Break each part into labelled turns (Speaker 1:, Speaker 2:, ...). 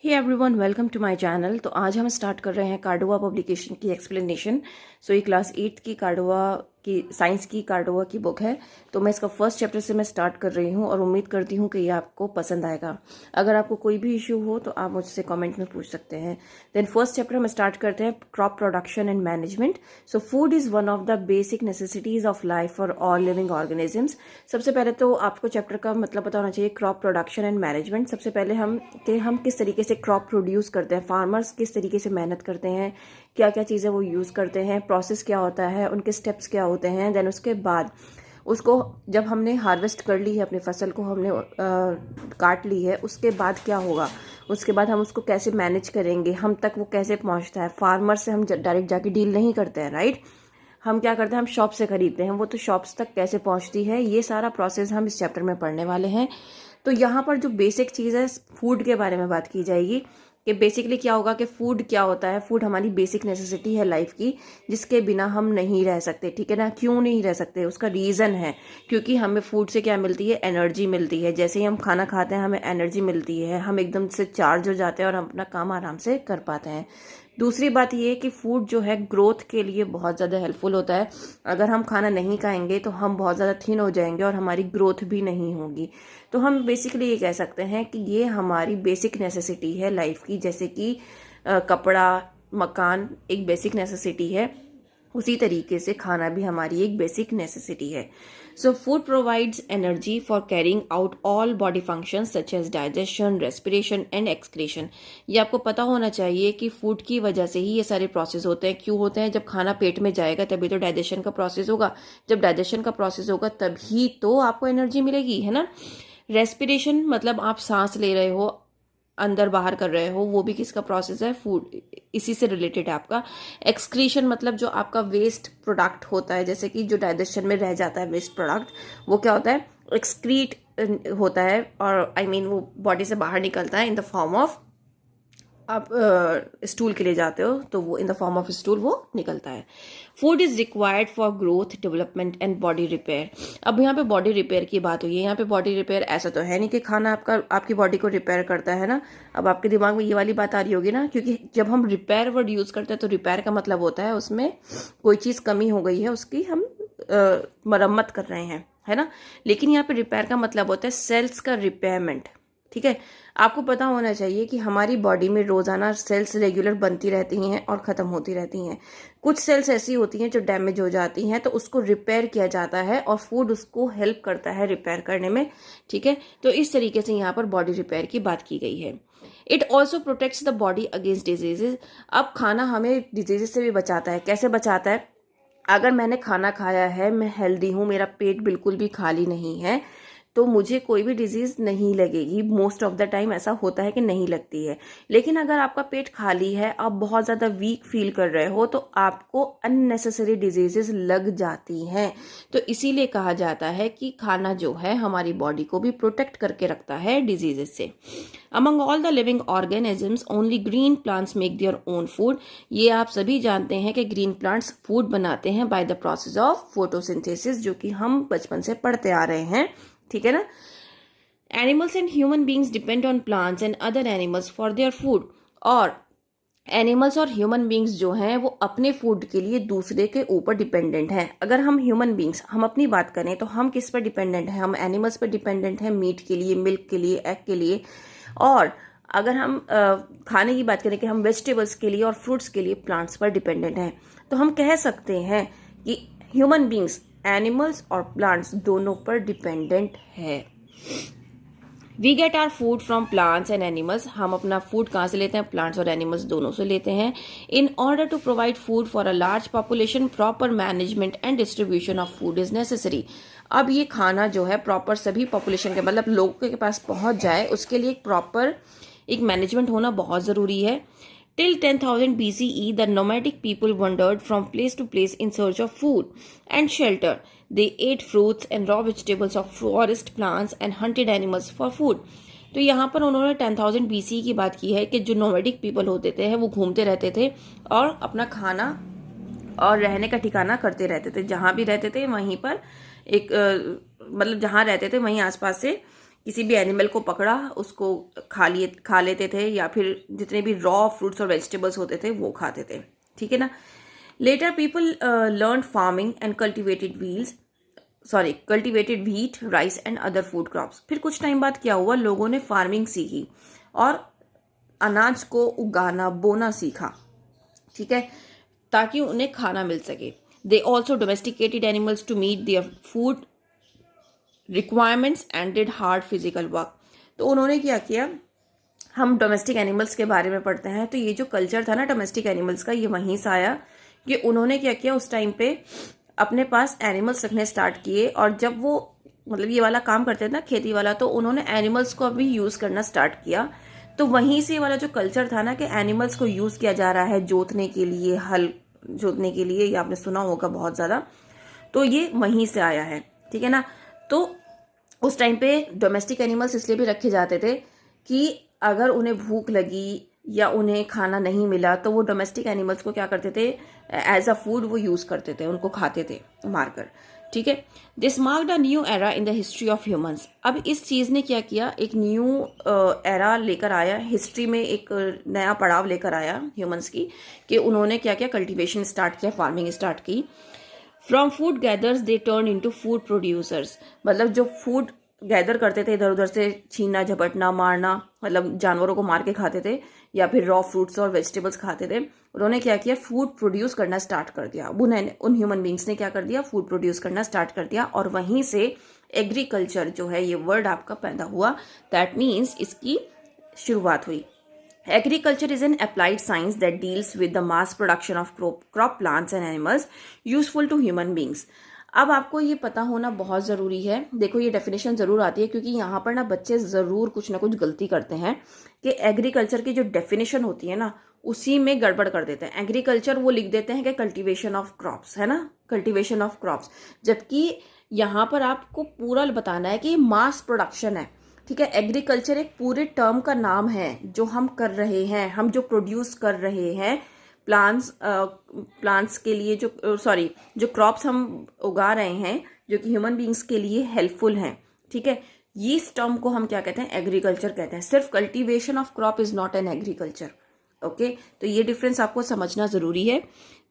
Speaker 1: Hey everyone, welcome to my channel. तो आज हम स्टार्ट कर रहे हैं कार्डोवा पब्लिकेशन की एक्सप्लेनेशन। सो ये क्लास 8 की कार्डोवा की साइंस की कार्डोवा की बुक है। तो मैं इसका फर्स्ट चैप्टर से मैं स्टार्ट कर रही हूँ और उम्मीद करती हूँ कि ये आपको पसंद आएगा। अगर आपको कोई भी इशू हो तो आप मुझसे कमेंट में पूछ सकते हैं। देन फर्स्ट चैप्टर हम स्टार्ट करते हैं, crop production and management. So food is one of the basic necessities of life for all living organisms. सबसे पहले तो आपको चैप्टर का मतलब पता होना चाहिए, क्रॉप प्रोडक्शन एंड मैनेजमेंट। सबसे पहले हम किस तरीके से क्रॉप प्रोड्यूस करते हैं, फार्मर्स किस तरीके से मेहनत करते हैं, क्या क्या चीज़ें वो यूज़ करते हैं, प्रोसेस क्या होता है, उनके स्टेप्स क्या होते हैं। देन उसके बाद उसको जब हमने हार्वेस्ट कर ली है, अपनी फसल को हमने काट ली है, उसके बाद क्या होगा, उसके बाद हम उसको कैसे मैनेज करेंगे, हम तक वो कैसे पहुंचता है। फार्मर से हम डायरेक्ट जाके डील नहीं करते हैं, राइट। हम क्या करते हैं, हम शॉप से खरीदते हैं, वो तो शॉप्स तक कैसे पहुंचती है, ये सारा प्रोसेस हम इस चैप्टर में पढ़ने वाले हैं। तो यहाँ पर जो बेसिक चीज़ है, फूड के बारे में बात की जाएगी कि बेसिकली क्या होगा, कि फूड क्या होता है। फूड हमारी बेसिक नेसेसिटी है लाइफ की, जिसके बिना हम नहीं रह सकते, ठीक है ना। क्यों नहीं रह सकते, उसका रीज़न है, क्योंकि हमें फूड से क्या मिलती है, एनर्जी मिलती है। जैसे ही हम खाना खाते हैं हमें एनर्जी मिलती है, हम एकदम से चार्ज हो जाते हैं और हम अपना काम आराम से कर पाते हैं। दूसरी बात ये है कि फूड जो है ग्रोथ के लिए बहुत ज़्यादा हेल्पफुल होता है। अगर हम खाना नहीं खाएंगे तो हम बहुत ज़्यादा थिन हो जाएंगे और हमारी ग्रोथ भी नहीं होगी। तो हम बेसिकली ये कह सकते हैं कि ये हमारी बेसिक नेसेसिटी है लाइफ की। जैसे कि कपड़ा, मकान एक बेसिक नेसेसिटी है, उसी तरीके से खाना भी हमारी एक बेसिक नेसेसिटी है। So food provides energy for carrying out all body functions such as digestion, respiration and excretion. ये आपको पता होना चाहिए कि फूड की वजह से ही ये सारे प्रोसेस होते हैं। क्यों होते हैं? जब खाना पेट में जाएगा तभी तो डाइजेशन का प्रोसेस होगा, जब डाइजेशन का प्रोसेस होगा तभी तो आपको एनर्जी मिलेगी, है ना। रेस्पिरेशन मतलब आप सांस ले रहे हो, अंदर बाहर कर रहे हो, वो भी किसका प्रोसेस है, फूड, इसी से रिलेटेड है आपका। एक्सक्रीशन मतलब जो आपका वेस्ट प्रोडक्ट होता है, जैसे कि जो डाइजेशन में रह जाता है वेस्ट प्रोडक्ट, वो क्या होता है, एक्सक्रीट होता है, और आई मीन वो बॉडी से बाहर निकलता है इन द फॉर्म ऑफ, आप स्टूल के लिए जाते हो तो वो in the form of stool वो निकलता है। Food is required for growth, development and body repair. अब यहाँ पे बॉडी रिपेयर की बात हुई है। यहाँ पे बॉडी रिपेयर ऐसा तो है नहीं कि खाना आपकी बॉडी को रिपेयर करता है ना। अब आपके दिमाग में ये वाली बात आ रही होगी ना, क्योंकि जब हम रिपेयर वर्ड यूज करते हैं तो रिपेयर का मतलब होता है उसमें कोई चीज़ कमी हो गई है, उसकी हम मरम्मत कर रहे हैं, है ना। लेकिन यहाँ पे रिपेयर का मतलब होता है सेल्स का रिपेयरमेंट, ठीक है। आपको पता होना चाहिए कि हमारी बॉडी में रोजाना सेल्स रेगुलर बनती रहती हैं और ख़त्म होती रहती हैं। कुछ सेल्स ऐसी होती हैं जो डैमेज हो जाती हैं, तो उसको रिपेयर किया जाता है और फूड उसको हेल्प करता है रिपेयर करने में, ठीक है। तो इस तरीके से यहाँ पर बॉडी रिपेयर की बात की गई है। It also protects the body against diseases. अब खाना हमें डिजीजेज से भी बचाता है। कैसे बचाता है? अगर मैंने खाना खाया है, मैं हेल्दी हूँ, मेरा पेट बिल्कुल भी खाली नहीं है, तो मुझे कोई भी डिजीज नहीं लगेगी। मोस्ट ऑफ द टाइम ऐसा होता है कि नहीं लगती है। लेकिन अगर आपका पेट खाली है, आप बहुत ज़्यादा वीक फील कर रहे हो, तो आपको अननेसेसरी डिजीजेस लग जाती हैं। तो इसीलिए कहा जाता है कि खाना जो है हमारी बॉडी को भी प्रोटेक्ट करके रखता है डिजीजेस से। Among all the living organisms only green plants make their own food. ये आप सभी जानते हैं कि ग्रीन प्लांट्स फूड बनाते हैं by the process of photosynthesis, जो कि हम बचपन से पढ़ते आ रहे हैं, ठीक है ना। Animals and human beings depend on plants and other animals for their food. और एनिमल्स और ह्यूमन बींग्स जो हैं वो अपने फूड के लिए दूसरे के ऊपर डिपेंडेंट हैं। अगर हम ह्यूमन बींग्स, हम अपनी बात करें तो हम किस पर डिपेंडेंट हैं? हम एनिमल्स पर डिपेंडेंट हैं, मीट के लिए, मिल्क के लिए, एग के लिए। और अगर हम खाने की बात करें कि हम वेजिटेबल्स के लिए और फ्रूट्स के लिए प्लांट्स पर डिपेंडेंट हैं, तो हम कह सकते हैं कि ह्यूमन बींग्स एनिमल्स और प्लांट्स दोनों पर डिपेंडेंट है। We get our food from plants and animals. हम अपना फूड कहाँ से लेते हैं? प्लांट्स और एनिमल्स दोनों से लेते हैं। In order to provide food for a large population, proper management and distribution of food is necessary. अब ये खाना जो है प्रॉपर सभी पॉपुलेशन के, मतलब लोगों के पास पहुंच जाए, उसके लिए एक प्रॉपर एक मैनेजमेंट होना बहुत ज़रूरी है। Till 10,000 BCE, the nomadic people wandered from place to place in search of food and shelter. They ate fruits and raw vegetables of forest plants and hunted animals for food. तो यहाँ पर उन्होंने 10,000 BCE की बात की है कि जो नोमैडिक पीपल होते थे वो घूमते रहते थे और अपना खाना और रहने का ठिकाना करते रहते थे। जहाँ भी रहते थे वहीं पर एक मतलब जहाँ रहते थे वहीं आसपास से किसी भी एनिमल को पकड़ा, उसको खा लेते थे, या फिर जितने भी रॉ फ्रूट्स और वेजिटेबल्स होते थे वो खाते थे, ठीक है ना। Later people learn farming and cultivated wheat, rice and other food crops. फिर कुछ टाइम बाद क्या हुआ, लोगों ने फार्मिंग सीखी और अनाज को उगाना, बोना सीखा, ठीक है, ताकि उन्हें खाना मिल सके। They also domesticated animals to meet their food requirements and did hard physical work. तो उन्होंने क्या किया, हम डोमेस्टिक एनिमल्स के बारे में पढ़ते हैं, तो ये जो कल्चर था ना डोमेस्टिक एनिमल्स का, ये वहीं से आया कि उन्होंने क्या किया, उस टाइम पे अपने पास एनिमल्स रखने स्टार्ट किए। और जब वो मतलब ये वाला काम करते थे ना, खेती वाला, तो उन्होंने एनिमल्स को भी यूज़ करना स्टार्ट किया। तो वहीं से वाला जो कल्चर था ना कि एनिमल्स को यूज़ किया जा रहा है जोतने के लिए, हल जोतने के लिए, ये आपने सुना होगा बहुत ज़्यादा, तो ये वहीं से आया है, ठीक है ना। तो उस टाइम पे डोमेस्टिक एनिमल्स इसलिए भी रखे जाते थे कि अगर उन्हें भूख लगी या उन्हें खाना नहीं मिला तो वो डोमेस्टिक एनिमल्स को क्या करते थे, एज अ फूड वो यूज़ करते थे, उनको खाते थे मारकर, ठीक है। This marked a new era in the history of humans. अब इस चीज़ ने क्या किया, एक न्यू एरा लेकर आया, हिस्ट्री में एक नया पड़ाव लेकर आया ह्यूमंस की, कि उन्होंने क्या किया, कल्टीवेशन स्टार्ट किया, फार्मिंग स्टार्ट की। From food gathers they turn into food producers. मतलब जो फूड गैदर करते थे इधर उधर से, छीनना झपटना मारना, मतलब जानवरों को मार के खाते थे, या फिर रॉ फ्रूट्स और वेजिटेबल्स खाते थे, उन्होंने क्या किया, फूड प्रोड्यूस करना स्टार्ट कर दिया। उन ह्यूमन बींग्स ने क्या कर दिया, फूड प्रोड्यूस करना स्टार्ट कर दिया, और वहीं से एग्रीकल्चर जो है, ये वर्ड आपका पैदा हुआ। दैट मीन्स इसकी शुरुआत हुई। Agriculture is an applied science that deals with the mass production of crop plants and animals useful to human beings. अब आपको ये पता होना बहुत ज़रूरी है। देखो ये डेफिनेशन ज़रूर आती है, क्योंकि यहाँ पर ना बच्चे ज़रूर कुछ ना कुछ गलती करते हैं कि एग्रीकल्चर की जो डेफिनेशन होती है ना, उसी में गड़बड़ कर देते हैं। एग्रीकल्चर वो लिख देते हैं कि कल्टीवेशन ऑफ क्रॉप्स, है ना, कल्टीवेशन ऑफ क्रॉप्स, जबकि यहाँ पर आपको पूरा बताना है कि मास प्रोडक्शन है, ठीक है। एग्रीकल्चर एक पूरे टर्म का नाम है, जो हम कर रहे हैं, हम जो प्रोड्यूस कर रहे हैं प्लांट्स के लिए, जो क्रॉप्स हम उगा रहे हैं, जो कि ह्यूमन बींग्स के लिए हेल्पफुल हैं, ठीक है। ये इस टर्म को हम क्या कहते हैं, एग्रीकल्चर कहते हैं। सिर्फ cultivation of crop is not an agriculture, okay. तो ये डिफरेंस आपको समझना जरूरी है।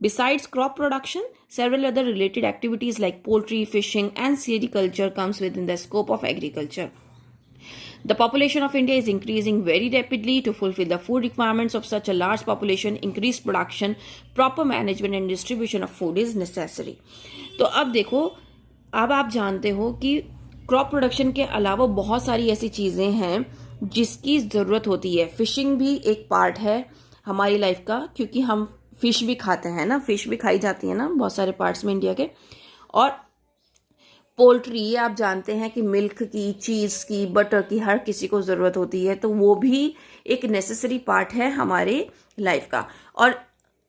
Speaker 1: Besides crop production, several other related activities like poultry, fishing and sericulture comes with in the scope of agriculture. The population of India is increasing very rapidly. To fulfill the food requirements of such a large population, increased production, proper management and distribution of food is necessary. तो अब देखो, अब आप जानते हो कि crop production के अलावा बहुत सारी ऐसी चीज़ें हैं जिसकी ज़रूरत होती है। फिशिंग भी एक पार्ट है हमारी लाइफ का, क्योंकि हम फिश भी खाते हैं ना, फिश भी खाई जाती है ना बहुत सारे पार्ट्स में इंडिया के। और पोल्ट्री, ये आप जानते हैं कि मिल्क की, चीज़ की, बटर की हर किसी को ज़रूरत होती है, तो वो भी एक नेसेसरी पार्ट है हमारे लाइफ का। और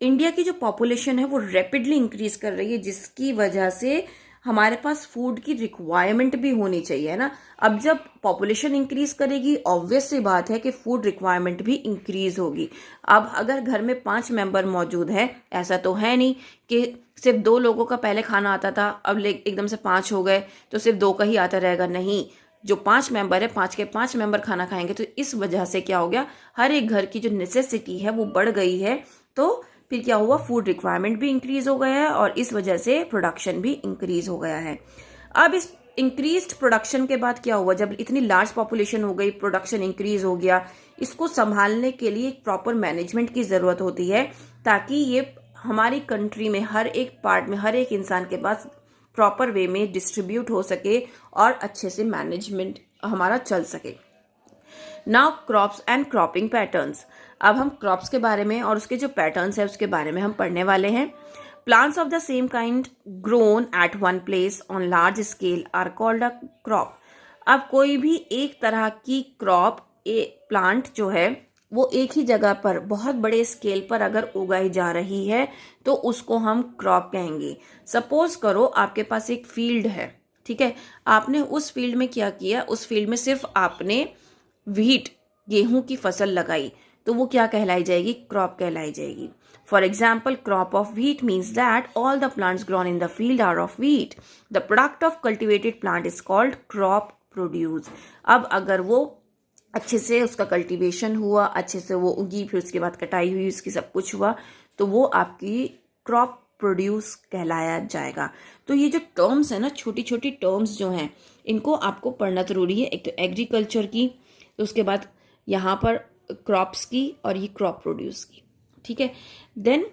Speaker 1: इंडिया की जो पॉपुलेशन है वो रैपिडली इंक्रीज कर रही है, जिसकी वजह से हमारे पास फूड की रिक्वायरमेंट भी होनी चाहिए, है ना। अब जब पॉपुलेशन इंक्रीज करेगी, ऑब्वियस सी बात है कि फूड रिक्वायरमेंट भी इंक्रीज होगी। अब अगर घर में 5 मेंबर मौजूद है, ऐसा तो है नहीं कि सिर्फ 2 लोगों का पहले खाना आता था, अब एकदम से 5 हो गए तो सिर्फ 2 का ही आता रहेगा, नहीं। जो 5 मेंबर है, 5 के 5 मेंबर खाना खाएंगे, तो इस वजह से क्या हो गया, हर एक घर की जो नेसेसिटी है वो बढ़ गई है। तो फिर क्या हुआ, फूड रिक्वायरमेंट भी इंक्रीज हो गया है, और इस वजह से प्रोडक्शन भी इंक्रीज हो गया है। अब इस इंक्रीज्ड प्रोडक्शन के बाद क्या हुआ, जब इतनी लार्ज पॉपुलेशन हो गई, प्रोडक्शन इंक्रीज हो गया, इसको संभालने के लिए एक प्रॉपर मैनेजमेंट की जरूरत होती है, ताकि ये हमारी कंट्री में हर एक पार्ट में, हर एक इंसान के पास प्रॉपर वे में डिस्ट्रीब्यूट हो सके और अच्छे से मैनेजमेंट हमारा चल सके। Now crops and cropping patterns. अब हम क्रॉप्स के बारे में और उसके जो पैटर्न्स है उसके बारे में हम पढ़ने वाले हैं। Plants of the same kind grown at one place on large scale are called a crop. अब कोई भी एक तरह की क्रॉप, प्लांट जो है वो एक ही जगह पर बहुत बड़े स्केल पर अगर उगाई जा रही है तो उसको हम क्रॉप कहेंगे। सपोज करो आपके पास एक फील्ड है, ठीक है, आपने उस फील्ड में क्या किया, उस फील्ड में सिर्फ आपने व्हीट, गेहूं की फसल लगाई, तो वो क्या कहलाई जाएगी, क्रॉप कहलाई जाएगी। For example, crop of wheat means that all the plants grown in the field are of wheat. The product of cultivated plant is called crop produce. अब अगर वो अच्छे से उसका कल्टीवेशन हुआ, अच्छे से वो उगी, फिर उसके बाद कटाई हुई, उसकी सब कुछ हुआ, तो वो आपकी क्रॉप प्रोड्यूस कहलाया जाएगा। तो ये जो टर्म्स है ना, छोटी छोटी टर्म्स जो हैं, इनको आपको पढ़ना जरूरी है। एक तो एग्रीकल्चर की, तो उसके बाद यहाँ पर क्रॉप्स की, और ये क्रॉप प्रोड्यूस की, ठीक है। देन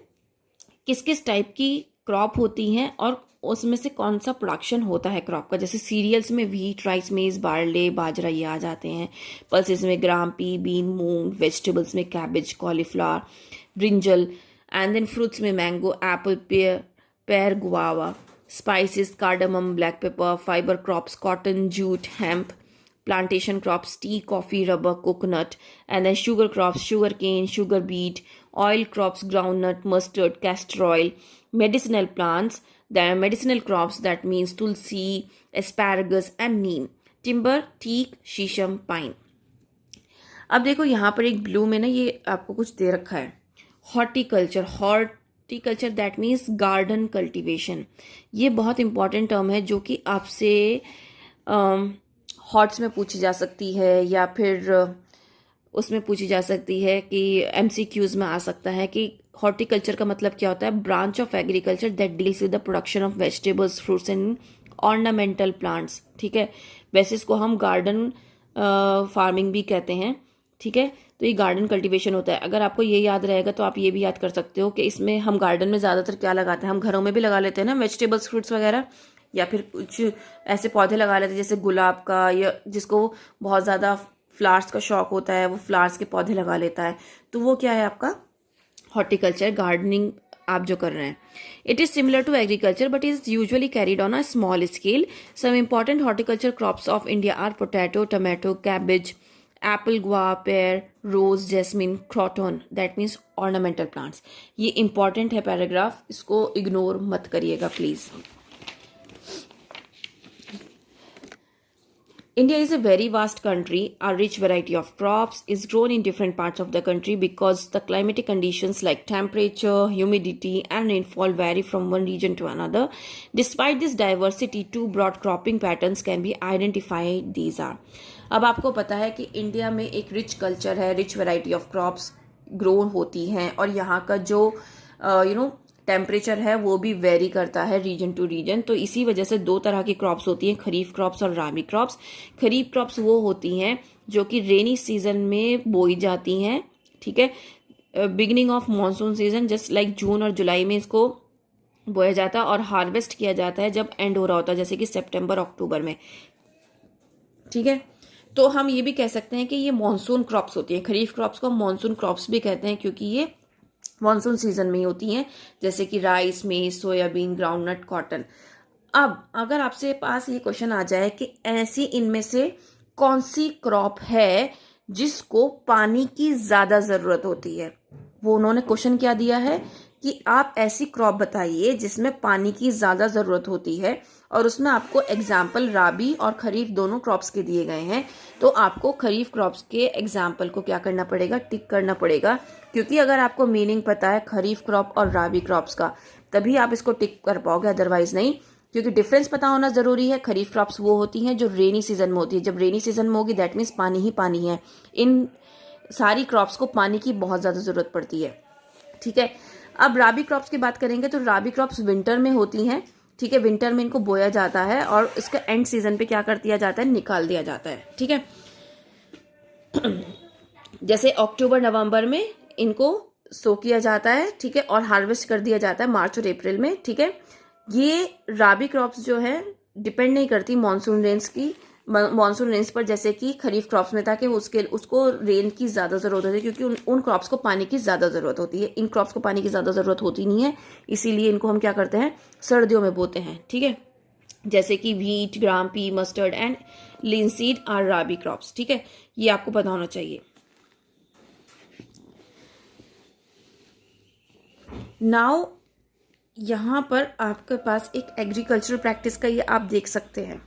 Speaker 1: किस किस टाइप की क्रॉप होती हैं और उसमें से कौन सा प्रोडक्शन होता है क्रॉप का। जैसे सीरियल्स में व्हीट, राइस, मेज, बार्ले, बाजरा, ये आ जाते हैं। पल्सेस में ग्राम, पी, बीन, मूंग। वेजिटेबल्स में cabbage, cauliflower, brinjal. And then fruits में mango, apple, pear, guava. Spices, cardamom, black pepper. Fibre crops, cotton, jute, hemp. Plantation crops, tea, coffee, rubber, coconut. And then sugar crops, sugar cane, sugar beet. Oil crops, groundnut, mustard, castor oil. Medicinal plants, the medicinal crops, that means tulsi, asparagus and neem. Timber, teak, शीशम, pine. अब देखो यहाँ पर एक blue में ना ये आपको कुछ दे रखा है, horticulture. Horticulture that means garden cultivation. ये बहुत इंपॉर्टेंट टर्म है जो कि आपसे हॉट्स में पूछी जा सकती है, या फिर उसमें पूछी जा सकती है कि एमसीक्यूज में आ सकता है कि हॉर्टिकल्चर का मतलब क्या होता है। Branch of agriculture that deals with the production of vegetables, fruits and ornamental plants, ठीक है। वैसे इसको हम गार्डन फार्मिंग भी कहते हैं, ठीक है। तो ये गार्डन कल्टीवेशन होता है। अगर आपको ये याद रहेगा तो आप ये भी याद कर सकते हो कि इसमें हम गार्डन में ज़्यादातर क्या लगाते हैं, हम घरों में भी लगा लेते हैं ना वेजिटेबल्स, फ्रूट्स वगैरह, या फिर कुछ ऐसे पौधे लगा लेते हैं जैसे गुलाब का, या जिसको बहुत ज़्यादा फ्लावर्स का शौक होता है वो फ्लावर्स के पौधे लगा लेता है। तो वो क्या है आपका हॉर्टिकल्चर, गार्डनिंग आप जो कर रहे हैं। It is similar to agriculture but is usually carried on a small scale. Some important horticulture crops of India are potato, tomato, cabbage, apple, guava, pear, rose, jasmine, croton, that means ornamental plants. ये important है paragraph, इसको ignore मत करिएगा please. India is a very vast country. A rich variety of crops is grown in different parts of the country because the climatic conditions like temperature, humidity, and rainfall vary from one region to another. Despite this diversity, two broad cropping patterns can be identified. These are. अब आपको पता है कि India में एक rich culture है, rich variety of crops grow होती हैं, और यहाँ का जो टेम्परेचर है वो भी वेरी करता है रीजन टू रीजन। तो इसी वजह से दो तरह की क्रॉप्स होती हैं, खरीफ क्रॉप्स और राबी क्रॉप्स। खरीफ क्रॉप्स वो होती हैं जो कि रेनी सीजन में बोई जाती हैं, ठीक है। Beginning of monsoon season, just like जून और जुलाई में इसको बोया जाता है, और हार्वेस्ट किया जाता है जब एंड हो रहा होता है, जैसे कि सितंबर अक्टूबर में, ठीक है। तो हम ये भी कह सकते हैं कि ये मॉनसून क्रॉप्स होती हैं। खरीफ क्रॉप्स को मॉनसून क्रॉप्स भी कहते हैं क्योंकि ये मॉनसून सीजन में ही होती हैं, जैसे कि राइस, मेज, सोयाबीन, ग्राउंडनट, कॉटन। अब अगर आपसे पास ये क्वेश्चन आ जाए कि ऐसी इनमें से कौन सी क्रॉप है जिसको पानी की ज्यादा जरूरत होती है, वो उन्होंने क्वेश्चन क्या दिया है कि आप ऐसी क्रॉप बताइए जिसमें पानी की ज्यादा जरूरत होती है, और उसमें आपको एग्जाम्पल राबी और खरीफ दोनों क्रॉप्स के दिए गए हैं। तो आपको खरीफ क्रॉप्स के एग्जाम्पल को क्या करना पड़ेगा, टिक करना पड़ेगा, क्योंकि अगर आपको मीनिंग पता है खरीफ क्रॉप और राबी क्रॉप्स का तभी आप इसको टिक कर पाओगे, अदरवाइज नहीं, क्योंकि डिफरेंस पता होना जरूरी है। खरीफ क्रॉप्स वो होती हैं जो रेनी सीजन में होती है। जब रेनी सीजन में होगी दैट मीन्स पानी ही पानी है। इन सारी क्रॉप्स को पानी की बहुत ज्यादा जरूरत पड़ती है, ठीक है। अब राबी क्रॉप्स की बात करेंगे तो राबी क्रॉप्स विंटर में होती हैं, ठीक है। विंटर में इनको बोया जाता है और इसका एंड सीजन पे क्या कर दिया जाता है, निकाल दिया जाता है, ठीक है। जैसे अक्टूबर नवंबर में इनको सो किया जाता है, ठीक है, और हार्वेस्ट कर दिया जाता है मार्च और अप्रैल में, ठीक है। ये राबी क्रॉप्स जो है डिपेंड नहीं करती मॉनसून रेंज पर, जैसे कि खरीफ क्रॉप्स में था कि उसको रेन की ज्यादा जरूरत होती है, क्योंकि उन क्रॉप्स को पानी की ज्यादा जरूरत होती है। इन क्रॉप्स को पानी की ज्यादा जरूरत होती नहीं है, इसीलिए इनको हम क्या करते हैं, सर्दियों में बोते हैं, ठीक है। जैसे कि wheat, gram, pea, mustard and linseed are rabi crops, ठीक है। ये आपको पता होना चाहिए। नाउ यहाँ पर आपके पास एक एग्रीकल्चरल प्रैक्टिस का ये आप देख सकते हैं,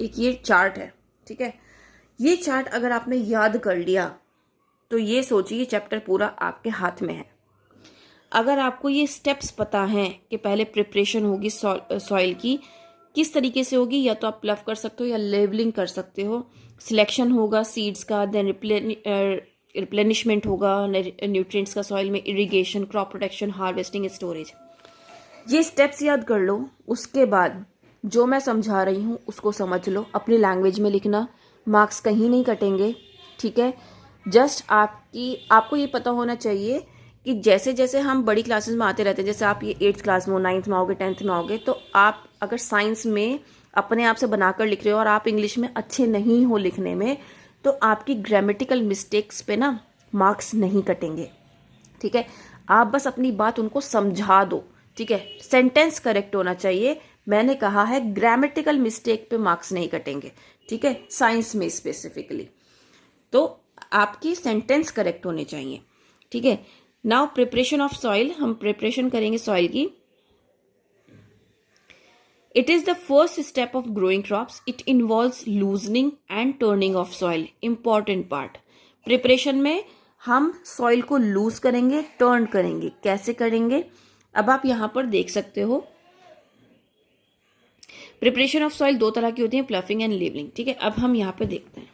Speaker 1: एक ये चार्ट है, ठीक है। ये चार्ट अगर आपने याद कर लिया तो ये सोचिए चैप्टर पूरा आपके हाथ में है। अगर आपको ये स्टेप्स पता हैं कि पहले प्रिपरेशन होगी सॉइल की, किस तरीके से होगी, या तो आप प्लफ कर सकते हो या लेवलिंग कर सकते हो। सिलेक्शन होगा सीड्स का, देन रिप्लेनिशमेंट होगा न्यूट्रिएंट्स का सॉइल में, irrigation, crop protection, harvesting, storage. ये स्टेप्स याद कर लो। उसके बाद जो मैं समझा रही हूँ उसको समझ लो, अपनी लैंग्वेज में लिखना, मार्क्स कहीं नहीं कटेंगे, ठीक है। जस्ट आपको ये पता होना चाहिए कि जैसे जैसे हम बड़ी क्लासेस में आते रहते हैं, जैसे आप ये 8th क्लास में हो, 9th में आओगे, 10th में आओगे, तो आप अगर साइंस में अपने आप से बनाकर लिख रहे हो और आप इंग्लिश में अच्छे नहीं हो लिखने में, तो आपकी ग्रामेटिकल मिस्टेक्स पे ना मार्क्स नहीं कटेंगे, ठीक है। आप बस अपनी बात उनको समझा दो, ठीक है। सेंटेंस करेक्ट होना चाहिए, मैंने कहा है ग्रामेटिकल मिस्टेक पे मार्क्स नहीं कटेंगे, ठीक है, साइंस में स्पेसिफिकली। तो आपकी सेंटेंस करेक्ट होने चाहिए, ठीक है। नाउ प्रिपरेशन ऑफ सॉइल, हम प्रिपरेशन करेंगे सॉइल की। It is the first step of growing crops, it involves loosening and turning of soil. Important part, preparation में हम सॉइल को लूज करेंगे, टर्न करेंगे। कैसे करेंगे, अब आप यहां पर देख सकते हो। प्रिपरेशन ऑफ सॉइल 2 तरह की होती है, प्लफिंग एंड लेवलिंग, ठीक है। अब हम यहाँ पे देखते हैं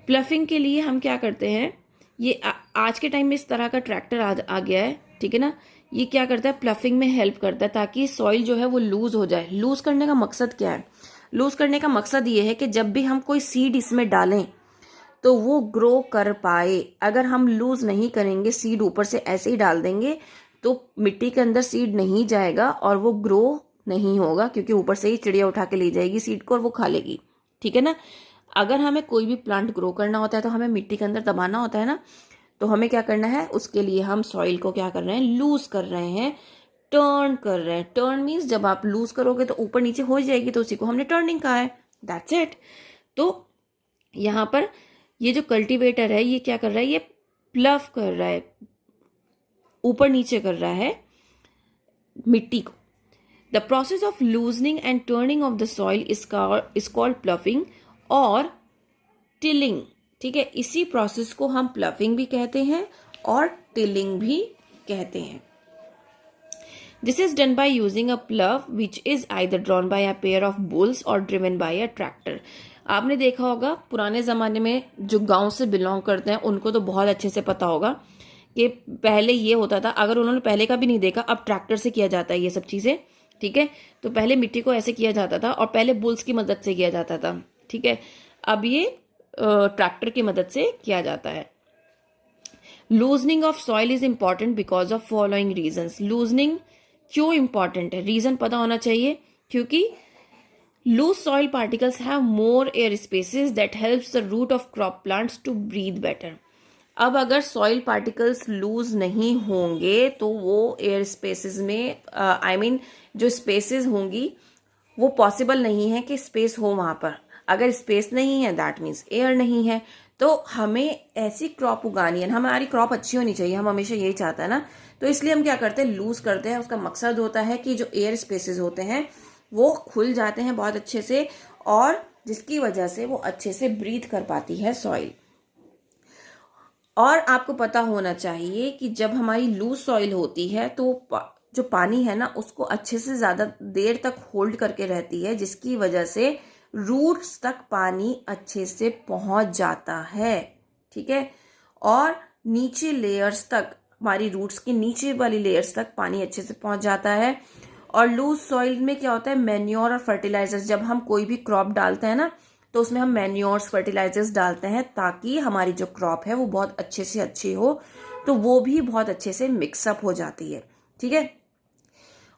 Speaker 1: प्लफिंग के लिए हम क्या करते हैं। ये आज के टाइम में इस तरह का ट्रैक्टर आ गया है, ठीक है ना। ये क्या करता है, प्लफिंग में हेल्प करता है ताकि सॉइल जो है वो लूज हो जाए। लूज करने का मकसद क्या है, लूज करने का मकसद ये है कि जब भी हम कोई सीड इसमें डालें तो वो ग्रो कर पाए। अगर हम लूज नहीं करेंगे, सीड ऊपर से ऐसे ही डाल देंगे, तो मिट्टी के अंदर सीड नहीं जाएगा और वो ग्रो नहीं होगा, क्योंकि ऊपर से ही चिड़िया उठा के ले जाएगी सीड को और वो खा लेगी, ठीक है ना। अगर हमें कोई भी प्लांट ग्रो करना होता है तो हमें मिट्टी के अंदर दबाना होता है ना, तो हमें क्या करना है, उसके लिए हम सॉइल को क्या कर रहे हैं, लूज कर रहे हैं, टर्न कर रहे हैं। टर्न मीन्स जब आप लूज करोगे तो ऊपर नीचे हो जाएगी, तो उसी को हमने टर्निंग कहा है, दैट्स इट। तो यहाँ पर ये जो कल्टीवेटर है ये क्या कर रहा है, ये प्लफ कर रहा है, ऊपर नीचे कर रहा है मिट्टी को। The process of loosening and turning of the soil is called ploughing और टिलिंग, ठीक है। इसी प्रोसेस को हम प्लफिंग भी कहते हैं और टिलिंग भी कहते हैं। This is done by using a plough which is either drawn by a pair of bulls और ड्रिवन बाय अ ट्रैक्टर। आपने देखा होगा पुराने जमाने में जो गांव से बिलोंग करते हैं उनको तो बहुत अच्छे से पता होगा कि पहले ये होता था। अगर उन्होंने पहले का भी नहीं देखा, अब ट्रैक्टर से किया जाता है ये सब चीजें, ठीक है। तो पहले मिट्टी को ऐसे किया जाता था और पहले बुल्स की मदद से किया जाता था, ठीक है। अब ये ट्रैक्टर की मदद से किया जाता है। Loosening of soil is important because of following reasons. Loosening क्यों इंपॉर्टेंट है, रीजन पता होना चाहिए, क्योंकि loose soil particles have more air spaces that helps the root of crop plants to breathe better. अब अगर सॉइल पार्टिकल्स लूज नहीं होंगे तो वो एयर स्पेसेस में जो स्पेसेस होंगी वो पॉसिबल नहीं है कि स्पेस हो वहां पर। अगर स्पेस नहीं है दैट मीन्स एयर नहीं है। तो हमें ऐसी क्रॉप उगानी है, हमारी क्रॉप अच्छी होनी चाहिए, हम हमेशा यही चाहते हैं ना। तो इसलिए हम क्या करते हैं, लूज करते हैं। उसका मकसद होता है कि जो एयर स्पेसेस होते हैं वो खुल जाते हैं बहुत अच्छे से, और जिसकी वजह से वो अच्छे से ब्रीथ कर पाती है सॉइल। और आपको पता होना चाहिए कि जब हमारी लूज सॉइल होती है तो जो पानी है ना उसको अच्छे से ज्यादा देर तक होल्ड करके रहती है, जिसकी वजह से रूट्स तक पानी अच्छे से पहुंच जाता है, ठीक है। और नीचे लेयर्स तक, हमारी रूट्स की नीचे वाली लेयर्स तक पानी अच्छे से पहुंच जाता है। और लूज सॉइल में क्या होता है, मैन्योर और फर्टिलाइजर्स, जब हम कोई भी क्रॉप डालते हैं ना तो उसमें हम मैन्योर्स फर्टिलाइजर्स डालते हैं ताकि हमारी जो क्रॉप है वो बहुत अच्छे से अच्छी हो, तो वो भी बहुत अच्छे से मिक्सअप हो जाती है, ठीक है।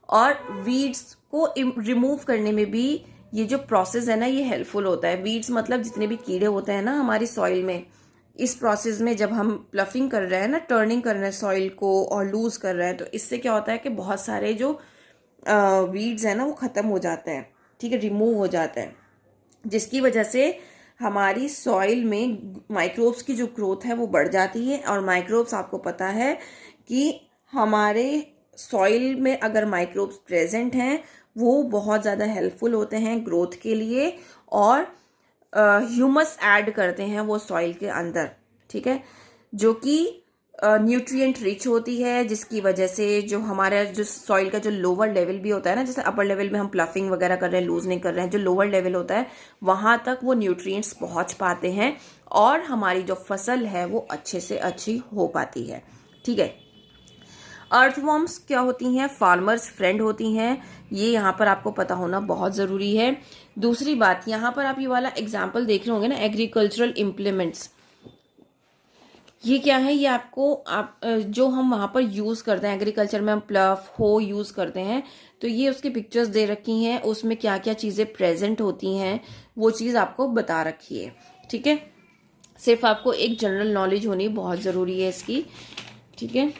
Speaker 1: और वीड्स को रिमूव करने में भी ये जो प्रोसेस है ना ये हेल्पफुल होता है। वीड्स मतलब जितने भी कीड़े होते हैं ना हमारी सॉइल में, इस प्रोसेस में जब हम प्लफिंग कर रहे हैं ना, टर्निंग कर रहे हैं सॉइल को और लूज कर रहे हैं, तो इससे क्या होता है कि बहुत सारे जो वीड्स है ना वो खत्म हो जाते हैं, ठीक है, रिमूव हो जाते हैं, जिसकी वजह से हमारी सॉइल में माइक्रोब्स की जो ग्रोथ है वो बढ़ जाती है। और माइक्रोब्स आपको पता है कि हमारे सॉइल में अगर माइक्रोब्स प्रेजेंट हैं वो बहुत ज़्यादा हेल्पफुल होते हैं ग्रोथ के लिए, और ह्यूमस ऐड करते हैं वो सॉइल के अंदर, ठीक है, जो कि न्यूट्रिएंट रिच होती है, जिसकी वजह से जो हमारा जो सॉइल का जो लोअर लेवल भी होता है ना, जैसे अपर लेवल में हम प्लफिंग वगैरह कर रहे हैं, लूज नहीं कर रहे हैं, जो लोअर लेवल होता है वहां तक वो न्यूट्रिएंट्स पहुंच पाते हैं और हमारी जो फसल है वो अच्छे से अच्छी हो पाती है। ठीक है। अर्थवॉर्म्स क्या होती हैं? फार्मर्स फ्रेंड होती हैं। ये यहाँ पर आपको पता होना बहुत ज़रूरी है। दूसरी बात, यहाँ पर आप ये वाला एग्जाम्पल देख रहे होंगे ना, एग्रीकल्चरल इम्प्लीमेंट्स, ये क्या है? ये आपको जो हम वहाँ पर यूज़ करते हैं एग्रीकल्चर में, हम प्लफ हो यूज़ करते हैं, तो ये उसकी पिक्चर्स दे रखी हैं, उसमें क्या क्या चीज़ें प्रेजेंट होती हैं वो चीज़ आपको बता रखी है। ठीक है, सिर्फ आपको एक जनरल नॉलेज होनी बहुत ज़रूरी है इसकी। ठीक है,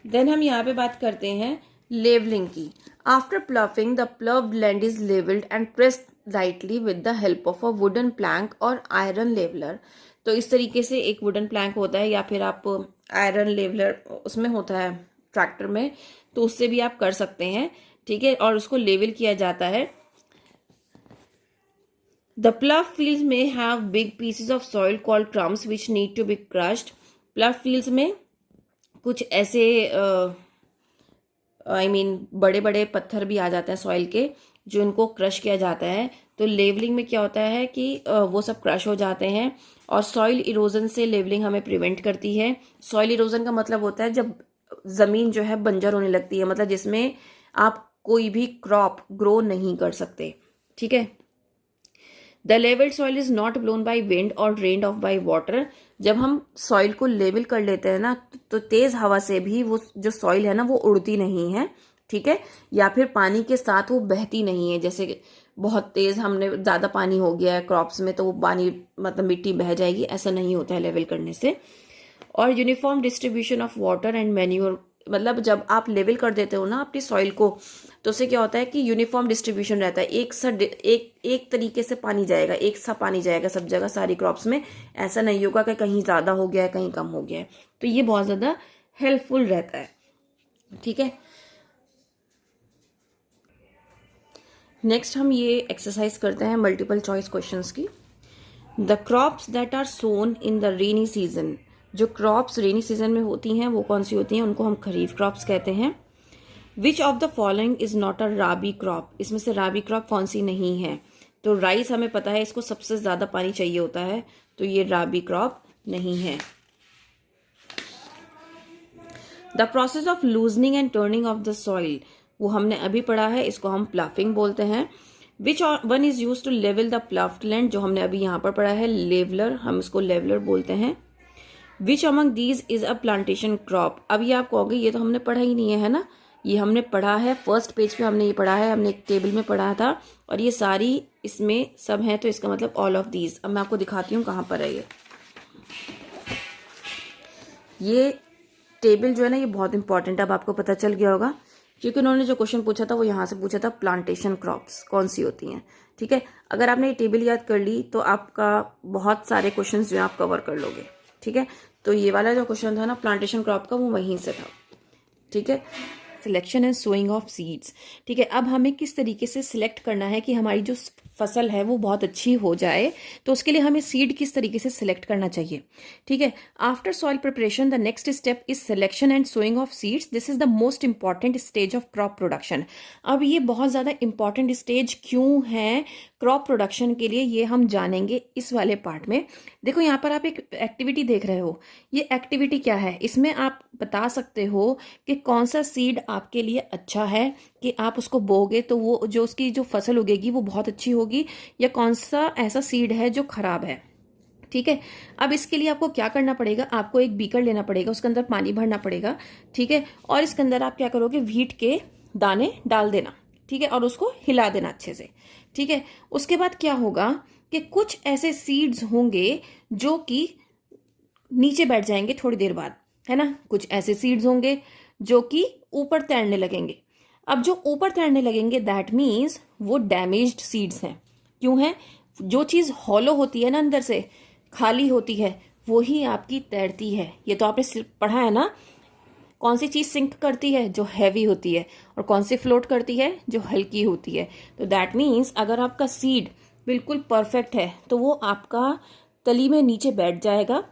Speaker 1: देन हम यहाँ पे बात करते हैं लेवलिंग की। After ploughing the ploughed land is levelled and pressed lightly with the help of a wooden plank और आयरन लेवलर। तो इस तरीके से एक वुडन प्लैंक होता है या फिर आप आयरन लेवलर उसमें होता है ट्रैक्टर में, तो उससे भी आप कर सकते हैं। ठीक है, और उसको लेवल किया जाता है। द प्लफ फील्ड्स में have big pieces of soil called crumbs which need to be crushed. Plough fields में कुछ ऐसे बड़े बड़े पत्थर भी आ जाते हैं सॉइल के, जो इनको क्रश किया जाता है। तो लेवलिंग में क्या होता है कि वो सब क्रश हो जाते हैं और सॉइल इरोजन से लेवलिंग हमें प्रिवेंट करती है। सॉइल इरोजन का मतलब होता है जब जमीन जो है बंजर होने लगती है, मतलब जिसमें आप कोई भी क्रॉप ग्रो नहीं कर सकते। ठीक है। The levelled soil is not blown by wind और ड्रेन्ड ऑफ बाई वाटर। जब हम सॉइल को लेवल कर लेते हैं ना, तो तेज हवा से भी वो जो सॉइल है ना वो उड़ती नहीं है। ठीक है, या फिर पानी के साथ वो बहती नहीं है। जैसे बहुत तेज हमने ज्यादा पानी हो गया है क्रॉप्स में, तो वो पानी मतलब मिट्टी बह जाएगी, ऐसा नहीं होता है लेवल करने से। और uniform distribution of water and manure, मतलब जब आप लेवल कर देते हो ना अपनी सॉइल को, तो उससे क्या होता है कि यूनिफॉर्म डिस्ट्रीब्यूशन रहता है। एक तरीके से पानी जाएगा, एक सा पानी जाएगा सब जगह सारी क्रॉप्स में। ऐसा नहीं होगा कि कहीं ज़्यादा हो गया है कहीं कम हो गया है। तो ये बहुत ज़्यादा हेल्पफुल रहता है। ठीक है, नेक्स्ट हम ये एक्सरसाइज करते हैं मल्टीपल चॉइस क्वेश्चंस की। The crops that are sown in the rainy season, जो क्रॉप्स रेनी सीजन में होती हैं वो कौन सी होती हैं? उनको हम खरीफ क्रॉप्स कहते हैं। Which of the following is not a rabi crop, इसमें से राबी क्रॉप कौन सी नहीं है? तो राइस हमें पता है इसको सबसे ज्यादा पानी चाहिए होता है, तो ये राबी क्रॉप नहीं है। The process of loosening and turning of the soil, वो हमने अभी पढ़ा है, इसको हम प्लफिंग बोलते हैं। Which one is use to level the ploughed land, जो हमने अभी यहाँ पर पढ़ा है लेवलर, हम इसको लेवलर बोलते हैं। Which among these is a plantation crop, अब ये आप कहोगे ये तो हमने पढ़ा ही नहीं है ना, ये हमने पढ़ा है फर्स्ट पेज पे, हमने ये पढ़ा है, हमने एक टेबल में पढ़ा था और ये सारी इसमें सब है, तो इसका मतलब ऑल ऑफ दीज। अब मैं आपको दिखाती हूँ कहाँ पर है ये टेबल जो है ना, ये बहुत इंपॉर्टेंट है। अब आपको पता चल गया होगा क्योंकि उन्होंने जो क्वेश्चन पूछा था वो यहाँ से पूछा था, प्लांटेशन क्रॉप्स कौन सी होती हैं। ठीक है, अगर आपने ये टेबल याद कर ली तो आपका बहुत सारे क्वेश्चन जो है आप कवर कर लोगे। ठीक है, तो ये वाला जो क्वेश्चन था ना प्लांटेशन क्रॉप का, वो वहीं से था। ठीक है, selection and sowing of seeds. ठीक है, अब हमें किस तरीके से सिलेक्ट करना है कि हमारी जो फसल है वो बहुत अच्छी हो जाए, तो उसके लिए हमें सीड किस तरीके से सिलेक्ट करना चाहिए। ठीक है, after soil preparation the next step is selection and sowing of seeds. This is the most important stage of crop production. अब ये बहुत ज़्यादा इंपॉर्टेंट स्टेज क्यों है क्रॉप प्रोडक्शन के लिए, ये हम जानेंगे इस वाले पार्ट में। देखो यहाँ पर आप एक एक्टिविटी देख रहे हो, ये एक्टिविटी क्या है? इसमें आप बता सकते हो कि कौन सा सीड आपके लिए अच्छा है कि आप उसको बोगे तो वो जो उसकी जो फसल उगेगी वो बहुत अच्छी होगी, या कौन सा ऐसा सीड है जो खराब है। ठीक है, अब इसके लिए आपको क्या करना पड़ेगा? आपको एक बीकर लेना पड़ेगा, उसके अंदर पानी भरना पड़ेगा। ठीक है, और इसके अंदर आप क्या करोगे, व्हीट के दाने डाल देना। ठीक है, और उसको हिला देना अच्छे से। ठीक है, उसके बाद क्या होगा कि कुछ ऐसे सीड्स होंगे जो कि नीचे बैठ जाएंगे थोड़ी देर बाद, है ना। कुछ ऐसे सीड्स होंगे जो कि ऊपर तैरने लगेंगे। अब जो ऊपर तैरने लगेंगे दैट मीन्स वो डैमेज्ड सीड्स हैं। क्यों है? जो चीज हॉलो होती है ना, अंदर से खाली होती है, वो ही आपकी तैरती है। ये तो आपने पढ़ा है ना, कौन सी चीज सिंक करती है? जो हैवी होती है, और कौन सी फ्लोट करती है? जो हल्की होती है। तो दैट मीन्स अगर आपका सीड बिल्कुल परफेक्ट है तो वो आपका तली में नीचे बैठ जाएगा,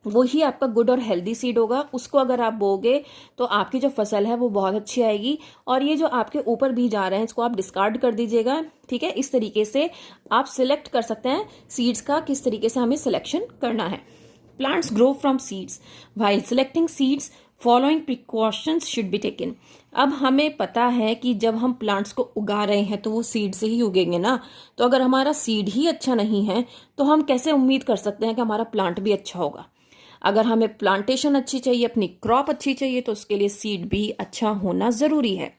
Speaker 1: वही आपका गुड और हेल्दी सीड होगा। उसको अगर आप बोगे तो आपकी जो फसल है वो बहुत अच्छी आएगी। और ये जो आपके ऊपर बीज आ रहे हैं इसको आप डिस्कार्ड कर दीजिएगा। ठीक है, इस तरीके से आप सिलेक्ट कर सकते हैं सीड्स का, किस तरीके से हमें सिलेक्शन करना है। Plants grow from seeds while selecting seeds following precautions should be taken. अब हमें पता है कि जब हम प्लांट्स को उगा रहे हैं तो वो सीड से ही उगेंगे ना। तो अगर हमारा सीड ही अच्छा नहीं है तो हम कैसे उम्मीद कर सकते हैं कि हमारा प्लांट भी अच्छा होगा। अगर हमें प्लांटेशन अच्छी चाहिए, अपनी क्रॉप अच्छी चाहिए, तो उसके लिए सीड भी अच्छा होना जरूरी है।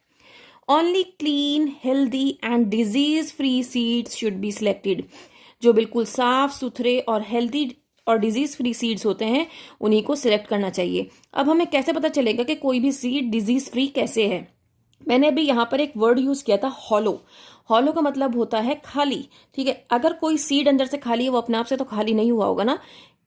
Speaker 1: Only clean, healthy and disease free seeds should be selected. जो बिल्कुल साफ सुथरे और हेल्दी और डिजीज फ्री सीड्स होते हैं उन्हीं को सिलेक्ट करना चाहिए। अब हमें कैसे पता चलेगा कि कोई भी सीड डिजीज फ्री कैसे है? मैंने अभी यहाँ पर एक वर्ड यूज किया था, हॉलो। हॉलो का मतलब होता है खाली। ठीक है, अगर कोई सीड अंदर से खाली है, वो अपने आप से तो खाली नहीं हुआ होगा ना,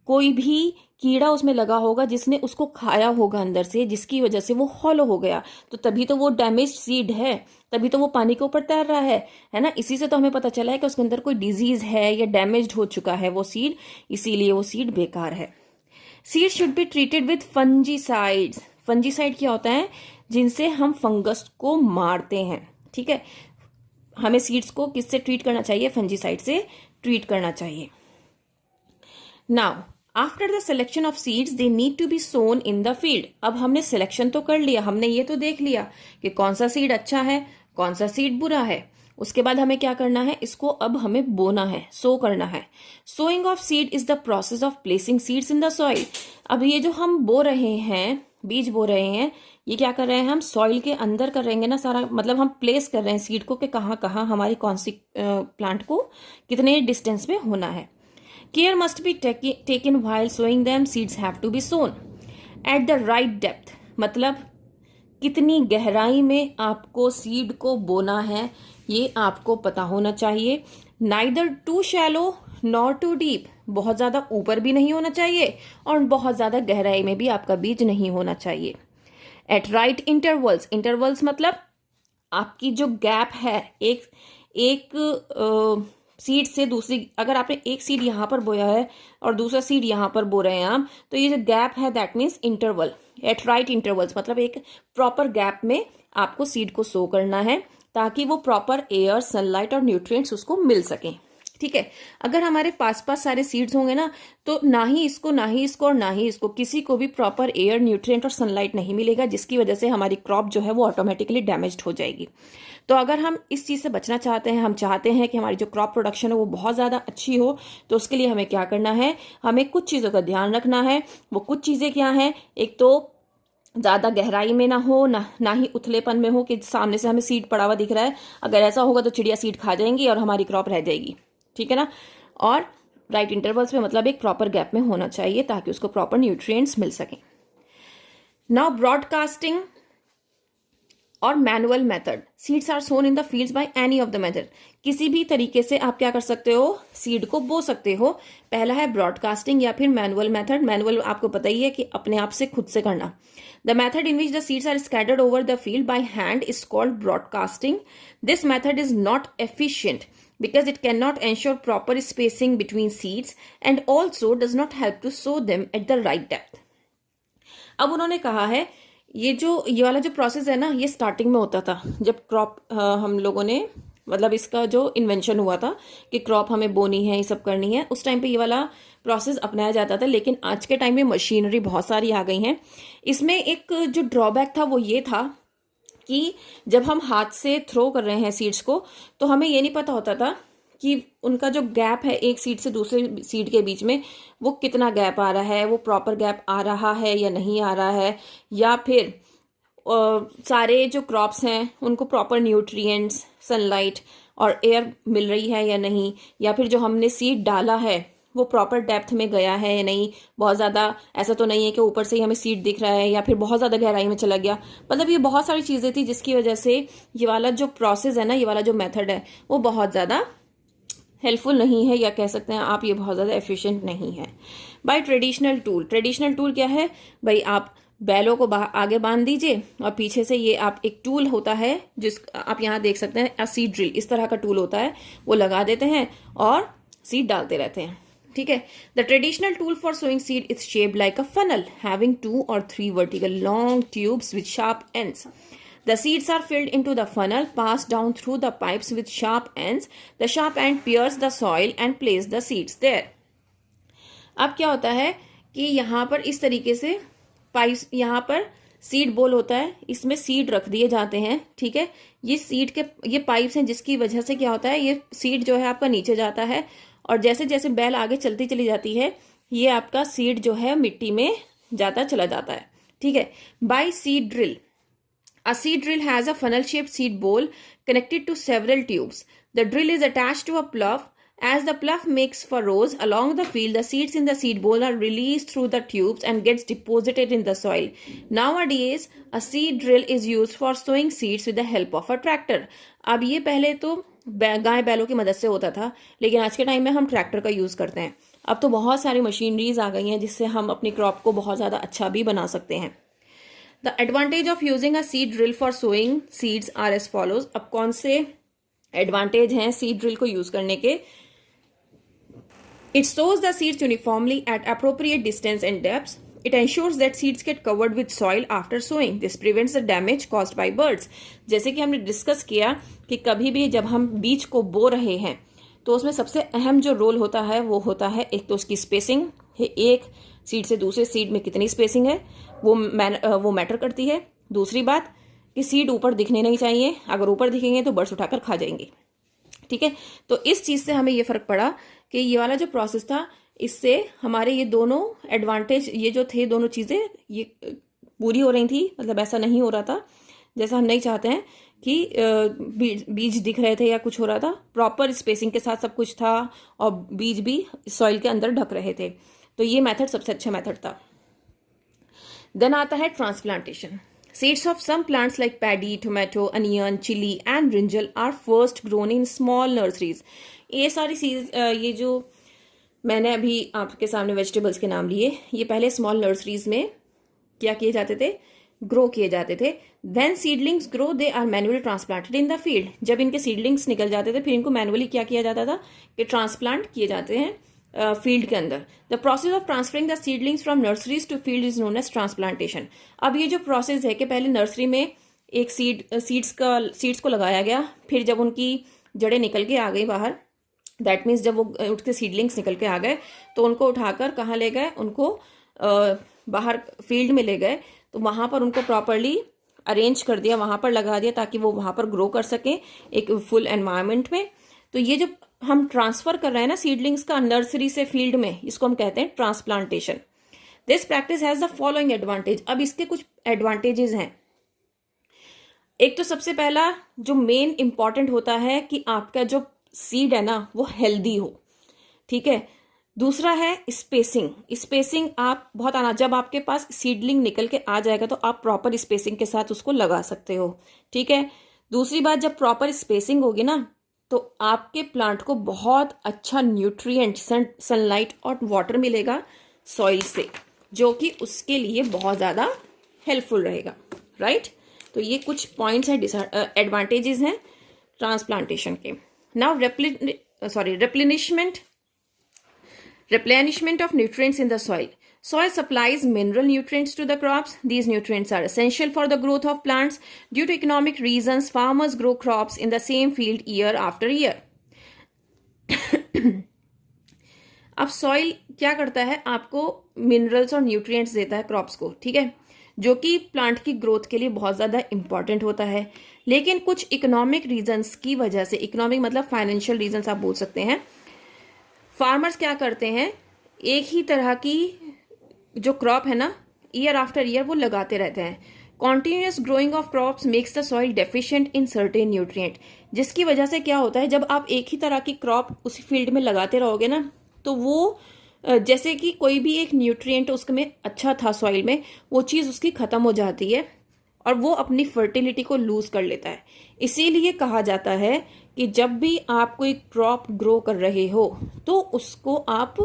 Speaker 1: कोई भी कीड़ा उसमें लगा होगा जिसने उसको खाया होगा अंदर से, जिसकी वजह से वो हॉलो हो गया। तो तभी तो वो डैमेज सीड है, तभी तो वो पानी के ऊपर तैर रहा है ना। इसी से तो हमें पता चला है कि उसके अंदर कोई डिजीज है या डैमेज हो चुका है वो सीड, इसीलिए वो सीड बेकार है। Seed should be treated with fungicides. Fungicide क्या होता है? जिनसे हम फंगस को मारते हैं। ठीक है, हमें सीड्स को किससे ट्रीट करना चाहिए? फंजीसाइड से ट्रीट करना चाहिए। Now after the selection of seeds they need to be sown in the field. अब हमने सिलेक्शन तो कर लिया, हमने ये तो देख लिया कि कौन सा सीड अच्छा है, कौन सा सीड बुरा है। उसके बाद हमें क्या करना है? इसको अब हमें बोना है, सो करना है। Sowing of seed is the process of placing seeds in the soil. अब ये जो हम बो रहे हैं, बीज बो रहे हैं, ये क्या कर रहे हैं? हम सॉइल के अंदर कर रहेंगे ना सारा, मतलब हम प्लेस कर रहे हैं सीड को कि कहाँ कहाँ हमारी कौन सी प्लांट को कितने डिस्टेंस में होना है। Care must be taken while sowing them. Seeds have to be sown at the right depth. मतलब कितनी गहराई में आपको सीड को बोना है ये आपको पता होना चाहिए। Neither too shallow nor too deep. बहुत ज्यादा ऊपर भी नहीं होना चाहिए और बहुत ज्यादा गहराई में भी आपका बीज नहीं होना चाहिए। At right intervals. Intervals मतलब आपकी जो गैप है एक सीड से दूसरी, अगर आपने एक सीड यहाँ पर बोया है और दूसरा सीड यहाँ पर बो रहे हैं आप, तो ये जो गैप है that means interval. At right intervals मतलब एक प्रॉपर गैप में आपको सीड को सो करना है ताकि वो प्रॉपर एयर, सनलाइट और न्यूट्रिएंट्स उसको मिल सकें। ठीक है, अगर हमारे पास सारे सीड्स होंगे ना तो ना ही इसको और ना ही इसको, किसी को भी प्रॉपर एयर, न्यूट्रिएंट और सनलाइट नहीं मिलेगा, जिसकी वजह से हमारी क्रॉप जो है वो ऑटोमेटिकली डैमेज्ड हो जाएगी। तो अगर हम इस चीज़ से बचना चाहते हैं, हम चाहते हैं कि हमारी जो क्रॉप प्रोडक्शन है वो बहुत ज़्यादा अच्छी हो, तो उसके लिए हमें क्या करना है? हमें कुछ चीज़ों का ध्यान रखना है। वो कुछ चीज़ें क्या हैं? एक तो ज़्यादा गहराई में ना हो, ना ही उथलेपन में हो कि सामने से हमें सीड पड़ा हुआ दिख रहा है। अगर ऐसा होगा तो चिड़िया सीड खा जाएंगी और हमारी क्रॉप रह जाएगी। ठीक है ना। और राइट इंटरवल्स में मतलब एक प्रॉपर गैप में होना चाहिए ताकि उसको प्रॉपर न्यूट्रिएंट्स मिल सकें। नाउ ब्रॉडकास्टिंग और manual method. Seeds are sown in the fields by any of the method. किसी भी तरीके से आप क्या कर सकते हो? सीड को बो सकते हो। पहला है ब्रॉडकास्टिंग या फिर मैनुअल मेथड। मैनुअल आपको पता ही है कि अपने आप से खुद से करना। The method in which the seeds are scattered over the field by hand is called broadcasting. This method is not efficient because it cannot ensure proper spacing between seeds and also does not help to sow them at the right depth. अब उन्होंने कहा है ये वाला जो process है ना, ये स्टार्टिंग में होता था जब क्रॉप हम लोगों ने, मतलब इसका जो इन्वेंशन हुआ था कि क्रॉप हमें बोनी है, ये सब करनी है, उस टाइम पे ये वाला प्रोसेस अपनाया जाता था। लेकिन आज के टाइम में मशीनरी बहुत सारी आ गई हैं। इसमें एक जो ड्रॉबैक था वो ये था कि जब हम हाथ से थ्रो कर रहे हैं सीड्स को तो हमें ये नहीं पता होता था कि उनका जो गैप है एक सीड से दूसरे सीड के बीच में वो कितना गैप आ रहा है, वो प्रॉपर गैप आ रहा है या नहीं आ रहा है, या फिर सारे जो क्रॉप्स हैं उनको प्रॉपर न्यूट्रिएंट्स, सनलाइट और एयर मिल रही है या नहीं, या फिर जो हमने सीड डाला है वो प्रॉपर डेप्थ में गया है या नहीं। बहुत ज़्यादा ऐसा तो नहीं है कि ऊपर से ही हमें सीड दिख रहा है या फिर बहुत ज़्यादा गहराई में चला गया। मतलब ये बहुत सारी चीज़ें थी जिसकी वजह से ये वाला जो प्रोसेस है ना, ये वाला जो मेथड है वो बहुत ज़्यादा हेल्पफुल नहीं है, या कह सकते हैं आप ये बहुत ज़्यादा एफिशिएंट नहीं है। By traditional tool. Traditional tool क्या है भाई? आप बैलों को आगे बांध दीजिए और पीछे से ये आप एक टूल होता है जिस आप यहाँ देख सकते हैं, सीड ड्रिल इस तरह का टूल होता है, वो लगा देते हैं और सीड डालते रहते हैं। ठीक है। The traditional tool for sowing seed is shaped like a funnel having 2 or 3 vertical long tubes with sharp ends. The seeds are filled into the funnel, passed down through the pipes with sharp ends. The sharp end pierce the soil and place the seeds there. अब क्या होता है कि यहाँ पर इस तरीके से पाइप, यहाँ पर सीड बोल होता है, इसमें सीड रख दिए जाते हैं, ठीक है। ये सीड के ये पाइप्स हैं जिसकी वजह से क्या होता है, ये सीड जो है आपका नीचे जाता है और जैसे जैसे बैल आगे चलती चली जाती है ये आपका सीड जो है मिट्टी में जाता चला जाता है, ठीक है। By seed drill. A seed drill has a funnel-shaped seed bowl connected to several tubes. The drill is attached to a plough. As the plough makes furrows along the field, the seeds in the seed bowl are released through the tubes and gets deposited in the soil. Nowadays, a seed drill is used for sowing seeds with the help of a tractor. अब ये पहले तो गाय बैलों की मदद से होता था, लेकिन आज के टाइम में हम ट्रैक्टर का यूज़ करते हैं। अब तो बहुत सारी मशीनरीज आ गई हैं जिससे हम अपनी क्रॉप को बहुत ज़्यादा अच्छा भी बना सकते हैं। The advantage of using a seed drill for sowing seeds are as follows. अब कौन से एडवांटेज हैं सीड ड्रिल को यूज करने के? It sows the seeds uniformly at appropriate distance and depths. It ensures that seeds get covered with soil after sowing. This prevents the damage caused by birds. जैसे कि हमने discuss किया कि कभी भी जब हम बीज को बो रहे हैं तो उसमें सबसे अहम जो रोल होता है वो होता है एक तो उसकी स्पेसिंग है, एक सीड से दूसरे सीड में कितनी स्पेसिंग है वो मैटर करती है। दूसरी बात कि सीड ऊपर दिखने नहीं चाहिए, अगर ऊपर दिखेंगे तो बर्ड्स उठाकर खा जाएंगे, ठीक है। तो इस चीज़ से हमें ये फ़र्क पड़ा कि ये वाला जो प्रोसेस था इससे हमारे ये दोनों एडवांटेज, ये जो थे दोनों चीज़ें ये पूरी हो रही थी। मतलब ऐसा नहीं हो रहा था जैसा हम नहीं चाहते हैं कि बीज दिख रहे थे या कुछ हो रहा था, प्रॉपर स्पेसिंग के साथ सब कुछ था और बीज भी सॉइल के अंदर ढक रहे थे। तो ये मेथड सबसे अच्छा मेथड था। देन आता है transplantation. Seeds of some plants like paddy, tomato, onion, chili and brinjal are first grown in small nurseries. ये सारी चीज ये जो मैंने अभी आपके सामने वेजिटेबल्स के नाम लिए, ये पहले स्मॉल नर्सरीज में क्या किए जाते थे, ग्रो किए जाते थे। When seedlings grow, they are manually transplanted in the field. जब इनके सीडलिंग्स निकल जाते थे फिर इनको मैनुअली क्या किया जाता था कि ट्रांसप्लांट किए जाते हैं फील्ड के अंदर। The process of transferring the seedlings from nurseries to field is known as transplantation. अब ये जो प्रोसेस है कि पहले नर्सरी में एक सीड्स को लगाया गया, फिर जब उनकी जड़ें निकल के आ गई बाहर, दैट मीन्स जब वो उसके सीडलिंग्स निकल के आ गए तो उनको उठाकर कहाँ ले गए, उनको बाहर फील्ड में ले गए, तो वहाँ पर उनको प्रॉपरली अरेंज कर दिया, वहाँ पर लगा दिया ताकि वो वहाँ पर ग्रो कर सकें एक फुल एनवायरनमेंट में। तो ये जो हम ट्रांसफर कर रहे हैं ना सीडलिंग्स का नर्सरी से फील्ड में, इसको हम कहते हैं transplantation. This practice has the following advantage. अब इसके कुछ एडवांटेजेस हैं. एक तो सबसे पहला जो मेन इंपॉर्टेंट होता है कि आपका जो सीड है ना वो हेल्दी हो, ठीक है। दूसरा है स्पेसिंग. स्पेसिंग आप बहुत आना, जब आपके पास सीडलिंग निकल के आ जाएगा तो आप प्रॉपर स्पेसिंग के साथ उसको लगा सकते हो, ठीक है। दूसरी बात, जब प्रॉपर स्पेसिंग होगी ना तो आपके प्लांट को बहुत अच्छा न्यूट्रिएंट, सनलाइट और वाटर मिलेगा सॉइल से, जो कि उसके लिए बहुत ज़्यादा हेल्पफुल रहेगा, राइट। तो ये कुछ पॉइंट्स हैं, एडवांटेजेस हैं ट्रांसप्लांटेशन के. Now replenishment of nutrients in the soil. Soil supplies mineral nutrients to the crops. These nutrients are essential for the growth of plants. Due to economic reasons, farmers grow crops in the same field year after year. अब soil क्या करता है, आपको minerals और nutrients देता है crops को, ठीक है, जो कि प्लांट की ग्रोथ के लिए बहुत ज़्यादा इंपॉर्टेंट होता है. लेकिन कुछ इकोनॉमिक रीजंस की वजह से, इकोनॉमिक मतलब फाइनेंशियल रीजंस आप बोल सकते हैं, फार्मर्स क्या करते हैं, एक ही तरह की जो क्रॉप है ना ईयर आफ्टर ईयर वो लगाते रहते हैं. Continuous growing of crops makes the soil deficient in certain nutrient. जिसकी वजह से क्या होता है, जब आप एक ही तरह की क्रॉप उसी फील्ड में लगाते रहोगे ना तो वो जैसे कि कोई भी एक न्यूट्रिएंट उसमें अच्छा था सॉइल में, वो चीज़ उसकी ख़त्म हो जाती है और वो अपनी फर्टिलिटी को लूज कर लेता है. इसीलिए कहा जाता है कि जब भी आप कोई क्रॉप ग्रो कर रहे हो तो उसको आप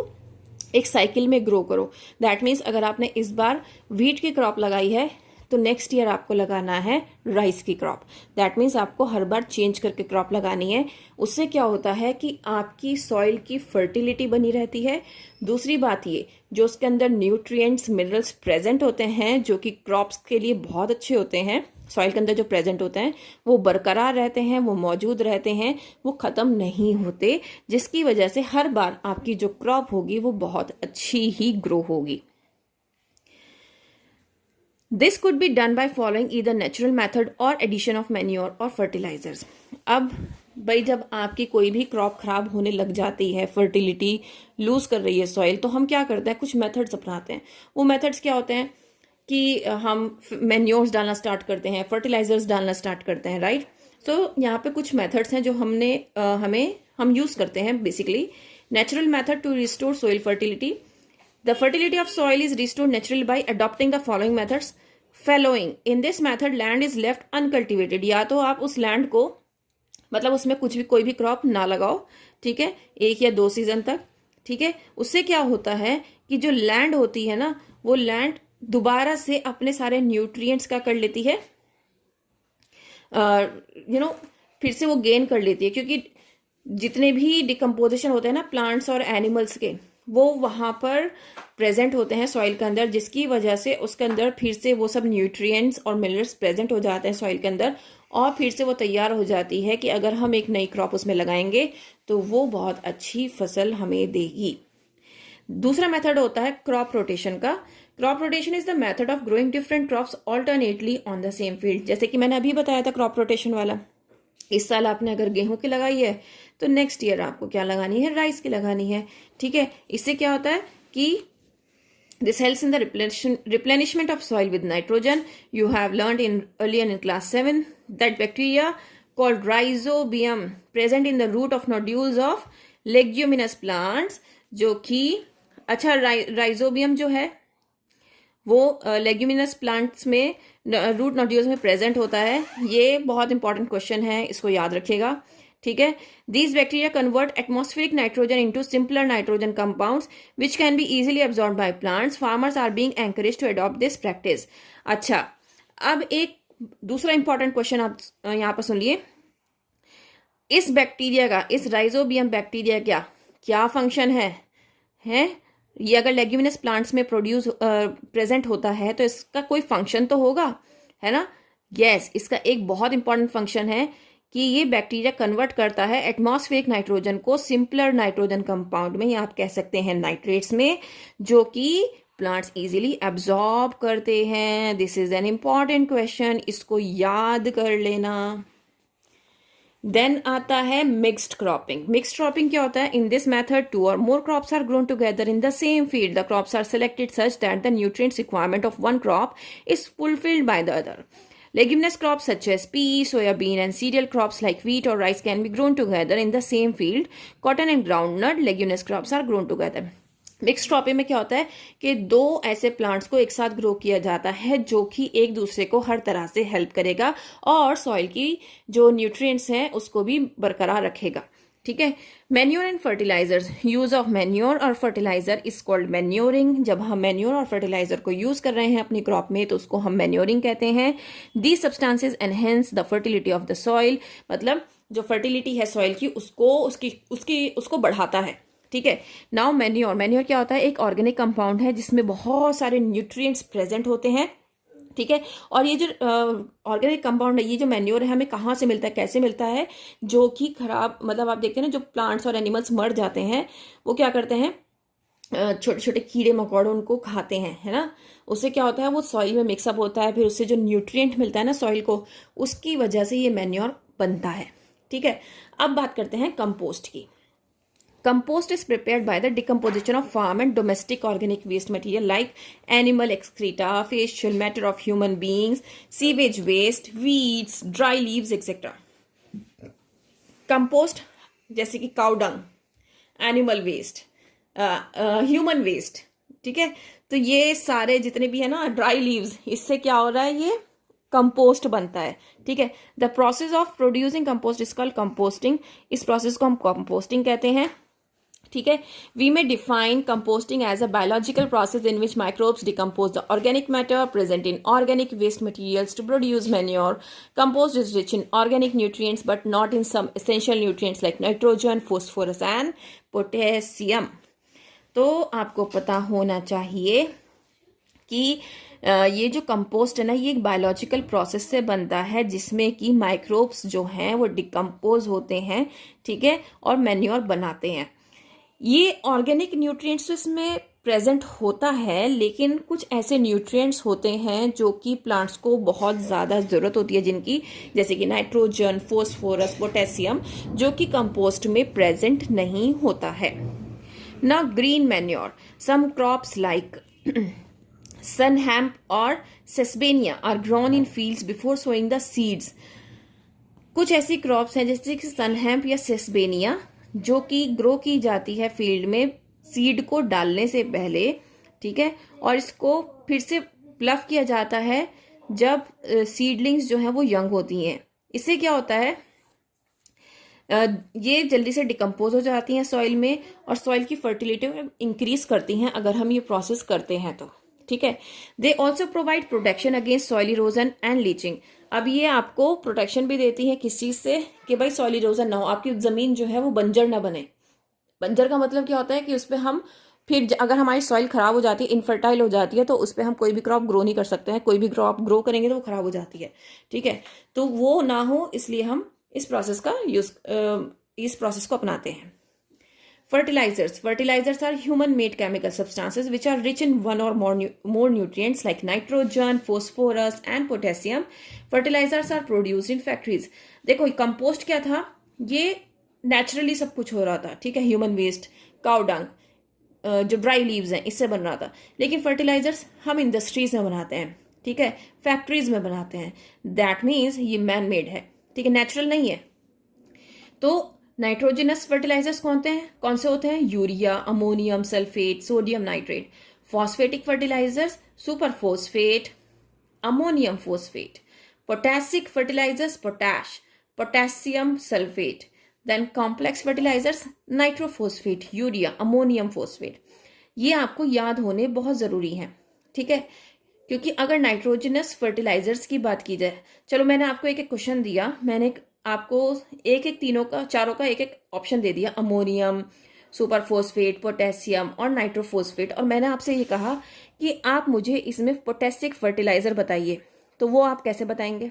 Speaker 1: एक साइकिल में ग्रो करो. दैट मीन्स अगर आपने इस बार व्हीट की क्रॉप लगाई है तो नेक्स्ट ईयर आपको लगाना है राइस की क्रॉप। दैट मीन्स आपको हर बार चेंज करके क्रॉप लगानी है। उससे क्या होता है कि आपकी सॉइल की फर्टिलिटी बनी रहती है। दूसरी बात ये, जो उसके अंदर न्यूट्रिएंट्स मिनरल्स प्रेजेंट होते हैं जो कि क्रॉप्स के लिए बहुत अच्छे होते हैं, सॉइल के अंदर जो प्रेजेंट होते हैं वो बरकरार रहते हैं, वो मौजूद रहते हैं, वो ख़त्म नहीं होते, जिसकी वजह से हर बार आपकी जो क्रॉप होगी वो बहुत अच्छी ही ग्रो होगी। This could be done by following either natural method और एडिशन ऑफ मैन्योर और फर्टिलाइजर्स। अब भाई जब आपकी कोई भी क्रॉप खराब होने लग जाती है, फर्टिलिटी लूज कर रही है सॉइल, तो हम क्या करते हैं, कुछ मेथड्स अपनाते हैं। वो मेथड्स क्या होते हैं कि हम मैन्योर्स डालना स्टार्ट करते हैं, फर्टिलाइजर्स डालना स्टार्ट करते हैं, राइट। सो यहाँ पे कुछ मेथड्स हैं जो हम यूज करते हैं। Basically natural method to restore soil fertility. The fertility of soil is restored naturally by adopting the following methods. Fallowing. In this method, land is left uncultivated. या तो आप उस लैंड को, मतलब उसमें कोई भी क्रॉप ना लगाओ, ठीक है, 1 या 2 सीजन तक, ठीक है। उससे क्या होता है कि जो लैंड होती है ना, वो लैंड दोबारा से अपने सारे न्यूट्रिएंट्स का कर लेती है, फिर से वो गेन कर लेती है, क्योंकि जितने भी डिकम्पोजिशन होते हैं ना प्लांट्स और एनिमल्स के, वो वहां पर प्रेजेंट होते हैं सॉइल के अंदर, जिसकी वजह से उसके अंदर फिर से वो सब न्यूट्रिएंट्स और मिनरल्स प्रेजेंट हो जाते हैं सॉइल के अंदर, और फिर से वो तैयार हो जाती है कि अगर हम एक नई क्रॉप उसमें लगाएंगे तो वो बहुत अच्छी फसल हमें देगी। दूसरा मेथड होता है क्रॉप रोटेशन का। Crop rotation is the method of growing different crops alternately on the same field. जैसे कि मैंने अभी बताया था क्रॉप रोटेशन वाला, इस साल आपने अगर गेहूं की लगाई है तो नेक्स्ट ईयर आपको क्या लगानी है, राइस की लगानी है, ठीक है। इससे क्या होता है कि this helps in the replenishment of soil with nitrogen. You have learned earlier in class 7 that bacteria called rhizobium present in the root of nodules of leguminous plants, जो कि अच्छा राइजोबियम जो है वो लेग्यूमिनस प्लांट्स में root nodules में present होता है। ये बहुत इंपॉर्टेंट क्वेश्चन है, इसको याद रखिएगा, ठीक है। These bacteria convert atmospheric nitrogen into simpler nitrogen compounds which can be easily absorb by plants. Farmers are being encourage to adopt this practice. अच्छा, अब एक दूसरा इंपॉर्टेंट क्वेश्चन आप यहाँ पर सुनिए। इस बैक्टीरिया का, इस राइजोबियम बैक्टीरिया का क्या फंक्शन है? ये अगर लेग्यूमिनस प्लांट्स में प्रेजेंट होता है तो इसका कोई फंक्शन तो होगा, है ना। यस, इसका एक बहुत इंपॉर्टेंट फंक्शन है कि ये बैक्टीरिया कन्वर्ट करता है एटमॉस्फेरिक नाइट्रोजन को सिंपलर नाइट्रोजन कंपाउंड में, या आप कह सकते हैं नाइट्रेट्स में, जो कि प्लांट्स इजीली एब्जॉर्ब करते हैं। This is an important question, इसको याद कर लेना। देन आता है मिक्स्ड क्रॉपिंग। मिक्स्ड क्रॉपिंग क्या होता है? In this method 2 or more crops are grown together in the same field. The crops are selected such that the nutrients requirement of one crop is fulfilled by the other. Leguminous crops such as pea, soybean and cereal crops like wheat or rice can be grown together in the same field. Cotton and groundnut leguminous crops are grown together. Mix cropping में क्या होता है कि 2 ऐसे plants को एक साथ grow किया जाता है जो कि एक दूसरे को हर तरह से हेल्प करेगा और सॉइल की जो न्यूट्रिएंट्स हैं उसको भी बरकरार रखेगा, ठीक है। Manure and fertilisers. Use of manure और फर्टिलाइजर इज कॉल्ड मैन्योरिंग। जब हम मैन्योर और फर्टिलाइजर को यूज कर रहे हैं अपनी क्रॉप में तो उसको हम मैन्योरिंग कहते हैं। These substances enhance the fertility of the soil. मतलब जो फर्टिलिटी है सॉइल की उसको बढ़ाता है, ठीक है। नाउ मैन्योर क्या होता है? एक ऑर्गेनिक कंपाउंड है जिसमें बहुत सारे न्यूट्रिएंट्स प्रेजेंट होते हैं, ठीक है। और ये जो ऑर्गेनिक कंपाउंड है, ये जो मैन्योर है, हमें कहाँ से मिलता है, कैसे मिलता है? जो कि खराब, मतलब आप देखते हैं ना, जो प्लांट्स और एनिमल्स मर जाते हैं वो क्या करते हैं, छोटे छोटे कीड़े मकोड़े उनको खाते हैं, है ना। उससे क्या होता है, वो सॉइल में मिक्सअप होता है, फिर उससे जो न्यूट्रिएंट मिलता है ना सॉइल को, उसकी वजह से ये मैन्योर बनता है, ठीक है। अब बात करते हैं कंपोस्ट की। Compost is prepared by the decomposition of farm and domestic organic waste material like animal excreta, facial matter of human beings, sewage waste, weeds, dry leaves, etc. Compost जैसे कि cow dung, animal waste, human waste, ठीक है। तो ये सारे जितने भी है ना, ड्राई लीव्स, इससे क्या हो रहा है, ये कंपोस्ट बनता है, ठीक है। The process of producing compost is called composting. इस प्रोसेस को हम कंपोस्टिंग कहते हैं, ठीक है. We may define composting as a biological process in which microbes decompose the organic matter present in organic waste materials to produce manure. Compost is rich in organic nutrients but not in some essential nutrients like nitrogen, phosphorus and potassium. तो आपको पता होना चाहिए कि ये जो compost है ना, ये एक बायोलॉजिकल प्रोसेस से बनता है जिसमें कि माइक्रोब्स जो हैं वो डिकम्पोज होते हैं, ठीक है, और मैन्योर बनाते हैं. ये ऑर्गेनिक न्यूट्रिएंट्स तो इसमें प्रेजेंट होता है, लेकिन कुछ ऐसे न्यूट्रिएंट्स होते हैं जो कि प्लांट्स को बहुत ज़्यादा ज़रूरत होती है जिनकी, जैसे कि नाइट्रोजन, फॉस्फोरस, पोटेशियम, जो कि कंपोस्ट में प्रेजेंट नहीं होता है. ना green manure, some crops like sun hemp or sesbania are grown in fields before sowing the seeds. कुछ ऐसी क्रॉप्स हैं जैसे कि सन हेम्प या सेस्बेनिया जो कि ग्रो की जाती है फील्ड में सीड को डालने से पहले, ठीक है, और इसको फिर से प्लफ किया जाता है जब सीडलिंग्स जो हैं वो यंग होती हैं. इससे क्या होता है, ये जल्दी से डिकम्पोज हो जाती हैं सॉइल में और सॉइल की फर्टिलिटी इंक्रीज करती हैं अगर हम ये प्रोसेस करते हैं तो, ठीक है. They also provide protection against soil erosion and leaching. अब ये आपको प्रोटेक्शन भी देती है किस चीज से, कि भाई सॉइल इरोजन ना हो, आपकी जमीन जो है वो बंजर ना बने. बंजर का मतलब क्या होता है कि उस पर हम फिर अगर हमारी सॉइल खराब हो जाती है, इनफर्टाइल हो जाती है, तो उस पर हम कोई भी क्रॉप ग्रो नहीं कर सकते हैं. कोई भी क्रॉप ग्रो करेंगे तो वो खराब हो जाती है, ठीक है. तो वो ना हो इसलिए हम इस प्रोसेस को अपनाते हैं. Fertilizers. Fertilizers are human-made chemical substances which are rich in one or more nutrients like nitrogen, phosphorus and potassium. Fertilizers are produced in factories. देखो कंपोस्ट क्या था, ये नेचुरली सब कुछ हो रहा था, ठीक है, ह्यूमन वेस्ट, काउ डंग, जो ड्राई लीव्स हैं, इससे बन रहा था. लेकिन फर्टिलाइजर्स हम इंडस्ट्रीज में बनाते हैं, ठीक है, फैक्ट्रीज में बनाते हैं. दैट मीन्स ये मैन मेड है, ठीक है, नेचुरल नहीं है. तो नाइट्रोजनस फर्टिलाइजर्स कौन से होते हैं, urea, ammonium sulphate, sodium nitrate. Phosphatic fertilisers, super phosphate, ammonium phosphate. Potassic fertilisers, potash, potassium sulphate. Then complex fertilisers, nitrophosphate, urea, ammonium phosphate. ये आपको याद होने बहुत जरूरी है, ठीक है, क्योंकि अगर नाइट्रोजनस फर्टिलाइजर्स की बात की जाए, चलो मैंने आपको एक क्वेश्चन दिया, मैंने आपको चारों का एक एक ऑप्शन दे दिया, अमोनियम, सुपर फोस्फेट, पोटेशियम और नाइट्रोफोस्फेट, और मैंने आपसे ये कहा कि आप मुझे इसमें पोटेसिक फर्टिलाइजर बताइए. तो वो आप कैसे बताएंगे,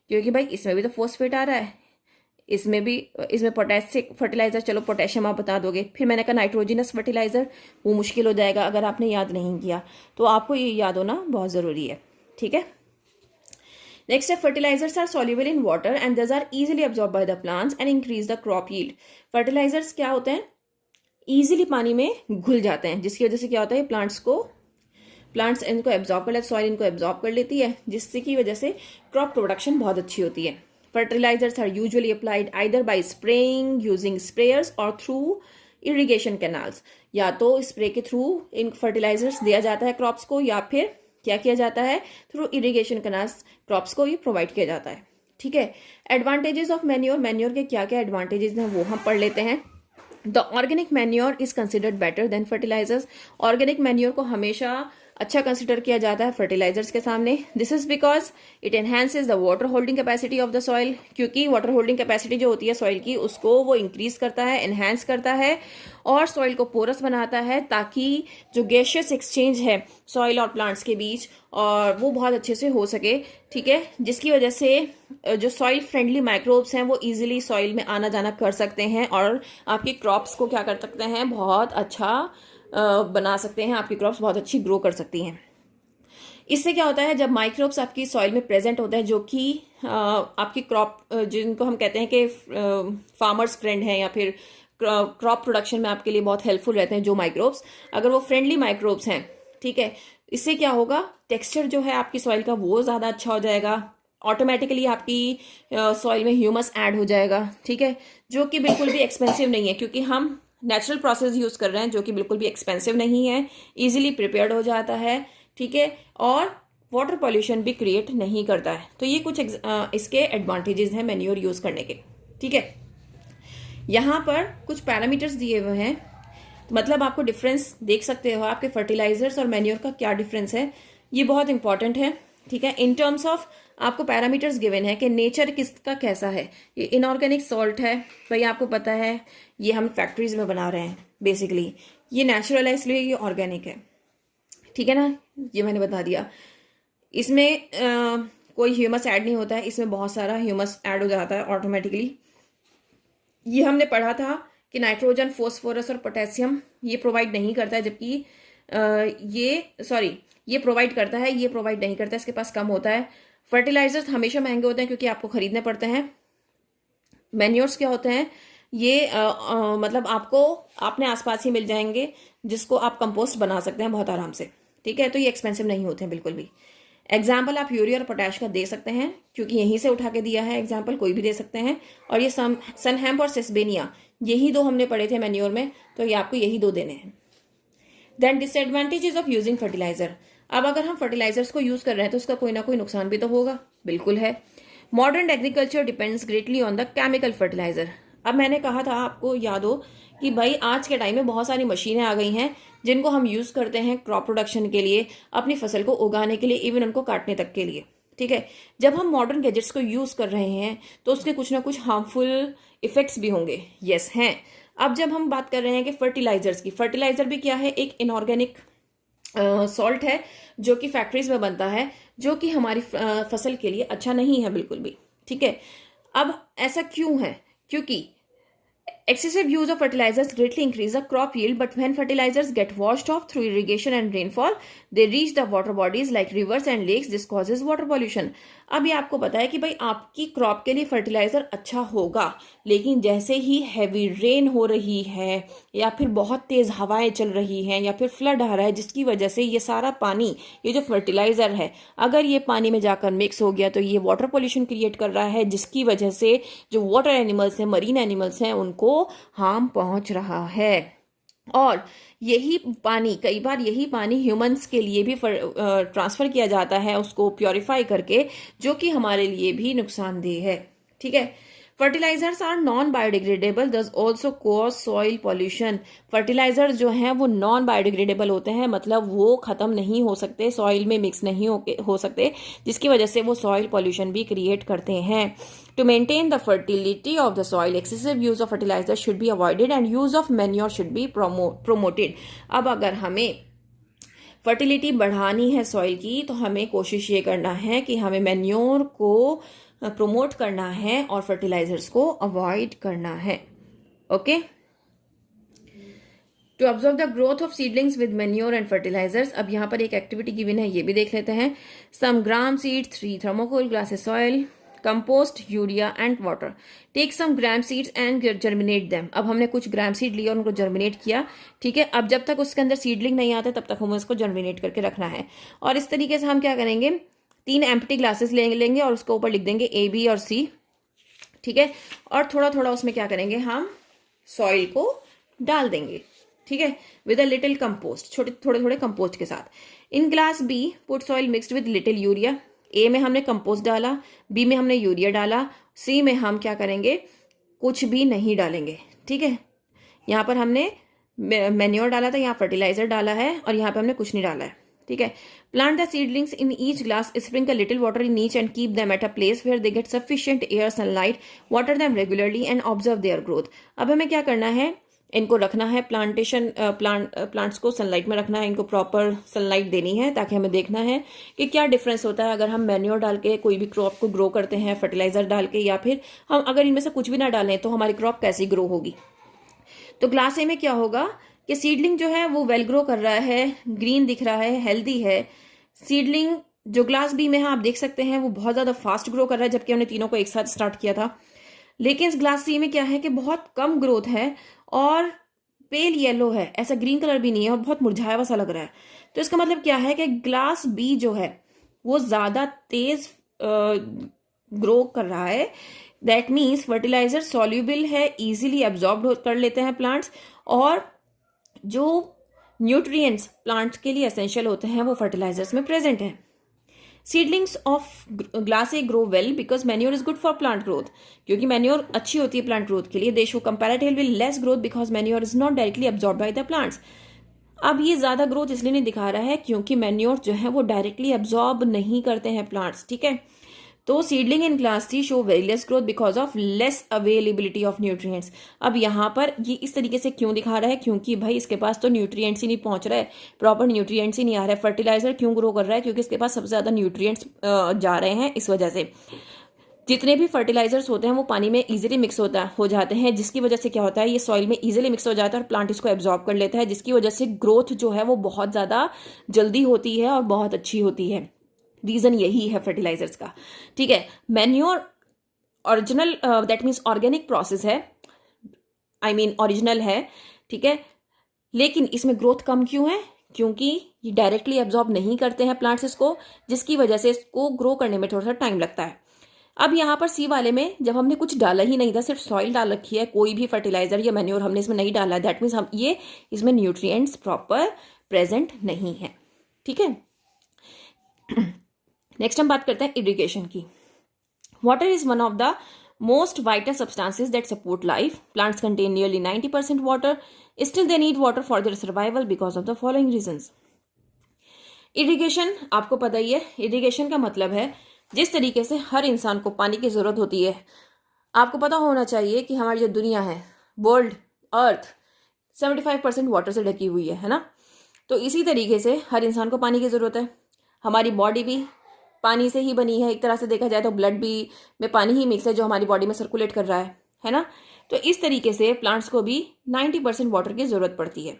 Speaker 1: क्योंकि भाई इसमें भी तो फोस्फेट आ रहा है, इसमें पोटेसिक फर्टिलाइजर, चलो पोटेशियम आप बता दोगे. फिर मैंने कहा नाइट्रोजनस फर्टिलाइजर, वो मुश्किल हो जाएगा अगर आपने याद नहीं किया. तो आपको ये याद होना बहुत ज़रूरी है, ठीक है. Next है fertilizers are soluble in water and these are easily absorbed by the plants and increase the crop yield. Fertilizers क्या होते हैं, easily पानी में घुल जाते हैं, जिसकी वजह से क्या होता है, प्लांट्स इनको एब्जॉर्ब कर लेते, सॉइल इनको एब्जॉर्ब कर लेती है, जिससे की वजह से क्रॉप प्रोडक्शन बहुत अच्छी होती है. Fertilizers are usually applied either by spraying using sprayers or through irrigation canals. या तो स्प्रे के थ्रू इन फर्टिलाइजर्स दिया जाता है क्रॉप्स को, या फिर क्या किया जाता है, थ्रू इरिगेशन कैनाल्स क्रॉप्स को ये प्रोवाइड किया जाता है, ठीक है. एडवांटेजेस ऑफ मैन्योर के क्या क्या एडवांटेजेस हैं वो हम पढ़ लेते हैं. The organic manure is considered better than fertilisers. Organic manure को हमेशा अच्छा कंसिडर किया जाता है फर्टिलाइजर्स के सामने. This is because it enhances the water holding capacity of the soil, क्योंकि वाटर होल्डिंग कैपेसिटी जो होती है सॉइल की, उसको वो इंक्रीज करता है, एनहांस करता है और सॉइल को पोरस बनाता है, ताकि जो गैशियस एक्सचेंज है सॉइल और प्लांट्स के बीच, और वो बहुत अच्छे से हो सके, ठीक है, जिसकी वजह से जो सॉइल फ्रेंडली माइक्रोब्स हैं वो इजीली सॉइल में आना जाना कर सकते हैं और आपकी क्रॉप्स को क्या कर सकते हैं, बहुत अच्छा बना सकते हैं, आपकी क्रॉप्स बहुत अच्छी ग्रो कर सकती हैं. इससे क्या होता है, जब माइक्रोब्स आपकी सॉइल में प्रेजेंट होते हैं, जो कि आपकी क्रॉप, जिनको हम कहते हैं कि फार्मर्स फ्रेंड हैं या फिर क्रॉप प्रोडक्शन में आपके लिए बहुत हेल्पफुल रहते हैं जो माइक्रोब्स, अगर वो फ्रेंडली माइक्रोब्स हैं, ठीक है, इससे क्या होगा, टेक्सचर जो है आपकी सॉइल का वो ज़्यादा अच्छा हो जाएगा. ऑटोमेटिकली आपकी सॉइल में ह्यूमस ऐड हो जाएगा, ठीक है, जो कि बिल्कुल भी एक्सपेंसिव नहीं है, क्योंकि हम नेचुरल प्रोसेस यूज कर रहे हैं जो कि बिल्कुल भी एक्सपेंसिव नहीं है, इजीली प्रिपेयर्ड हो जाता है, ठीक है, और वाटर पॉल्यूशन भी क्रिएट नहीं करता है. तो ये कुछ इसके एडवांटेजेस हैं मैन्योर यूज करने के, ठीक है. यहाँ पर कुछ पैरामीटर्स दिए हुए हैं मतलब आपको डिफरेंस देख सकते हो, आपके फर्टिलाइजर्स और मैन्योर का क्या डिफरेंस है, ये बहुत इंपॉर्टेंट है। ठीक है, इन टर्म्स ऑफ आपको पैरामीटर्स गिवन है कि नेचर किसका कैसा है। ये इनऑर्गेनिक सॉल्ट है, भाई आपको पता है ये हम फैक्ट्रीज में बना रहे हैं बेसिकली, ये नेचुरल है इसलिए ये ऑर्गेनिक है। ठीक है ना, ये मैंने बता दिया। इसमें कोई ह्यूमस ऐड नहीं होता है, इसमें बहुत सारा ह्यूमस ऐड हो जाता है ऑटोमेटिकली। ये हमने पढ़ा था कि नाइट्रोजन, फॉस्फोरस और पोटेशियम ये प्रोवाइड नहीं करता है, जबकि ये प्रोवाइड करता है, ये प्रोवाइड नहीं करता है, इसके पास कम होता है। फर्टिलाइजर्स हमेशा महंगे होते हैं क्योंकि आपको खरीदने पड़ते हैं। मैन्योर्स क्या होते हैं, ये मतलब आपको अपने आसपास ही मिल जाएंगे, जिसको आप कंपोस्ट बना सकते हैं बहुत आराम से। ठीक है, तो ये एक्सपेंसिव नहीं होते हैं बिल्कुल भी। एग्जाम्पल आप यूरिया और पोटैश का दे सकते हैं क्योंकि यहीं से उठा के दिया है, एग्जाम्पल कोई भी दे सकते हैं। और ये सनहैम्प और सेस्बेनिया, यही दो हमने पढ़े थे मैन्योर में, तो ये आपको यही दो देने हैं। Then disadvantages of using fertiliser. अब अगर हम फर्टिलाइजर्स को यूज कर रहे हैं तो उसका कोई ना कोई नुकसान भी तो होगा, बिल्कुल है। Modern agriculture depends greatly on the chemical fertiliser. अब मैंने कहा था, आपको याद हो कि भाई आज के टाइम में बहुत सारी मशीनें आ गई हैं जिनको हम यूज करते हैं क्रॉप प्रोडक्शन के लिए, अपनी फसल को उगाने के लिए, इवन उनको काटने तक के लिए। ठीक है, जब हम मॉडर्न गैजेट्स को यूज कर रहे हैं तो उसके कुछ ना कुछ हार्मफुल इफेक्ट्स भी होंगे, यस हैं। अब जब हम बात कर रहे हैं कि फर्टिलाइजर्स की, फर्टिलाइजर भी क्या है, एक इनऑर्गेनिक सॉल्ट है जो कि फैक्ट्रीज में बनता है, जो कि हमारी फसल के लिए अच्छा नहीं है बिल्कुल भी। ठीक है, अब ऐसा क्यों है, क्योंकि excessive use of fertilizers greatly increase the crop yield, but when fertilizers get washed off through irrigation and rainfall, they reach the water bodies like rivers and lakes. This causes water pollution. अब ये आपको पता है कि भाई आपकी crop के लिए फर्टिलाइजर अच्छा होगा, लेकिन जैसे ही हैवी रेन हो रही है या फिर बहुत तेज हवाएं चल रही हैं या फिर फ्लड आ रहा है, जिसकी वजह से ये सारा पानी, ये जो फर्टिलाइजर है, अगर ये पानी में जाकर मिक्स हो गया तो ये वाटर पोल्यूशन क्रिएट कर रहा है, जिसकी वजह से जो वाटर एनिमल्स हैं, मरीन एनिमल्स हैं, उनको हार्म पहुंच रहा है। और यही पानी, कई बार यही पानी ह्यूमंस के लिए भी ट्रांसफर किया जाता है, उसको प्योरीफाई करके, जो कि हमारे लिए भी नुकसानदेह है। ठीक है, fertilisers are non biodegradable, thus also cause soil pollution. Fertiliser जो हैं वो नॉन बायोडिग्रेडेबल होते हैं, मतलब वो खत्म नहीं हो सकते, सॉइल में मिक्स नहीं हो सकते, जिसकी वजह से वो सॉइल पॉल्यूशन भी क्रिएट करते हैं। To maintain the fertility of the soil, excessive use of fertilizer should be avoided and use of manure should be promoted. अब अगर हमें फर्टिलिटी बढ़ानी है सॉइल की तो हमें कोशिश ये करना है कि हमें मैन्योर को प्रमोट करना है और फर्टिलाइजर्स को अवॉइड करना है। Okay, to observe the growth of seedlings with manure and fertilisers. अब यहाँ पर एक एक्टिविटी गिवन है, ये भी देख लेते हैं। Some gram seed, 3 thermocol glasses soil, compost, urea and water. Take some gram seeds and germinate them. अब हमने कुछ ग्राम सीड लिया और उनको जर्मिनेट किया। ठीक है, अब जब तक उसके अंदर सीडलिंग नहीं आता तब तक हमें उसको जर्मिनेट करके रखना है। और इस तरीके से हम क्या करेंगे, 3 एम्प्टी ग्लासेस लेंगे और उसके ऊपर लिख देंगे A, B और C। ठीक है, और थोड़ा थोड़ा उसमें क्या करेंगे, हम सॉइल को डाल देंगे। ठीक है, विद अ लिटिल कंपोस्ट, थोड़े थोड़े कंपोस्ट के साथ। In glass B put soil mixed with little urea. A में हमने कंपोस्ट डाला, बी में हमने यूरिया डाला, सी में हम क्या करेंगे, कुछ भी नहीं डालेंगे। ठीक है, यहाँ पर हमने मैन्योर डाला था, यहाँ फर्टिलाइजर डाला है और यहाँ पे हमने कुछ नहीं डाला है। ठीक है, plant the seedlings in each glass, sprinkle little water in each and keep them at a place where they get sufficient air, sunlight, water them regularly and observe their growth. अब हमें क्या करना है, इनको रखना है प्लांट्स को sunlight में रखना है, इनको प्रॉपर सनलाइट देनी है, ताकि हमें देखना है कि क्या डिफरेंस होता है अगर हम मैन्योर डाल के कोई भी क्रॉप को ग्रो करते हैं, फर्टिलाइजर डाल के, या फिर हम अगर इनमें से कुछ भी ना डालें तो हमारी क्रॉप कैसी ग्रो होगी। तो ग्लास ए में क्या होगा कि सीडलिंग जो है वो वेल ग्रो कर रहा है, ग्रीन दिख रहा है, हेल्दी है। सीडलिंग जो ग्लास बी में है आप देख सकते हैं वो बहुत ज्यादा फास्ट ग्रो कर रहा है, जबकि हमने तीनों को एक साथ स्टार्ट किया था। लेकिन इस ग्लास सी में क्या है कि बहुत कम ग्रोथ है और पेल येलो है, ऐसा ग्रीन कलर भी नहीं है और बहुत मुरझाया हुआ सा लग रहा है। तो इसका मतलब क्या है कि ग्लास बी जो है वो ज्यादा तेज ग्रो कर रहा है। दैट मीन्स फर्टिलाइजर सॉल्यूबल है, इजीली एब्जॉर्ब कर लेते हैं प्लांट्स, और जो न्यूट्रिएंट्स प्लांट्स के लिए एसेंशियल होते हैं वो फर्टिलाइजर्स में प्रेजेंट हैं। Seedlings of glass A grow well because manure is good for plant growth, क्योंकि मैन्योर अच्छी होती है प्लांट ग्रोथ के लिए। दे show comparatively less growth because manure is not directly absorb by the plants. अब ये ज्यादा ग्रोथ इसलिए नहीं दिखा रहा है क्योंकि मैन्योर जो है वो डायरेक्टली एब्जॉर्ब नहीं करते हैं प्लांट्स, ठीक है। तो seedling in class 3 show very less growth because of less availability of nutrients. अब यहाँ पर ये इस तरीके से क्यों दिखा रहा है, क्योंकि भाई इसके पास तो न्यूट्रिएंट्स ही नहीं पहुंच रहा है, प्रॉपर न्यूट्रिएंट्स ही नहीं आ रहा है। फर्टिलाइजर क्यों ग्रो कर रहा है, क्योंकि इसके पास सबसे ज्यादा न्यूट्रिएंट्स जा रहे हैं, इस वजह से। जितने भी फर्टिलाइजर्स होते हैं वो पानी में इजीली मिक्स हो जाते हैं, जिसकी वजह से क्या होता है, ये सॉइल में इजीली मिक्स हो जाता है और प्लांट इसको एब्जॉर्ब कर लेता है, जिसकी वजह से ग्रोथ जो है वो बहुत ज्यादा जल्दी होती है और बहुत अच्छी होती है। रीजन यही है फर्टिलाइजर्स का, ठीक है। Manure original that means organic process है, आई मीन ओरिजिनल है, ठीक है, लेकिन इसमें ग्रोथ कम क्यों है, क्योंकि ये डायरेक्टली एब्जॉर्ब नहीं करते हैं प्लांट्स इसको, जिसकी वजह से इसको ग्रो करने में थोड़ा सा टाइम लगता है। अब यहाँ पर सी वाले में जब हमने कुछ डाला ही नहीं था, सिर्फ सॉइल डाल रखी है, कोई भी फर्टिलाइजर या मैन्योर हमने इसमें नहीं डाला, दैट मीन्स हम ये इसमें न्यूट्रिएंट्स प्रॉपर प्रेजेंट नहीं है, ठीक है। नेक्स्ट हम बात करते हैं इरिगेशन की। Water is one of the most vital substances that support life. Plants contain nearly 90% water, still they need water for their survival because of the following reasons. Irrigation आपको पता ही है, इरिगेशन का मतलब है जिस तरीके से हर इंसान को पानी की जरूरत होती है। आपको पता होना चाहिए कि हमारी जो दुनिया है, वर्ल्ड, अर्थ 75% वाटर से ढकी हुई है ना। तो इसी तरीके से हर इंसान को पानी की जरूरत है। हमारी बॉडी भी पानी से ही बनी है, एक तरह से देखा जाए तो ब्लड भी में पानी ही मिक्स है जो हमारी बॉडी में सर्कुलेट कर रहा है ना। तो इस तरीके से प्लांट्स को भी 90% वाटर की जरूरत पड़ती है।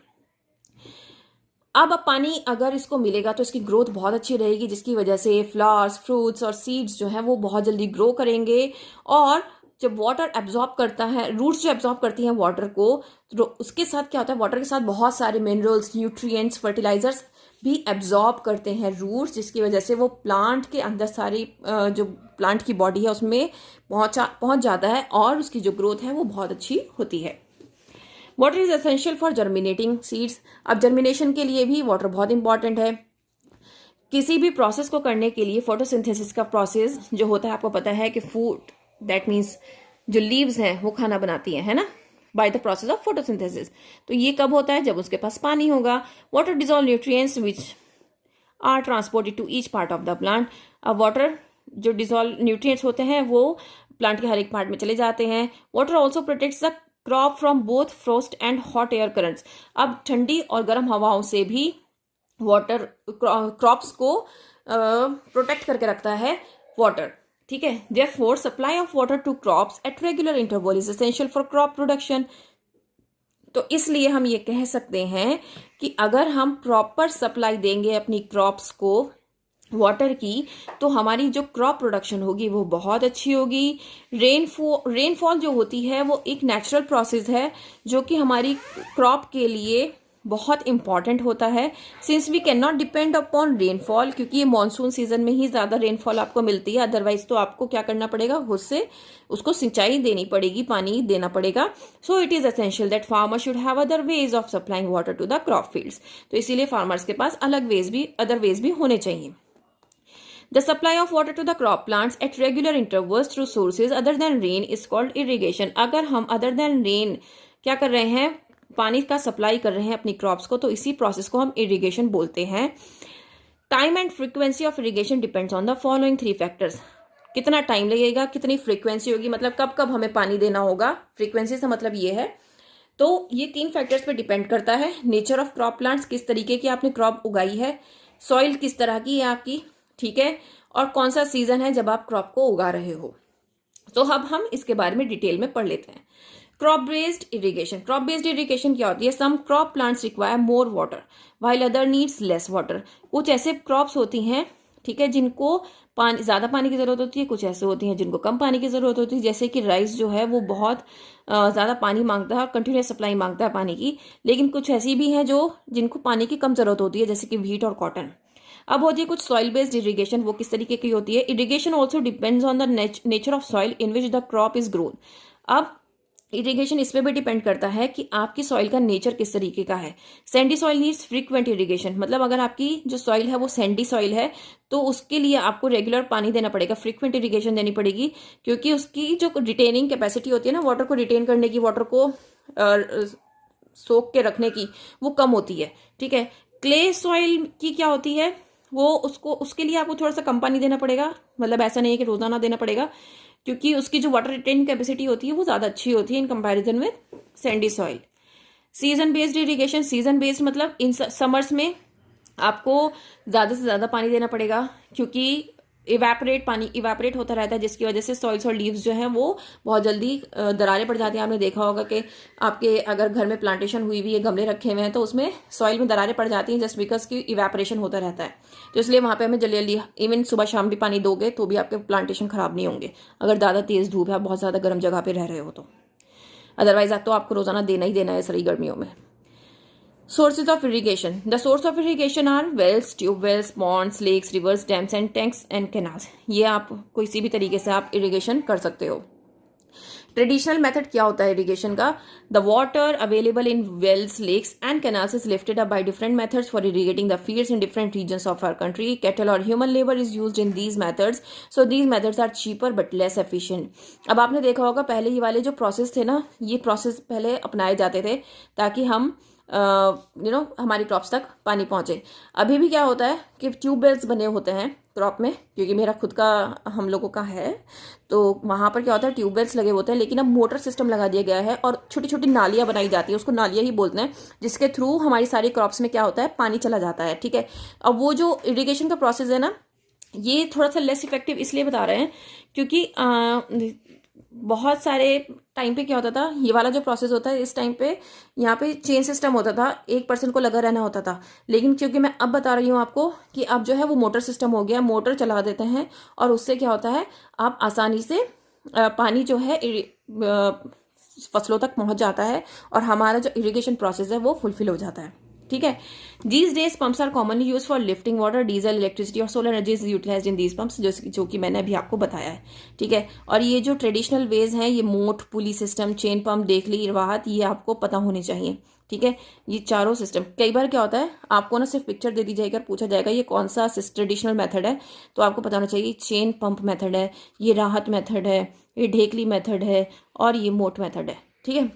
Speaker 1: अब पानी अगर इसको मिलेगा तो इसकी ग्रोथ बहुत अच्छी रहेगी, जिसकी वजह से फ्लावर्स, फ्रूट्स और सीड्स जो है वो बहुत जल्दी ग्रो करेंगे। और जब वाटर एब्जॉर्ब करता है, रूट्स जो एब्जॉर्ब करती हैं वाटर को, तो उसके साथ क्या होता है, वाटर के साथ बहुत सारे मिनरल्स, न्यूट्रिएंट्स, फर्टिलाइजर्स भी एब्जॉर्ब करते हैं रूट्स, जिसकी वजह से वो प्लांट के अंदर सारी जो प्लांट की बॉडी है उसमें पहुंच जाता है और उसकी जो ग्रोथ है वो बहुत अच्छी होती है। Water is essential for germinating seeds. अब जर्मिनेशन के लिए भी वाटर बहुत इंपॉर्टेंट है। किसी भी प्रोसेस को करने के लिए फोटोसिंथेसिस का प्रोसेस जो होता है, आपको पता है कि फूड दैट मीन्स जो लीव्स हैं वो खाना बनाती है ना, by the process of photosynthesis. तो ये कब होता है, जब उसके पास पानी होगा। Water dissolve nutrients which are transported to each part of the plant. अब वाटर जो डिजॉल्व न्यूट्रिएंट्स होते हैं वो प्लांट के हर एक पार्ट में चले जाते हैं। Water also protects the crop from both frost and hot air currents. अब ठंडी और गर्म हवाओं से भी वाटर क्रॉप्स को प्रोटेक्ट करके रखता है वाटर, ठीक है। Therefore supply of water to crops at regular interval is essential for crop production. तो इसलिए हम ये कह सकते हैं कि अगर हम प्रॉपर सप्लाई देंगे अपनी क्रॉप्स को वाटर की, तो हमारी जो क्रॉप प्रोडक्शन होगी वो बहुत अच्छी होगी। रेनफॉल जो होती है वो एक नेचुरल प्रोसेस है जो कि हमारी क्रॉप के लिए बहुत इंपॉर्टेंट होता है। Since we can not depend upon rainfall, क्योंकि ये मानसून सीजन में ही ज्यादा रेनफॉल आपको मिलती है, अदरवाइज तो आपको क्या करना पड़ेगा, खुद से उसको सिंचाई देनी पड़ेगी, पानी देना पड़ेगा। So it is essential that farmer should have other ways of supplying water to the crop fields. तो इसीलिए फार्मर्स के पास अदर वेज भी होने चाहिए। The supply of water to the crop plants at regular intervals through sources other than rain is called irrigation. अगर हम other than rain क्या कर रहे हैं, पानी का सप्लाई कर रहे हैं अपनी क्रॉप्स को, तो इसी प्रोसेस को हम इरिगेशन बोलते हैं। Time and frequency of irrigation depends on the following 3 factors. कितना टाइम लगेगा, कितनी फ्रीक्वेंसी होगी, मतलब कब कब हमें पानी देना होगा, फ्रीक्वेंसी से मतलब ये है। तो ये 3 फैक्टर्स पे डिपेंड करता है। नेचर ऑफ क्रॉप प्लांट्स, किस तरीके की आपने क्रॉप उगाई है, सॉइल किस तरह की है आपकी, ठीक है, और कौन सा सीजन है जब आप क्रॉप को उगा रहे हो। तो अब हम इसके बारे में डिटेल में पढ़ लेते हैं। Crop based irrigation. Crop based irrigation क्या होती है, some crop plants require more water while other needs less water. कुछ ऐसे क्रॉप्स होती हैं, ठीक है, जिनको ज्यादा पानी की जरूरत होती है, कुछ ऐसे होती हैं जिनको कम पानी की जरूरत होती है। जैसे कि राइस जो है वो बहुत ज्यादा पानी मांगता है और कंटिन्यूस सप्लाई मांगता है पानी की, लेकिन कुछ ऐसी भी हैं जिनको पानी की कम जरूरत होती है, जैसे कि व्हीट और कॉटन। अब होती है कुछ सॉइल बेस्ड इरिगेशन, वो किस तरीके की होती है। Irrigation also depends on the nature of soil in which the crop is grown. अब इरिगेशन इस पे भी डिपेंड करता है कि आपकी सॉइल का नेचर किस तरीके का है। Sandy soil needs frequent irrigation, मतलब अगर आपकी जो सॉइल है वो सैंडी सॉइल है तो उसके लिए आपको रेगुलर पानी देना पड़ेगा, फ्रीक्वेंट इरिगेशन देनी पड़ेगी, क्योंकि उसकी जो रिटेनिंग कैपेसिटी होती है ना, वाटर को रिटेन करने की, वाटर को सोख के रखने की, वो कम होती है। ठीक है, क्ले सॉइल की क्या होती है, वो उसके लिए आपको थोड़ा सा कम पानी देना पड़ेगा, मतलब ऐसा नहीं है कि रोजाना देना पड़ेगा, क्योंकि उसकी जो वाटर रिटेनिंग कैपेसिटी होती है वो ज़्यादा अच्छी होती है in comparison with Sandy soil. Season based irrigation, season based मतलब इन समर्स में आपको ज़्यादा से ज़्यादा पानी देना पड़ेगा, क्योंकि पानी इवेपोरेट होता रहता है, जिसकी वजह से सॉइल्स और लीव्स जो हैं वो बहुत जल्दी दरारें पड़ जाती हैं। आपने देखा होगा कि आपके अगर घर में प्लांटेशन हुई हुई है, गमले रखे हुए हैं, तो उसमें सॉइल में दरारें पड़ जाती हैं जस्ट बिकॉज की इवेपोरेशन होता रहता है। तो इसलिए वहाँ पे हमें जल्दी जल्दी, इवन सुबह शाम भी पानी दोगे तो भी आपके प्लांटेशन खराब नहीं होंगे, अगर ज़्यादा तेज़ धूप है, बहुत ज़्यादा गर्म जगह पर रह रहे हो तो। अदरवाइज तो आपको रोज़ाना देना ही देना है सारी गर्मियों में। Sources of irrigation. The source of irrigation are wells, tube wells, ponds, lakes, rivers, dams and tanks and canals. ये आप किसी भी तरीके से आप इरिगेशन कर सकते हो। ट्रेडिशनल मेथड क्या होता है इरिगेशन का? The water available in wells, lakes and canals is lifted up by different methods for irrigating the fields in different regions of our country. Cattle और human labour is used in these methods, so these methods are cheaper but less efficient. अब आपने देखा होगा पहले ही वाले जो process थे ना, ये प्रोसेस पहले अपनाए जाते थे ताकि हम हमारी क्रॉप्स तक पानी पहुंचे. अभी भी क्या होता है कि ट्यूबवेल्स बने होते हैं क्रॉप में, क्योंकि मेरा खुद का, हम लोगों का है, तो वहां पर क्या होता है ट्यूबवेल्स लगे होते हैं, लेकिन अब मोटर सिस्टम लगा दिया गया है और छोटी छोटी नालियां बनाई जाती है, उसको नालियां ही बोलते हैं, जिसके थ्रू हमारी सारी क्रॉप्स में क्या होता है पानी चला जाता है. ठीक है, अब वो जो इरिगेशन का प्रोसेस है ना, ये थोड़ा सा लेस इफेक्टिव इसलिए बता रहे हैं क्योंकि बहुत सारे टाइम पे क्या होता था, ये वाला जो प्रोसेस होता है इस टाइम पे यहाँ पे चेन सिस्टम होता था, एक पर्सन को लगा रहना होता था. लेकिन क्योंकि मैं अब बता रही हूँ आपको कि अब जो है वो मोटर सिस्टम हो गया, मोटर चला देते हैं और उससे क्या होता है आप आसानी से पानी जो है फसलों तक पहुंच जाता है और हमारा जो इरिगेशन प्रोसेस है वो फुलफिल हो जाता है. ठीक है, these days pumps are commonly use for lifting water. Diesel, electricity और solar energy is utilised in these pumps, जो कि मैंने अभी आपको बताया है. ठीक है, और ये जो ट्रेडिशनल वेज हैं, ये मोट, पुली सिस्टम, चेन पंप, देखली, वाहत, ये आपको पता होने चाहिए. ठीक है, ये चारों सिस्टम. कई बार क्या होता है आपको ना सिर्फ पिक्चर दे दी जाएगी और पूछा जाएगा ये कौन सा ट्रेडिशनल मेथड है, तो आपको पता होना चाहिए चेन पंप मेथड है, ये राहत मेथड है, ये ढेकली मेथड है और ये मोट मेथड है. ठीक है,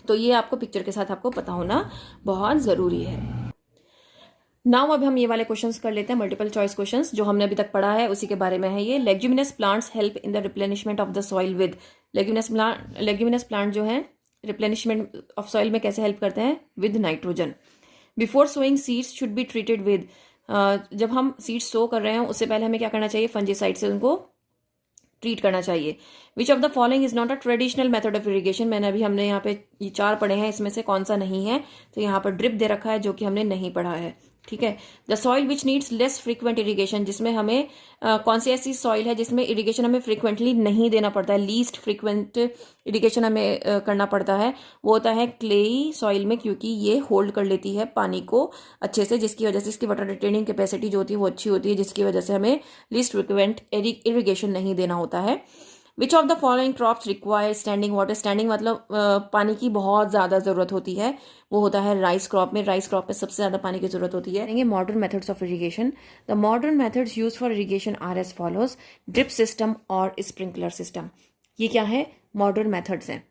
Speaker 1: तो ये आपको पिक्चर के साथ आपको पता होना बहुत ज़रूरी है. नाउ अब हम ये वाले क्वेश्चंस कर लेते हैं, मल्टीपल चॉइस क्वेश्चंस जो हमने अभी तक पढ़ा है उसी के बारे में है. ये leguminous plants help in the replenishment of the soil with. Leguminous plant जो है रिप्लेनिशमेंट ऑफ सॉइल में कैसे हेल्प करते हैं? With nitrogen. Before sowing seeds should be treated with. जब हम सीड्स सो कर रहे हैं उससे पहले हमें क्या करना चाहिए? फंजीसाइड से उनको ट्रीट करना चाहिए. विच of the following is not a traditional method of irrigation. हमने यहाँ पे ये 4 पढ़े हैं, इसमें से कौन सा नहीं है? तो यहाँ पर ड्रिप दे रखा है जो कि हमने नहीं पढ़ा है. ठीक है, the soil which needs less frequent irrigation, जिसमें हमें कौन सी ऐसी सॉइल है जिसमें इरिगेशन हमें फ्रीक्वेंटली नहीं देना पड़ता है, लीस्ट फ्रीक्वेंट इरिगेशन हमें करना पड़ता है, वो होता है क्लेई सॉइल में, क्योंकि ये होल्ड कर लेती है पानी को अच्छे से, जिसकी वजह से इसकी वाटर रिटेनिंग कैपेसिटी जो होती है वो अच्छी होती है, जिसकी वजह से हमें लीस्ट फ्रीक्वेंट इरिगेशन नहीं देना होता है. विच of the following crops require standing water. Standing मतलब पानी की बहुत ज़्यादा ज़रूरत होती है, वो होता है राइस क्रॉप में. राइस क्रॉप में सबसे ज़्यादा पानी की ज़रूरत होती है. Modern methods of irrigation. The modern methods use for irrigation are as follows. Drip system और स्प्रिंकलर सिस्टम. ये क्या है? मॉडर्न मेथड्स हैं.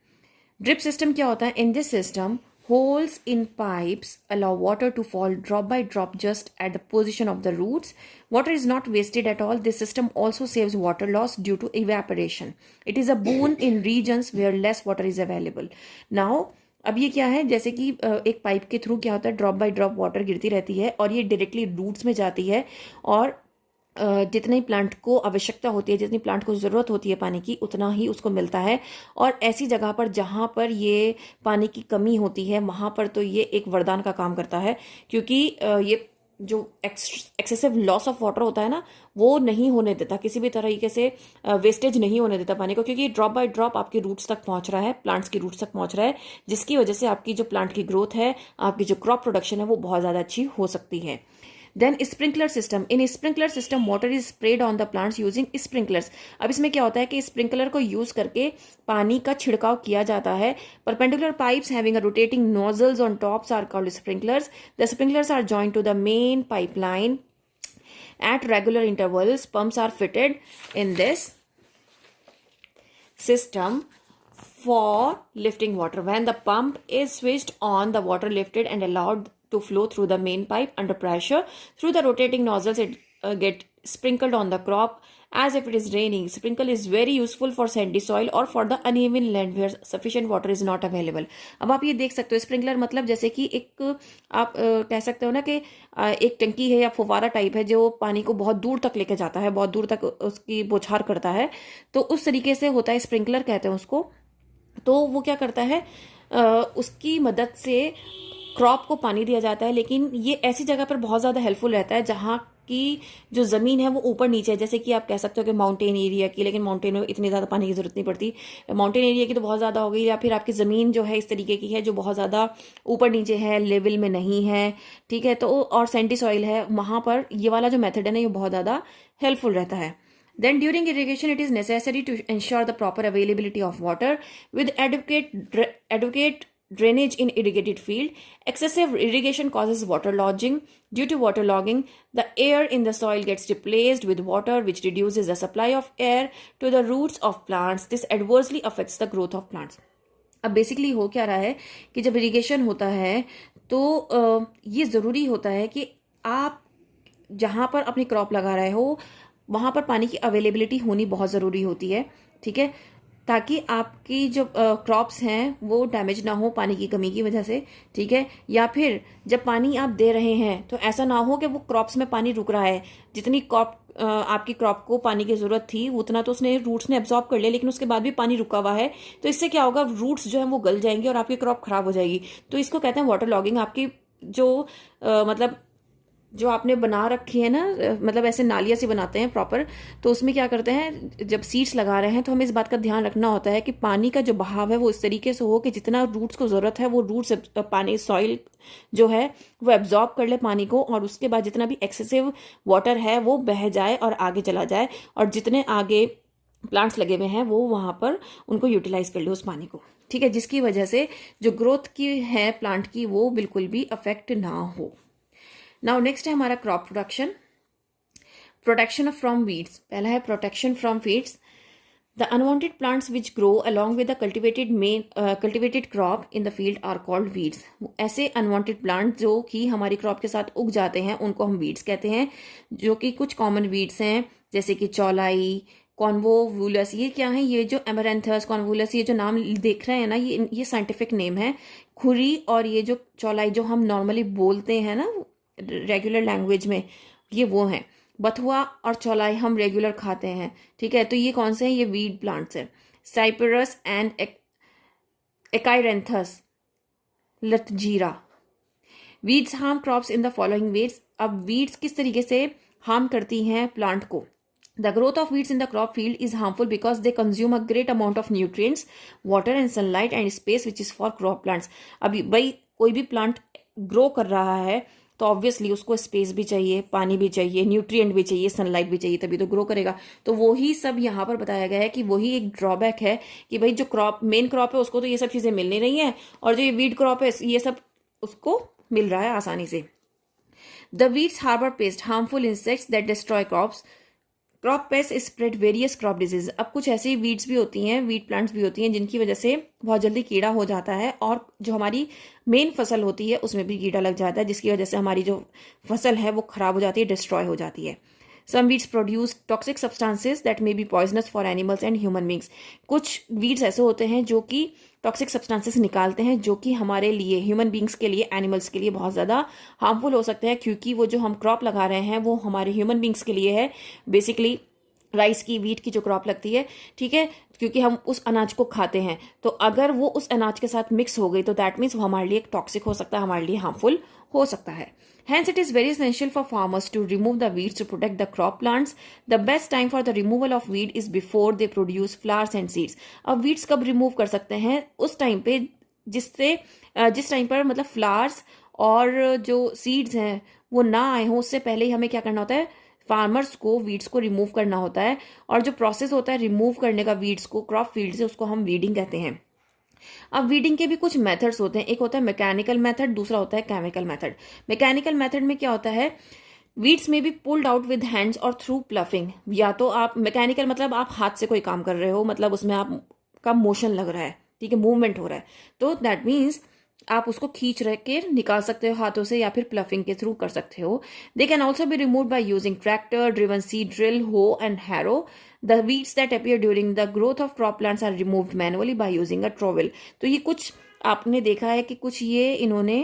Speaker 1: ड्रिप सिस्टम क्या होता है? In this system holes in pipes allow water to fall drop by drop just at the position of the roots. Water is not wasted at all. This system also saves water loss due to evaporation. It is a boon in regions where less water is available. Now अब ये क्या है, जैसे कि एक pipe के through क्या होता है, ड्रॉप बाय ड्रॉप वाटर गिरती रहती है और ये डायरेक्टली रूट्स में जाती है और जितनी प्लांट को आवश्यकता होती है, जितनी प्लांट को ज़रूरत होती है पानी की, उतना ही उसको मिलता है. और ऐसी जगह पर जहाँ पर ये पानी की कमी होती है वहाँ पर तो ये एक वरदान का काम करता है, क्योंकि ये जो एक्सेसिव लॉस ऑफ वाटर होता है ना, वो नहीं होने देता, किसी भी तरीके से वेस्टेज नहीं होने देता पानी को, क्योंकि ड्रॉप बाय ड्रॉप आपकी रूट्स तक पहुँच रहा है, प्लांट्स की रूट्स तक पहुँच रहा है, जिसकी वजह से आपकी जो प्लांट की ग्रोथ है, आपकी जो क्रॉप प्रोडक्शन है वो बहुत ज़्यादा अच्छी हो सकती है. Then sprinkler system, in sprinkler system water is spread on the plants using sprinklers. अब इसमें क्या होता है कि स्प्रिंकलर को यूज करके पानी का छिड़काव किया जाता है। Perpendicular pipes having a rotating nozzles on tops are called sprinklers. The sprinklers are joined to the main pipeline at regular intervals. Pumps are fitted in this system for lifting water. When the pump is switched on, the water lifted and allowed to flow through the main pipe under pressure. Through the rotating nozzles, it get sprinkled on the crop as if it is raining. Sprinkle is very useful for sandy soil or for the uneven land where sufficient water is not available. अब आप ये देख सकते हो, sprinkler मतलब जैसे कि एक आप कह सकते हो ना कि एक टंकी है या फुवारा टाइप है जो पानी को बहुत दूर तक लेके जाता है, बहुत दूर तक उसकी बौछार करता है, तो उस तरीके से होता है, स्प्रिंकलर कहते हैं उसको। तो वो क्या करता है, उसकी मदद से क्रॉप को पानी दिया जाता है, लेकिन ये ऐसी जगह पर बहुत ज़्यादा हेल्पफुल रहता है जहाँ की जो ज़मीन है वो ऊपर नीचे है, जैसे कि आप कह सकते हो कि माउंटेन एरिया की, लेकिन माउंटेन में इतनी ज़्यादा पानी की ज़रूरत नहीं पड़ती, माउंटेन एरिया की तो बहुत ज़्यादा हो गई, या फिर आपकी ज़मीन जो है इस तरीके की है जो बहुत ज़्यादा ऊपर नीचे है, लेवल में नहीं है, ठीक है, तो और सैंडी सॉइल है, वहाँ पर ये वाला जो मेथड है ना ये बहुत ज़्यादा हेल्पफुल रहता है। Then during irrigation, it is necessary to ensure the proper availability of water with adequate drainage in irrigated field. Excessive irrigation causes water lodging. Due to water logging, the air in the soil gets replaced with water, which reduces the supply of air to the roots of plants. This adversely affects the growth of plants. अब basically हो क्या रहा है कि जब irrigation होता है तो ये ज़रूरी होता है कि आप जहाँ पर अपनी क्रॉप लगा रहे हो वहाँ पर पानी की अवेलेबिलिटी होनी बहुत ज़रूरी होती है, ठीक है, ताकि आपकी जो क्रॉप्स हैं वो डैमेज ना हो पानी की कमी की वजह से, ठीक है, या फिर जब पानी आप दे रहे हैं तो ऐसा ना हो कि वो क्रॉप्स में पानी रुक रहा है, जितनी आपकी क्रॉप को पानी की ज़रूरत थी उतना तो उसने रूट्स ने एब्जॉर्ब कर लिया, लेकिन उसके बाद भी पानी रुका हुआ है, तो इससे क्या होगा, रूट्स जो है वो गल जाएंगे और आपकी क्रॉप खराब हो जाएगी। तो इसको कहते हैं वाटर लॉगिंग। आपकी जो मतलब जो आपने बना रखी है ना, मतलब ऐसे नालियाँ सी बनाते हैं प्रॉपर, तो उसमें क्या करते हैं, जब सीड्स लगा रहे हैं तो हमें इस बात का ध्यान रखना होता है कि पानी का जो बहाव है वो इस तरीके से हो कि जितना रूट्स को ज़रूरत है वो रूट्स पानी सॉइल जो है वो एब्जॉर्ब कर ले पानी को, और उसके बाद जितना भी एक्सेसिव वाटर है वो बह जाए और आगे चला जाए, और जितने आगे प्लांट्स लगे हुए हैं वो वहाँ पर उनको यूटिलाइज कर ले उस पानी को, ठीक है, जिसकी वजह से जो ग्रोथ की है प्लांट की वो बिल्कुल भी अफेक्ट ना हो। नाउ नेक्स्ट है हमारा क्रॉप प्रोटेक्शन फ्रॉम वीड्स। पहला है protection from weeds. The unwanted plants which grow along with the cultivated crop in the field are called weeds. ऐसे अनवांटेड प्लांट जो कि हमारी क्रॉप के साथ उग जाते हैं उनको हम वीड्स कहते हैं, जो कि कुछ कॉमन वीड्स हैं जैसे कि चौलाई, कॉन्वोवुलस, ये क्या है, ये जो एमरैंथस, कॉन्वोवुलस, ये जो नाम देख रहे हैं ना ये साइंटिफिक नेम है। खुरी और ये जो चौलाई जो हम नॉर्मली बोलते हैं ना रेगुलर लैंग्वेज में, ये वो हैं। बथुआ और चौलाई हम रेगुलर खाते हैं, ठीक है, तो ये कौन से हैं, ये वीड प्लांट्स हैं। साइपरस एंड एकाइरेंथस लतजीरा। Weeds harm crops in the following ways. अब वीड्स किस तरीके से हार्म करती हैं प्लांट को। The growth of weeds in the crop field is harmful because they consume a great amount of nutrients, water and sunlight and space which is for crop plants. अभी भाई कोई भी प्लांट ग्रो कर रहा है तो obviously उसको space भी चाहिए, पानी भी चाहिए, न्यूट्रिएंट भी चाहिए, सनलाइट भी चाहिए, तभी तो ग्रो करेगा। तो वही सब यहाँ पर बताया गया है कि वही एक ड्रॉबैक है कि भाई जो क्रॉप मेन क्रॉप है उसको तो ये सब चीज़ें मिल नहीं रही हैं, और जो ये वीड क्रॉप है ये सब उसको मिल रहा है आसानी से। The weeds harbour pest harmful insects that destroy crops. Crop pest spread various crop disease. अब कुछ ऐसी वीड्स भी होती हैं, वीड प्लांट्स भी होती हैं जिनकी वजह से बहुत जल्दी कीड़ा हो जाता है, और जो हमारी मेन फसल होती है उसमें भी कीड़ा लग जाता है, जिसकी वजह से हमारी जो फसल है वो खराब हो जाती है, डिस्ट्रॉय हो जाती है। Some weeds produce toxic substances that may be poisonous for animals and human beings. कुछ weeds ऐसे होते हैं जो कि टॉक्सिक सब्सटेंसेस निकालते हैं जो कि हमारे लिए, ह्यूमन बींग्स के लिए, एनिमल्स के लिए बहुत ज़्यादा हार्मफुल हो सकते हैं, क्योंकि वो जो हम क्रॉप लगा रहे हैं वो हमारे ह्यूमन बींग्स के लिए है। बेसिकली राइस की, वीट की जो क्रॉप लगती है, ठीक है, क्योंकि हम उस अनाज को खाते हैं, तो अगर वो उस अनाज के साथ मिक्स हो गई तो दैट मीन्स वो हमारे लिए टॉक्सिक हो सकता है, हमारे लिए हार्मफुल हो सकता है। Hence, it is very essential for farmers to remove the weeds to protect the crop plants. The best time for the removal of weed is before they produce flowers and seeds. अब weeds कब remove कर सकते हैं, उस time पे जिस time पर मतलब फ्लावर्स और जो सीड्स हैं वो ना आए हों, उससे पहले ही हमें क्या करना होता है, फार्मर्स को वीड्स को रिमूव करना होता है। और जो प्रोसेस होता है रिमूव करने का वीड्स को क्रॉप फील्ड से, उसको हम वीडिंग कहते हैं। अब वीडिंग के भी कुछ मेथड्स होते हैं, एक होता है मैकेनिकल मेथड, दूसरा होता है केमिकल मेथड। मैकेनिकल मेथड में क्या होता है, वीड्स में be pulled out with hands और थ्रू प्लफिंग। या तो आप मैकेनिकल मतलब आप हाथ से कोई काम कर रहे हो, मतलब उसमें आपका मोशन लग रहा है, ठीक है, मूवमेंट हो रहा है, तो दैट मीन्स आप उसको खींच रह के निकाल सकते हो हाथों से, या फिर प्लफिंग के थ्रू कर सकते हो। They can also be remove by using tractor, driven seed drill, hoe and harrow. The weeds that appear during the growth of crop plants are removed manually by using a trowel. तो ये कुछ आपने देखा है कि कुछ ये इन्होंने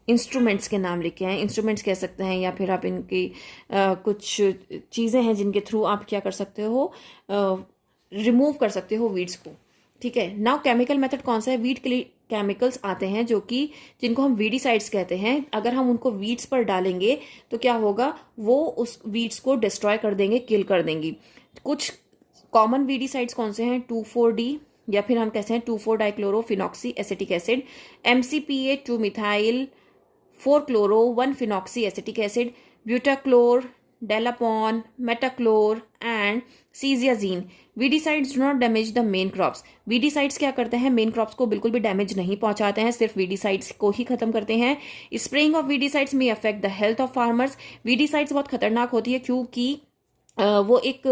Speaker 1: इंस्ट्रूमेंट्स के नाम लिखे हैं, इंस्ट्रूमेंट्स कह सकते हैं, या फिर आप इनकी कुछ चीज़ें हैं जिनके थ्रू आप क्या कर सकते हो, रिमूव कर सकते हो वीड्स को, ठीक है। नाउ केमिकल मेथड कौन सा है, वीड के लिए केमिकल्स आते हैं जो कि जिनको हम वीडीसाइड्स कहते हैं। अगर हम उनको वीड्स पर डालेंगे तो क्या होगा, वो उस वीड्स को डिस्ट्रॉय कर देंगे, किल कर देंगी। कुछ कॉमन वीडीसाइड्स कौन से हैं, 2,4-D, या फिर हम कहते हैं two four dichlorophenoxy acetic acid, MCPA two methyl 4-क्लोरो one phenoxy acetic acid, butachlor, dalapon, metolachlor and simazine. Weedicides do not damage the main crops. Weedicides क्या करते हैं, मेन क्रॉप्स को बिल्कुल भी डैमेज नहीं पहुंचाते हैं, सिर्फ वीडीसाइड्स को ही खत्म करते हैं। स्प्रेइंग ऑफ वीडीसाइड्स में affect the health of farmers. Weedicides बहुत खतरनाक होती है क्योंकि वो एक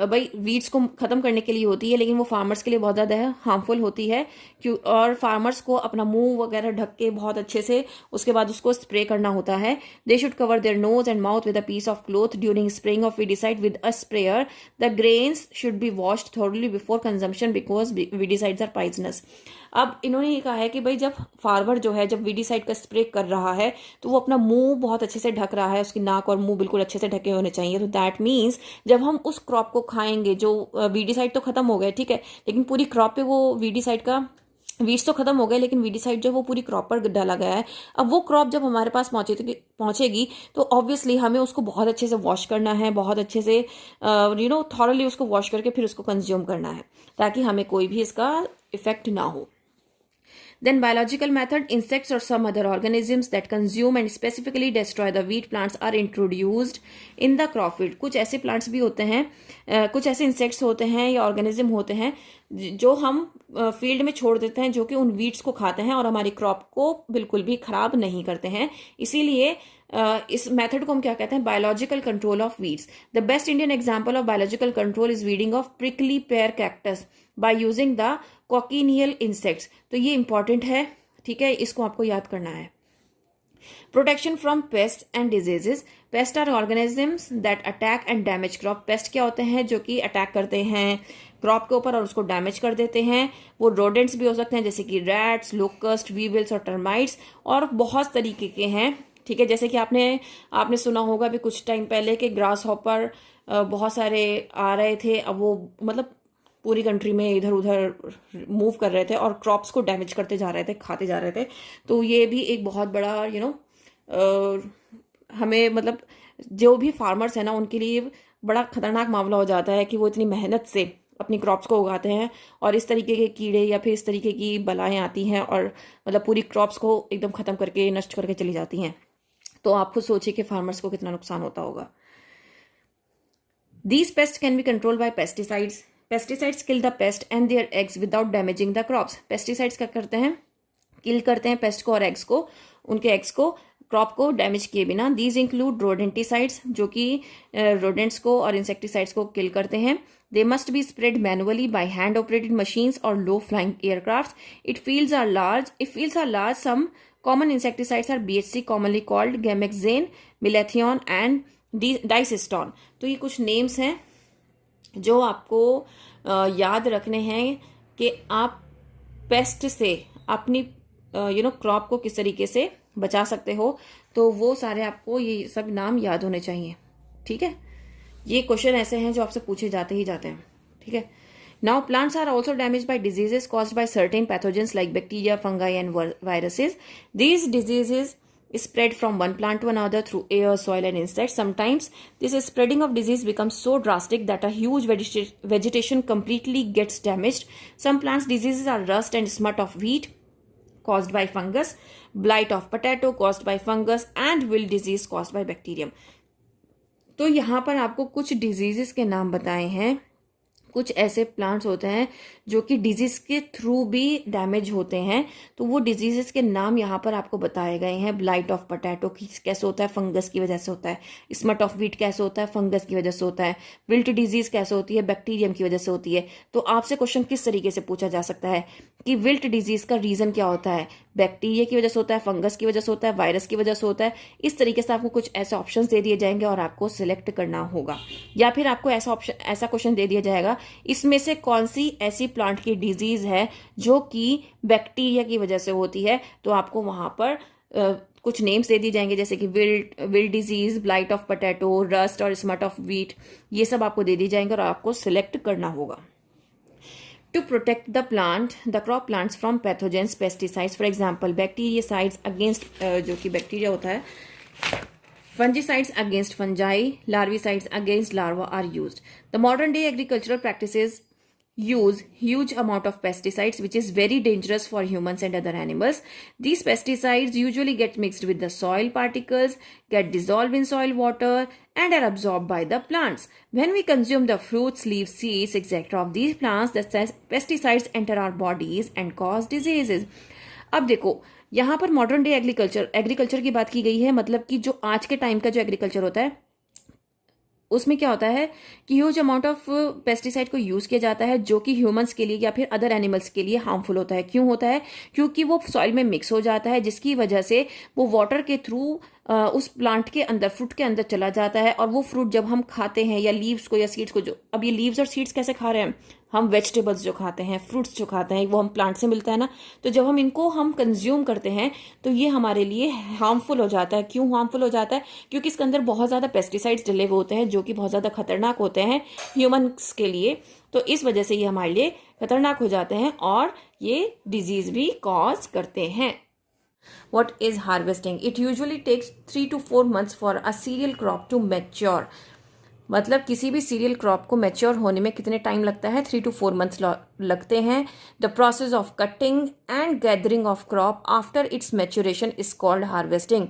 Speaker 1: भाई वीड्स को खत्म करने के लिए होती है, लेकिन वो फार्मर्स के लिए बहुत ज़्यादा हार्मफुल होती है क्यों, और फार्मर्स को अपना मुंह वगैरह ढक के बहुत अच्छे से उसके बाद उसको स्प्रे करना होता है। They should cover their nose and mouth with a piece of cloth during spraying of weedicide with a sprayer. The grains should be washed thoroughly before consumption because weedicides are poisonous. अब इन्होंने ये कहा है कि भाई जब farmer जो है, जब वीडीसाइड का स्प्रे कर रहा है तो वो अपना मुंह बहुत अच्छे से ढक रहा है, उसकी नाक और मुंह बिल्कुल अच्छे से ढके होने चाहिए। तो दैट मीन्स जब हम उस क्रॉप को खाएंगे, जो वीडीसाइड तो खत्म हो गए, ठीक है, लेकिन पूरी क्रॉप पे वो वीडीसाइड का वीड्स तो खत्म हो गए, लेकिन वीडीसाइड जो वो पूरी क्रॉप पर डाला गया है। अब वो क्रॉप जब हमारे पास पहुंचेगी तो ऑब्वियसली हमें उसको बहुत अच्छे से वॉश करना है, बहुत अच्छे से थॉरली उसको वॉश करके फिर उसको कंज्यूम करना है, ताकि हमें कोई भी इसका इफेक्ट ना हो। Then biological method, insects or some other organisms that consume and specifically destroy the wheat plants are introduced in the crop field. कुछ ऐसे plants भी होते हैं, कुछ ऐसे insects होते हैं या organism होते हैं जो हम फील्ड में छोड़ देते हैं, जो कि उन वीड्स को खाते हैं और हमारी क्रॉप को बिल्कुल भी खराब नहीं करते हैं। इसीलिए इस मेथड को हम क्या कहते हैं, biological control of weeds. The best Indian example of biological control is weeding of prickly pair cactus by using the cochineal insects. तो ये इंपॉर्टेंट है, ठीक है, इसको आपको याद करना है। Protection from pest and diseases. Pest are organisms that attack and damage crop. Pest क्या होते हैं, जो कि अटैक करते हैं क्रॉप के ऊपर और उसको डैमेज कर देते हैं। वो रोडेंट्स भी हो सकते हैं, जैसे कि रैट्स, लोकस्ट, वीविल्स और टर्माइट्स, और बहुत तरीके के हैं, ठीक है। जैसे कि आपने सुना होगा भी कुछ टाइम पहले कि ग्रास हॉपर बहुत सारे आ रहे थे। अब वो मतलब पूरी कंट्री में इधर उधर मूव कर रहे थे और क्रॉप्स को डैमेज करते जा रहे थे, खाते जा रहे थे। तो ये भी एक बहुत बड़ा हमें मतलब जो भी फार्मर्स है ना, उनके लिए बड़ा खतरनाक मामला हो जाता है कि वो इतनी मेहनत से अपनी क्रॉप्स को उगाते हैं और इस तरीके के कीड़े या फिर इस तरीके की बलाएं आती हैं और मतलब पूरी क्रॉप्स को एकदम ख़त्म करके नष्ट करके चली जाती हैं। तो आप खुद सोचिए कि फार्मर्स को कितना नुकसान होता होगा। These pests can be controlled by pesticides. Pesticides kill the pest and their eggs without damaging the crops. Pesticides क्या करते हैं, किल करते हैं पेस्ट को और एग्स को, उनके एग्स को, क्रॉप को डैमेज किए बिना। दीज इंक्लूड रोडेंटिसाइड्स, जो कि रोडेंट्स को और इंसेक्टिसाइड्स को किल करते हैं। They must be spread manually by hand operated machines और low flying aircraft. If fields are large, some common insecticides are BHC, commonly called Gamexane, Malathion and Dicyston. तो ये कुछ नेम्स हैं जो आपको याद रखने हैं कि आप पेस्ट से अपनी क्रॉप को किस तरीके से बचा सकते हो। तो वो सारे आपको ये सब नाम याद होने चाहिए, ठीक है। ये क्वेश्चन ऐसे हैं जो आपसे पूछे जाते ही जाते हैं, ठीक है। Now plants are also damage by diseases caused by certain pathogens like bacteria, fungi and viruses. These diseases spread from one plant to another through air, soil and insects. Sometimes this spreading of disease becomes so drastic that a huge vegetation completely gets damaged. Some plants diseases are rust and smut of wheat, caused by fungus, blight of potato caused by fungus and wilt disease caused by bacterium। तो यहाँ पर आपको कुछ diseases के नाम बताए हैं। कुछ ऐसे प्लांट्स होते हैं जो कि डिजीज के थ्रू भी डैमेज होते हैं, तो वो डिजीजेस के नाम यहाँ पर आपको बताए गए हैं। ब्लाइट ऑफ पोटैटो कैसे होता है, फंगस की वजह से होता है। स्मट ऑफ वीट कैसे होता है, फंगस की वजह से होता है। विल्ट डिजीज कैसे होती है, बैक्टीरियम की वजह से होती है। तो आपसे क्वेश्चन किस तरीके से पूछा जा सकता है कि विल्ट डिजीज का रीजन क्या होता है, बैक्टीरिया की वजह से होता है, फंगस की वजह से होता है, वायरस की वजह से होता है। इस तरीके से आपको कुछ ऐसे ऑप्शंस दे दिए जाएंगे और आपको सिलेक्ट करना होगा, या फिर आपको ऐसा क्वेश्चन दे दिया जाएगा इसमें से कौन सी ऐसी प्लांट की डिजीज है जो कि बैक्टीरिया की वजह से होती है। तो आपको वहां पर कुछ नेम्स दे दिए जाएंगे, जैसे कि wilt disease, blight of potato, rust और स्मट ऑफ वीट, ये सब आपको दे दिए जाएंगे और आपको सिलेक्ट करना होगा। To protect the crop plants from pathogens, pesticides, for example, bactericides against जो कि बैक्टीरिया होता है, fungicides against fungi, larvicides against larvae are used. The modern day agricultural practices use huge amount of pesticides, which is very dangerous for humans and other animals. These pesticides usually get mixed with the soil particles, get dissolved in soil water and are absorbed by the plants. When we consume the fruits, leaves, seeds, etc. of these plants, the pesticides enter our bodies and cause diseases. अब देखो यहाँ पर modern day agriculture की बात की गई है, मतलब कि जो आज के टाइम का जो एग्रीकल्चर होता है उसमें क्या होता है कि ह्यूज अमाउंट ऑफ पेस्टिसाइड को यूज किया जाता है जो कि ह्यूमंस के लिए या फिर अदर एनिमल्स के लिए हार्मफुल होता है। क्यों होता है? क्योंकि वो सॉइल में मिक्स हो जाता है, जिसकी वजह से वो वाटर के थ्रू उस प्लांट के अंदर, फ्रूट के अंदर चला जाता है, और वो फ्रूट जब हम खाते हैं या लीव्स को या सीड्स को, जो अब ये लीव्स और सीड्स कैसे खा रहे हैं हम, वेजिटेबल्स जो खाते हैं, फ्रूट्स जो खाते हैं, वो हम प्लांट से मिलता है ना, तो जब हम इनको कंज्यूम करते हैं तो ये हमारे लिए हार्मफुल हो जाता है। क्यों हार्मफुल हो जाता है? क्योंकि इसके अंदर बहुत ज़्यादा पेस्टिसाइड्स डले हुए होते हैं जो कि बहुत ज़्यादा खतरनाक होते हैं ह्यूमन्स के लिए, तो इस वजह से ये हमारे लिए खतरनाक हो जाते हैं और ये डिजीज भी कॉज करते हैं। What is harvesting? It usually takes 3 to 4 months for a cereal crop to mature. मतलब किसी भी सीरियल क्रॉप को मैच्योर होने में कितने टाइम लगता है? 3 to 4 months लगते हैं। The process of cutting and gathering of crop after it's maturation is called harvesting.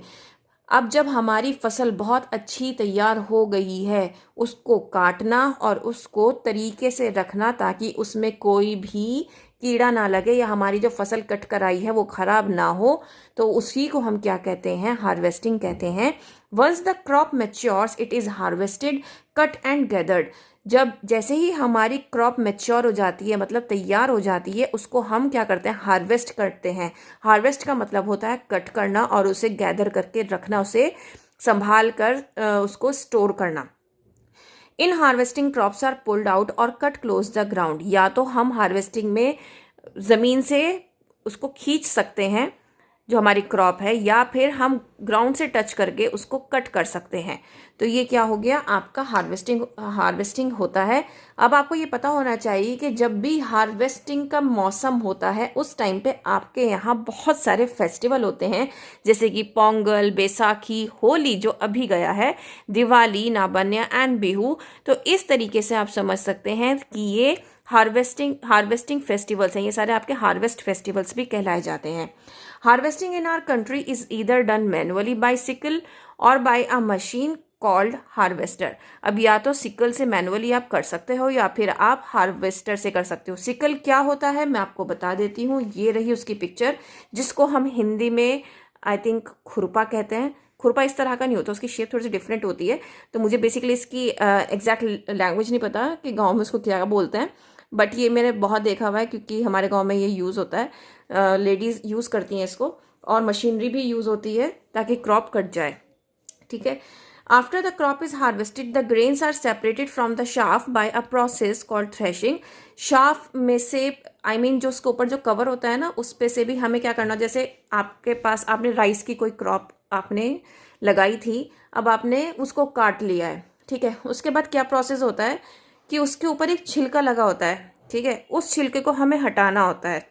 Speaker 1: अब जब हमारी फसल बहुत अच्छी तैयार हो गई है, उसको काटना और उसको तरीके से रखना ताकि उसमें कोई भी कीड़ा ना लगे या हमारी जो फसल कट कर आई है वो खराब ना हो, तो उसी को हम क्या कहते हैं? हार्वेस्टिंग कहते हैं। Once the crop matures it is harvested, cut and gathered. जब जैसे ही हमारी क्रॉप मैच्योर हो जाती है, मतलब तैयार हो जाती है, उसको हम क्या करते हैं? हार्वेस्ट करते हैं। हार्वेस्ट का मतलब होता है कट करना और उसे गैदर करके रखना, उसे संभाल कर उसको स्टोर करना। In harvesting crops are pulled out और कट क्लोज द ग्राउंड। या तो हम हार्वेस्टिंग में ज़मीन से उसको खींच सकते हैं जो हमारी क्रॉप है, या फिर हम ग्राउंड से टच करके उसको कट कर सकते हैं। तो ये क्या हो गया? आपका हार्वेस्टिंग होता है। अब आपको ये पता होना चाहिए कि जब भी हार्वेस्टिंग का मौसम होता है उस टाइम पे आपके यहाँ बहुत सारे फेस्टिवल होते हैं, जैसे कि पोंगल, बैसाखी, होली जो अभी गया है, दिवाली, नाबन्या एंड बिहू। तो इस तरीके से आप समझ सकते हैं कि ये हार्वेस्टिंग फेस्टिवल्स हैं। ये सारे आपके हार्वेस्ट फेस्टिवल्स भी कहलाए जाते हैं। Harvesting in our country is either done manually by sickle और by a machine called harvester. अब या तो सिकल से मैनुअली आप कर सकते हो या फिर आप हार्वेस्टर से कर सकते हो। सिकल क्या होता है मैं आपको बता देती हूँ। ये रही उसकी पिक्चर, जिसको हम हिंदी में आई थिंक खुरपा कहते हैं। खुरपा इस तरह का नहीं होता, उसकी शेप थोड़ी सी डिफरेंट होती है। तो मुझे बेसिकली इसकी एग्जैक्ट लैंग्वेज नहीं पता कि गाँव में उसको क्या बोलते हैं, बट ये मैंने बहुत देखा हुआ है क्योंकि हमारे गांव में ये यूज़ होता है। लेडीज़ यूज़ करती हैं इसको, और मशीनरी भी यूज़ होती है ताकि क्रॉप कट जाए। ठीक है। After the crop is harvested the grains are separated from the chaff by a process called threshing. Chaff में से जो उसके ऊपर जो कवर होता है ना, उस पे से भी हमें क्या करना, जैसे आपके पास आपने राइस की कोई क्रॉप आपने लगाई थी, अब आपने उसको काट लिया है। ठीक है। उसके बाद क्या प्रोसेस होता है कि उसके ऊपर एक छिलका लगा होता है। ठीक है। उस छिलके को हमें हटाना होता है,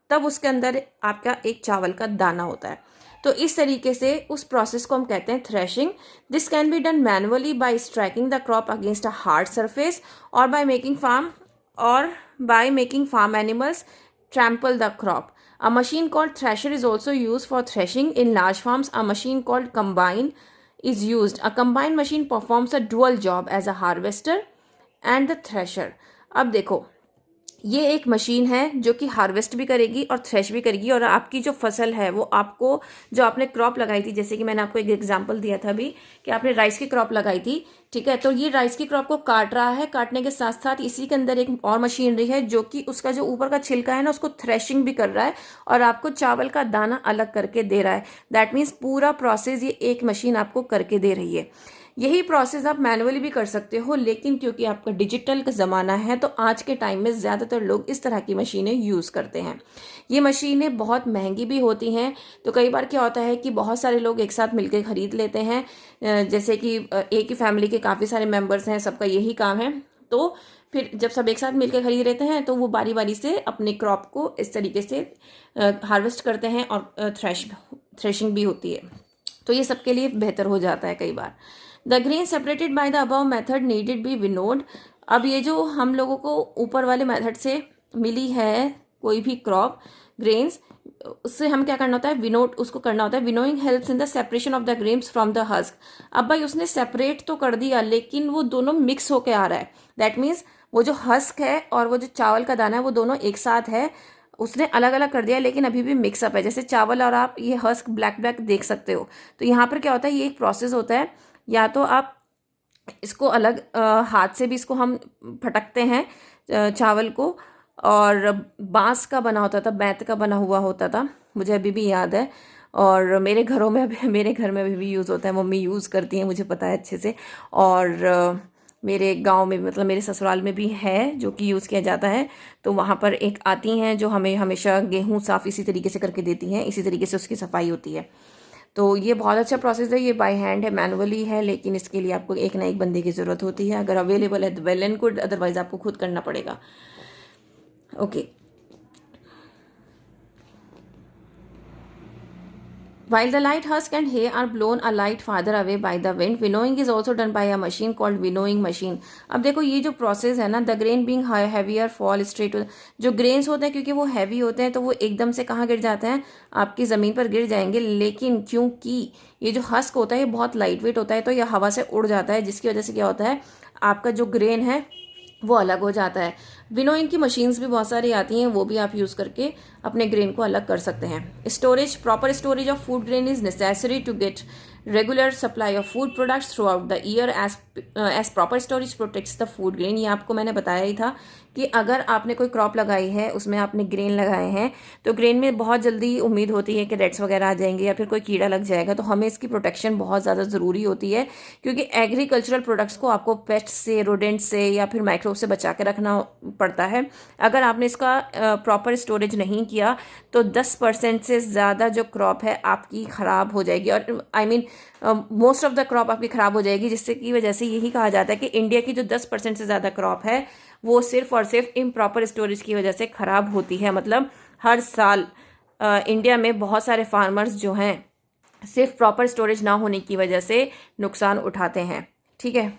Speaker 1: तब उसके अंदर आपका एक चावल का दाना होता है। तो इस तरीके से उस प्रोसेस को हम कहते हैं threshing. This can be done manually by striking the crop against a hard surface और by making farm animals trample the crop.
Speaker 2: A machine called thresher is also used for threshing. In large farms, a machine called combine is used. A combine machine performs a dual job as a harvester and the thresher. अब देखो, ये एक machine है जो कि harvest भी करेगी और थ्रेश भी करेगी, और आपकी जो फसल है वो आपको, जो आपने क्रॉप लगाई थी, जैसे कि मैंने आपको एक एग्जांपल दिया था अभी कि आपने राइस की क्रॉप लगाई थी, ठीक है, तो ये राइस की क्रॉप को काट रहा है, काटने के साथ साथ इसी के अंदर एक और मशीनरी है जो कि उसका जो ऊपर का छिलका है ना उसको थ्रेशिंग भी कर रहा है और आपको चावल का दाना अलग करके दे रहा है। दैट मीन्स पूरा प्रोसेस ये एक मशीन आपको करके दे रही है। यही प्रोसेस आप मैनुअली भी कर सकते हो, लेकिन क्योंकि आपका डिजिटल का ज़माना है तो आज के टाइम में ज़्यादातर लोग इस तरह की मशीनें यूज़ करते हैं। ये मशीनें बहुत महंगी भी होती हैं, तो कई बार क्या होता है कि बहुत सारे लोग एक साथ मिलकर खरीद लेते हैं, जैसे कि एक ही फैमिली के काफ़ी सारे मेंबर्स हैं, सबका यही काम है, तो फिर जब सब एक साथ मिलकर खरीद लेते हैं तो वो बारी बारी से अपने क्रॉप को इस तरीके से हार्वेस्ट करते हैं और थ्रेशिंग भी होती है, तो ये सबके लिए बेहतर हो जाता है कई बार। The grain separated by the above method needed be winnowed. अब ये जो हम लोगों को ऊपर वाले मेथड से मिली है कोई भी क्रॉप ग्रेन्स, उससे हम क्या करना होता है, विनोड उसको करना होता है। Winnowing helps in the separation of the grains from the husk. अब भाई उसने सेपरेट तो कर दिया लेकिन वो दोनों मिक्स होके आ रहा है। दैट मीन्स वो जो हस्क है और वो जो चावल का दाना है वो दोनों एक साथ है, उसने अलग अलग कर दिया लेकिन अभी भी मिक्सअप है। जैसे चावल और आप ये हस्क ब्लैक ब्लैक देख सकते हो, तो यहाँ पर क्या होता है, ये एक प्रोसेस होता है, या तो आप इसको अलग हाथ से भी इसको हम फटकते हैं चावल को, और बांस का बना होता था, बैत का बना हुआ होता था, मुझे अभी भी याद है, और मेरे घरों में मेरे घर में अभी भी यूज़ होता है, मम्मी यूज़ करती हैं, मुझे पता है अच्छे से। और मेरे गांव में, मतलब मेरे ससुराल में भी है जो कि यूज़ किया जाता है, तो वहाँ पर एक आती हैं जो हमें हमेशा गेहूँ साफ़ इसी तरीके से करके देती हैं, इसी तरीके से उसकी सफाई होती है। तो ये बहुत अच्छा प्रोसेस है, ये बाय हैंड है, मैनुअली है, लेकिन इसके लिए आपको एक ना एक बंदे की ज़रूरत होती है। अगर अवेलेबल है तो वेल एंड गुड, अदरवाइज आपको खुद करना पड़ेगा। Okay, While the light husk and hay are blown a light farther away by the wind, winnowing is also done by a machine called winnowing machine. अब देखो ये जो प्रोसेस है ना, the grain being heavier fall straight to, जो grains होते हैं क्योंकि वो हैवी होते हैं तो वो एकदम से कहाँ गिर जाते हैं, आपकी ज़मीन पर गिर जाएंगे, लेकिन क्योंकि ये जो हस्क होता है ये बहुत लाइट वेट होता है तो ये हवा से उड़ जाता है, जिसकी वजह से क्या होता है, आपका जो ग्रेन है वो अलग हो जाता है। विनोइंग की मशीन्स भी बहुत सारी आती हैं, वो भी आप यूज़ करके अपने ग्रेन को अलग कर सकते हैं। Storage, proper storage of food grain is necessary to get regular supply of food products throughout the year as proper storage protects the food grain. ये आपको मैंने बताया ही था कि अगर आपने कोई क्रॉप लगाई है, उसमें आपने ग्रेन लगाए हैं, तो ग्रेन में बहुत जल्दी उम्मीद होती है कि रेट्स वगैरह आ जाएंगे या फिर कोई कीड़ा लग जाएगा, तो हमें इसकी प्रोटेक्शन बहुत ज़्यादा ज़रूरी होती है, क्योंकि एग्रीकल्चरल प्रोडक्ट्स को आपको पेस्ट से, रोडेंट से या फिर माइक्रोब से बचा के रखना पड़ता है। अगर आपने इसका प्रॉपर स्टोरेज नहीं किया तो 10% से ज़्यादा जो क्रॉप है आपकी ख़राब हो जाएगी, और I mean most of the crop आपकी ख़राब हो जाएगी, जिससे की वजह से यही कहा जाता है कि इंडिया की जो 10% से ज़्यादा क्रॉप है वो सिर्फ और सिर्फ इम्प्रॉपर स्टोरेज की वजह से ख़राब होती है। मतलब हर साल इंडिया में बहुत सारे फार्मर्स जो हैं सिर्फ प्रॉपर स्टोरेज ना होने की वजह से नुकसान उठाते हैं। ठीक है,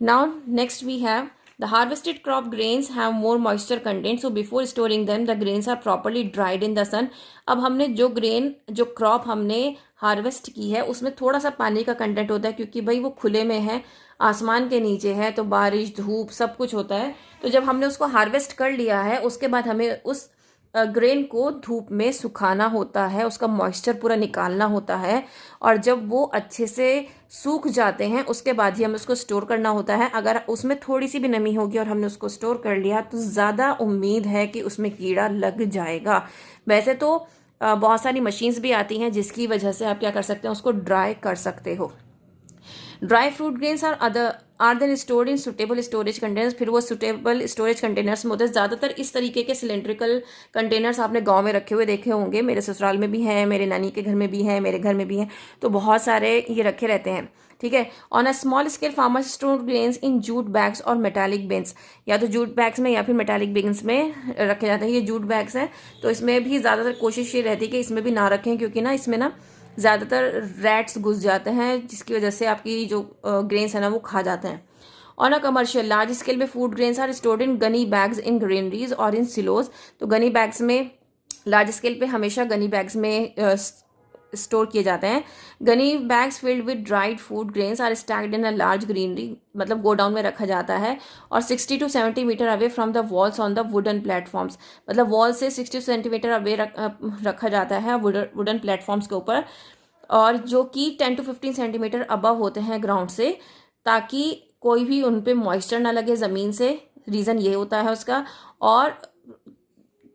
Speaker 2: now next we have the harvested crop grains have more moisture content, so before storing them the grains are properly dried in the sun. अब हमने जो क्रॉप हमने हार्वेस्ट की है उसमें थोड़ा सा पानी का कंटेंट होता है, क्योंकि भाई वो खुले में है, आसमान के नीचे है, तो बारिश धूप सब कुछ होता है। तो जब हमने उसको हार्वेस्ट कर लिया है उसके बाद हमें उस ग्रेन को धूप में सुखाना होता है, उसका मॉइस्चर पूरा निकालना होता है, और जब वो अच्छे से सूख जाते हैं उसके बाद ही हमें उसको स्टोर करना होता है। अगर उसमें थोड़ी सी भी नमी होगी और हमने उसको स्टोर कर लिया तो ज़्यादा उम्मीद है कि उसमें कीड़ा लग जाएगा। वैसे तो बहुत सारी मशीन्स भी आती हैं जिसकी वजह से आप क्या कर सकते हैं, उसको ड्राई कर सकते हो। Dry fruit grains are then stored in suitable storage containers. फिर वो सुटेबल स्टोरेज कंटेनर्स में होते हैं, ज़्यादातर इस तरीके के सिलेंड्रिकल कंटेनर्स आपने गांव में रखे हुए देखे होंगे, मेरे ससुराल में भी हैं, मेरे नानी के घर में भी हैं, मेरे घर में भी हैं, तो बहुत सारे ये रखे रहते हैं। ठीक है, on a small scale farmers store grains in jute bags और मेटालिक बिन्स, या तो जूट बैग्स में या फिर मेटालिक बिन्स में रखे जाते हैं। ये जूट बैग्स हैं तो इसमें भी ज़्यादातर कोशिश ये रहती है कि इसमें भी ना रखें, क्योंकि ना इसमें ना ज़्यादातर रैट्स घुस जाते हैं, जिसकी वजह से आपकी जो ग्रेन्स है ना वो खा जाते हैं। On a commercial large scale में food grains are stored in gunny bags in granaries और इन सिलोज। तो गनी बैग्स में लार्ज स्केल पे हमेशा गनी बैग्स में स्टोर किए जाते हैं। Gunny bags filled with dried food grains are stacked in a large granary, मतलब गोडाउन में रखा जाता है, और 60 to 70 metre away from the walls on the wooden platforms, मतलब वॉल से 60 सेंटीमीटर अवे रखा जाता है वुडन प्लेटफॉर्म्स के ऊपर, और जो कि 10 to 15 सेंटीमीटर अबव होते हैं ग्राउंड से, ताकि कोई भी उन पे मॉइस्चर ना लगे ज़मीन से, रीज़न ये होता है उसका, और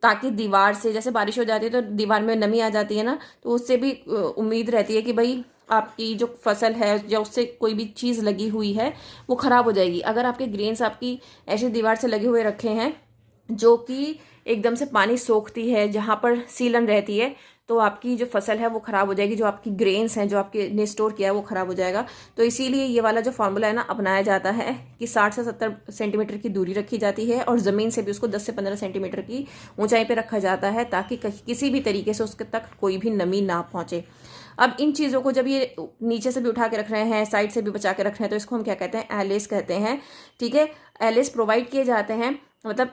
Speaker 2: ताकि दीवार से जैसे बारिश हो जाती है तो दीवार में नमी आ जाती है ना, तो उससे भी उम्मीद रहती है कि भाई आपकी जो फसल है या उससे कोई भी चीज़ लगी हुई है वो ख़राब हो जाएगी। अगर आपके ग्रेन्स आपकी ऐसी दीवार से लगे हुए रखे हैं जो कि एकदम से पानी सोखती है, जहाँ पर सीलन रहती है, तो आपकी जो फसल है वो ख़राब हो जाएगी, जो आपकी ग्रेन्स हैं जो आपके ने स्टोर किया है वो ख़राब हो जाएगा। तो इसीलिए ये वाला जो फार्मूला है ना अपनाया जाता है कि 60 से 70 सेंटीमीटर की दूरी रखी जाती है, और ज़मीन से भी उसको 10 से 15 सेंटीमीटर की ऊंचाई पे रखा जाता है, ताकि किसी भी तरीके से उसके तक कोई भी नमी ना पहुँचे। अब इन चीज़ों को जब ये नीचे से भी उठा के रख रहे हैं, साइड से भी बचा के रख रहे हैं, तो इसको हम क्या कहते हैं, एलेस कहते हैं। ठीक है, एलेस प्रोवाइड किए जाते हैं, मतलब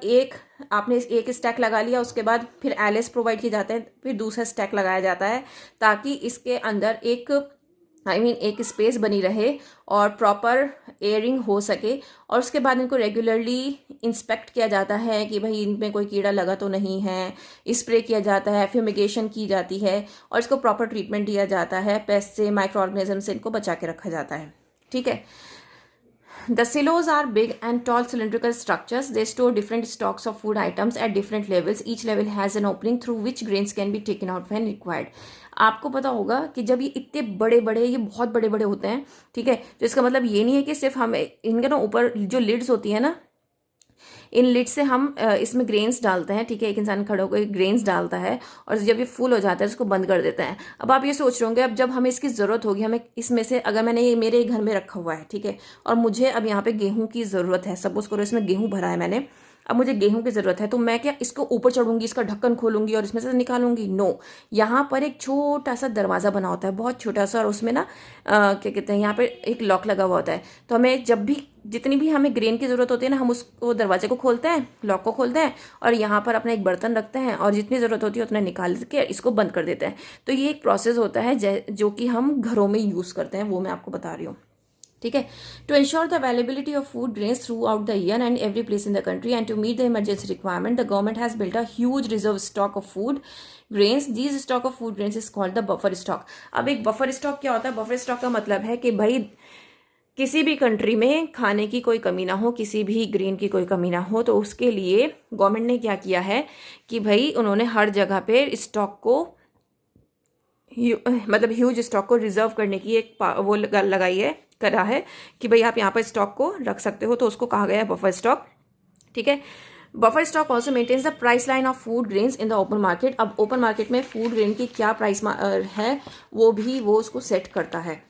Speaker 2: आपने एक स्टैक लगा लिया, उसके बाद फिर एलेस प्रोवाइड किए जाते हैं, फिर दूसरा स्टैक लगाया जाता है, ताकि इसके अंदर एक स्पेस बनी रहे और प्रॉपर एयरिंग हो सके। और उसके बाद इनको रेगुलरली इंस्पेक्ट किया जाता है कि भाई इनमें कोई कीड़ा लगा तो नहीं है, स्प्रे किया जाता है, फ्यूमिगेशन की जाती है, और इसको प्रॉपर ट्रीटमेंट दिया जाता है, पेस्ट से, माइक्रो ऑर्गेनिज्म से इनको बचा के रखा जाता है। ठीक है। The silos are big and tall cylindrical structures. They store different stocks of food items at different levels. Each level has an opening through which grains can be taken out when required. आपको पता होगा कि जब ये इतने बड़े बड़े, ये बहुत बड़े बड़े होते हैं, ठीक है, तो इसका मतलब ये नहीं है कि सिर्फ हम इनके ना ऊपर जो लिड्स होती है ना, इन लिड से हम इसमें ग्रेन्स डालते हैं। ठीक है, एक इंसान खड़ा होकर ग्रेन्स डालता है और जब ये फुल हो जाता है उसको बंद कर देता है। अब आप ये सोच रहे होंगे, अब जब हमें इसकी ज़रूरत होगी, हमें इसमें से, अगर मैंने ये मेरे घर में रखा हुआ है, ठीक है, और मुझे अब यहाँ पे गेहूं की ज़रूरत है, सपोज करो इसमें गेहूं भरा है मैंने, अब मुझे गेहूं की ज़रूरत है, तो मैं क्या इसको ऊपर चढ़ूंगी, इसका ढक्कन खोलूंगी और इसमें से निकालूंगी? नो, यहाँ पर एक छोटा सा दरवाज़ा बना होता है, बहुत छोटा सा, और उसमें ना क्या कहते हैं, यहाँ पे एक लॉक लगा हुआ होता है। तो हमें जब भी जितनी भी हमें ग्रेन की ज़रूरत होती है ना, हम उसको दरवाजे को खोलते हैं, लॉक को खोलते हैं, और यहाँ पर अपना एक बर्तन रखते हैं, और जितनी ज़रूरत होती है उतना निकाल के इसको बंद कर देते हैं। तो ये एक प्रोसेस होता है जो कि हम घरों में यूज़ करते हैं, वो मैं आपको बता रही हूँ। ठीक है, to ensure the availability of food grains throughout the year and every place in the country and to meet the emergency requirement, the government has built a huge reserve stock of food grains. These stock of food grains is called the buffer stock. अब एक buffer stock क्या होता है? Buffer stock का मतलब है कि भाई किसी भी कंट्री में खाने की कोई कमी ना हो, किसी भी ग्रेन की कोई कमी ना हो, तो उसके लिए गवर्नमेंट ने क्या किया है कि भाई उन्होंने हर जगह पे स्टॉक को मतलब ह्यूज स्टॉक को रिजर्व करने की एक वो लगाई है, करा है कि भाई आप यहाँ पर स्टॉक को रख सकते हो, तो उसको कहा गया है बफर स्टॉक। ठीक है, buffer stock also maintains the price line of food grains in the open market. अब ओपन मार्केट में फूड ग्रेन की क्या प्राइस है वो उसको सेट करता है।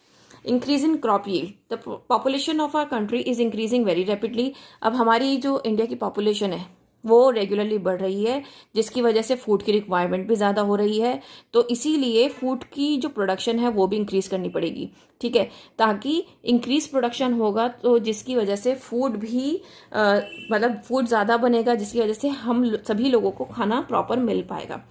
Speaker 2: Increase in crop yield, the population of our country is increasing very rapidly. अब हमारी जो इंडिया की पॉपुलेशन है वो रेगुलरली बढ़ रही है, जिसकी वजह से फूड की रिक्वायरमेंट भी ज़्यादा हो रही है, तो इसीलिए फूड की जो प्रोडक्शन है वो भी इंक्रीज़ करनी पड़ेगी। ठीक है, ताकि इंक्रीज प्रोडक्शन होगा तो जिसकी वजह से फूड भी मतलब फूड ज़्यादा बनेगा, जिसकी वजह से हम सभी लोगों को खाना प्रॉपर मिल पाएगा।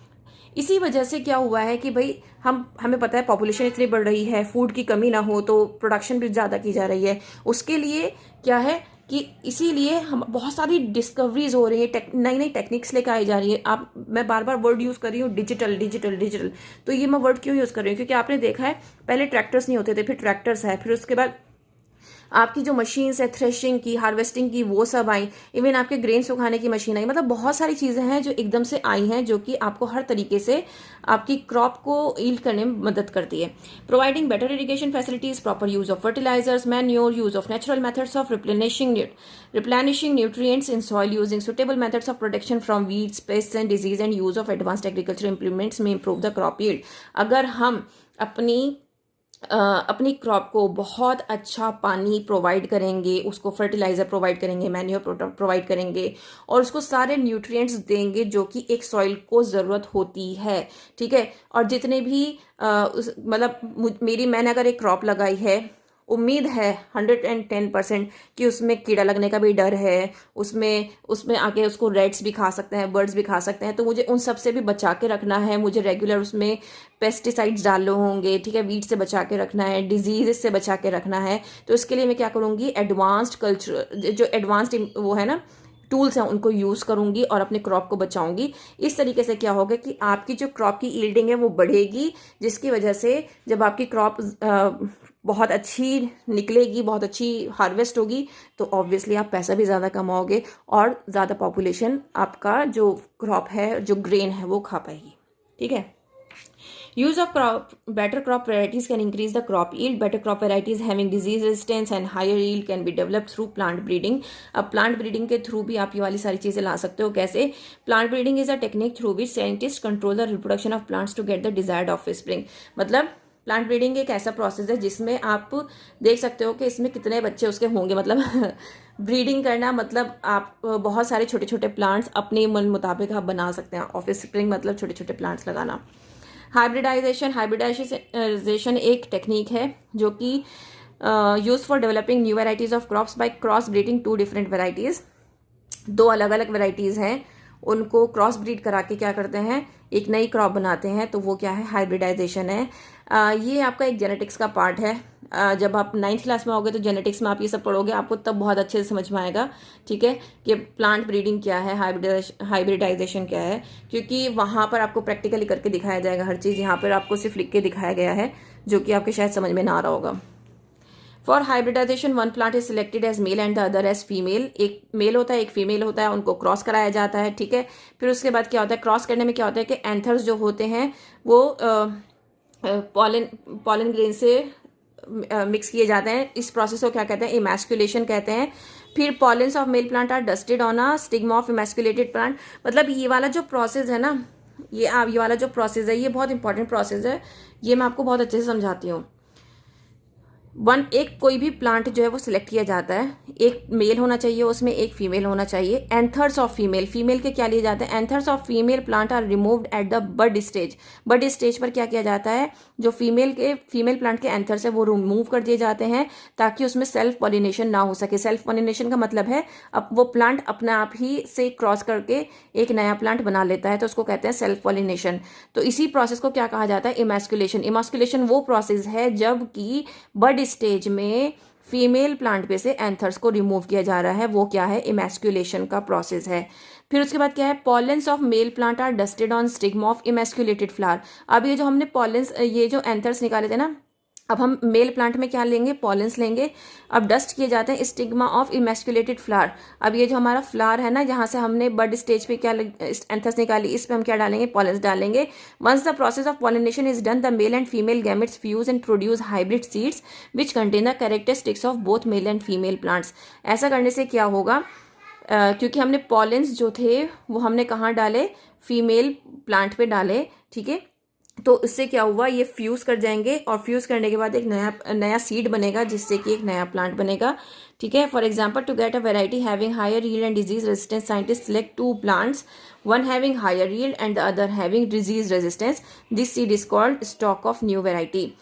Speaker 2: इसी वजह से क्या हुआ है कि भाई हमें पता है पॉपुलेशन इतनी बढ़ रही है, फूड की कमी ना हो, तो प्रोडक्शन भी ज़्यादा की जा रही है। उसके लिए क्या है कि इसीलिए हम बहुत सारी डिस्कवरीज हो रही है, नई नई टेक्निक्स लेकर आई जा रही है। मैं बार बार वर्ड यूज़ कर रही हूँ डिजिटल डिजिटल डिजिटल। तो ये मैं वर्ड क्यों यूज़ कर रही हूँ? क्योंकि आपने देखा है पहले ट्रैक्टर्स नहीं होते थे, फिर ट्रैक्टर्स है, फिर उसके बाद आपकी जो मशीन्स है थ्रेशिंग की, हार्वेस्टिंग की, वो सब आई, इवन आपके ग्रेन सुखाने की मशीन आई, मतलब बहुत सारी चीज़ें हैं जो एकदम से आई हैं, जो कि आपको हर तरीके से आपकी क्रॉप को ईल्ड करने में मदद करती है। Providing better irrigation facilities, proper use of fertilisers, manure, use of natural methods of replenishing nutrients in soil, using suitable methods of protection from weeds, pests and disease, and use of advanced agricultural implements may improve the crop yield। अगर हम अपनी crop को बहुत अच्छा पानी provide करेंगे, उसको fertiliser provide करेंगे, मैन्योर प्रोवाइड करेंगे, और उसको सारे न्यूट्रिएंट्स देंगे जो कि एक सॉइल को ज़रूरत होती है। ठीक है, और जितने भी मतलब मैंने अगर एक क्रॉप लगाई है उम्मीद है 110% कि उसमें कीड़ा लगने का भी डर है, उसमें आके उसको रेट्स भी खा सकते हैं, बर्ड्स भी खा सकते हैं, तो मुझे उन सब से भी बचा के रखना है, मुझे रेगुलर उसमें पेस्टिसाइड्स डालने होंगे, ठीक है, वीड से बचा के रखना है, डिजीज से बचा के रखना है। तो इसके लिए मैं क्या करूँगी, एडवांस्ड कल्चर जो एडवांस्ड वो है ना टूल्स हैं उनको यूज़ करूँगी और अपने क्रॉप को बचाऊंगी। इस तरीके से क्या होगा कि आपकी जो क्रॉप की यील्डिंग है वो बढ़ेगी, जिसकी वजह से जब आपकी क्रॉप बहुत अच्छी निकलेगी, बहुत अच्छी हार्वेस्ट होगी, तो ऑब्वियसली आप पैसा भी ज़्यादा कमाओगे और ज़्यादा पॉपुलेशन आपका जो क्रॉप है, जो ग्रेन है, वो खा पाएगी। ठीक है। Use of better crop varieties can increase the crop yield. Better crop varieties having disease resistance and higher yield can be developed through plant breeding. अब plant breeding के थ्रू भी आप ये वाली सारी चीज़ें ला सकते हो। कैसे? Plant breeding is a technique through which scientists control the reproduction of plants to get the desired offspring. मतलब प्लांट ब्रीडिंग एक ऐसा प्रोसेस है जिसमें आप देख सकते हो कि इसमें कितने बच्चे उसके होंगे। मतलब ब्रीडिंग करना मतलब आप बहुत सारे छोटे छोटे प्लांट्स अपने मन मुताबिक आप बना सकते हैं। ऑफस्प्रिंग मतलब छोटे छोटे प्लांट्स लगाना। हाइब्रिडाइजेशन एक टेक्निक है जो कि use for developing new varieties of crops by cross breeding two different varieties. दो अलग अलग वेराइटीज हैं, उनको क्रॉस ब्रीड करा के क्या करते हैं, एक नई क्रॉप बनाते हैं, तो वो क्या है, हाइब्रिडाइजेशन है। ये आपका एक जेनेटिक्स का पार्ट है। जब आप 9th क्लास में होगे तो जेनेटिक्स में आप ये सब पढ़ोगे, आपको तब बहुत अच्छे से समझ में आएगा, ठीक है, कि प्लांट ब्रीडिंग क्या है, हाइब्रिडाइजेशन क्या है, क्योंकि वहाँ पर आपको प्रैक्टिकली करके दिखाया जाएगा हर चीज़। यहाँ पर आपको सिर्फ लिख के दिखाया गया है, जो कि आपके शायद समझ में ना आ रहा होगा। For hybridisation one plant is selected as male and the other as female. एक मेल होता है, एक फीमेल होता है, उनको क्रॉस कराया जाता है, ठीक है। फिर उसके बाद क्या होता है, क्रॉस करने में क्या होता है कि एंथर्स जो होते हैं वो पॉलन ग्रेन से मिक्स किए जाते हैं। इस प्रोसेस को क्या कहते हैं, इमैस्कुलेशन कहते हैं। फिर pollens of male plant are dusted on a stigma of emasculated plant. मतलब ये वाला जो प्रोसेस है ना, ये वाला जो प्रोसेस है, ये बहुत इंपॉर्टेंट प्रोसेस है। ये मैं आपको बहुत अच्छे से समझाती हूँ। एक कोई भी प्लांट जो है वो सिलेक्ट किया जाता है, एक मेल होना चाहिए उसमें, एक फीमेल होना चाहिए। एंथर्स ऑफ फीमेल, फीमेल के क्या लिए जाते हैं, anthers of female plant are removed at the bud stage. Bud stage पर क्या किया जाता है, जो फीमेल प्लांट के एंथर्स है वो रिमूव कर दिए जाते हैं, ताकि उसमें सेल्फ पॉलिनेशन ना हो सके। सेल्फ पॉलिनेशन का मतलब है अब वो प्लांट अपने आप ही से क्रॉस करके एक नया प्लांट बना लेता है, तो उसको कहते हैं सेल्फ पॉलिनेशन। तो इसी प्रोसेस को क्या कहा जाता है, इमैस्कुलेशन। इमैस्कुलेशन वो प्रोसेस है जब कि बड स्टेज में फीमेल प्लांट पे से एंथर्स को रिमूव किया जा रहा है, वो क्या है, इमैस्कुलेशन का प्रोसेस है। फिर उसके बाद क्या है, pollens of male plant are dusted on stigma of emasculated flower. अब ये जो हमने पॉलेंस, ये जो एंथर्स निकाले थे ना, अब हम मेल प्लांट में क्या लेंगे, पॉलेंस लेंगे। अब डस्ट किए जाते हैं स्टिग्मा ऑफ इमैस्कुलेटेड फ्लावर। अब ये जो हमारा फ्लावर है ना, जहाँ से हमने बड स्टेज पे क्या एंथर्स निकाली, इस पे हम क्या डालेंगे, पॉलेंस डालेंगे। Once the process of pollination is done, the male and female gametes fuse and produce hybrid seeds which contain the characteristics of both male and female plants. ऐसा करने से क्या होगा, क्योंकि हमने पॉलेंस जो थे वो हमने कहाँ डाले, फीमेल प्लांट पे डाले, ठीक है। तो इससे क्या हुआ, ये फ्यूज कर जाएंगे और फ्यूज करने के बाद एक नया सीड बनेगा, जिससे कि एक नया प्लांट बनेगा, ठीक है। For example, to get a variety having higher yield and disease resistance, scientist select two plants, one having higher yield and the other having disease resistance. This seed is called stock of new variety.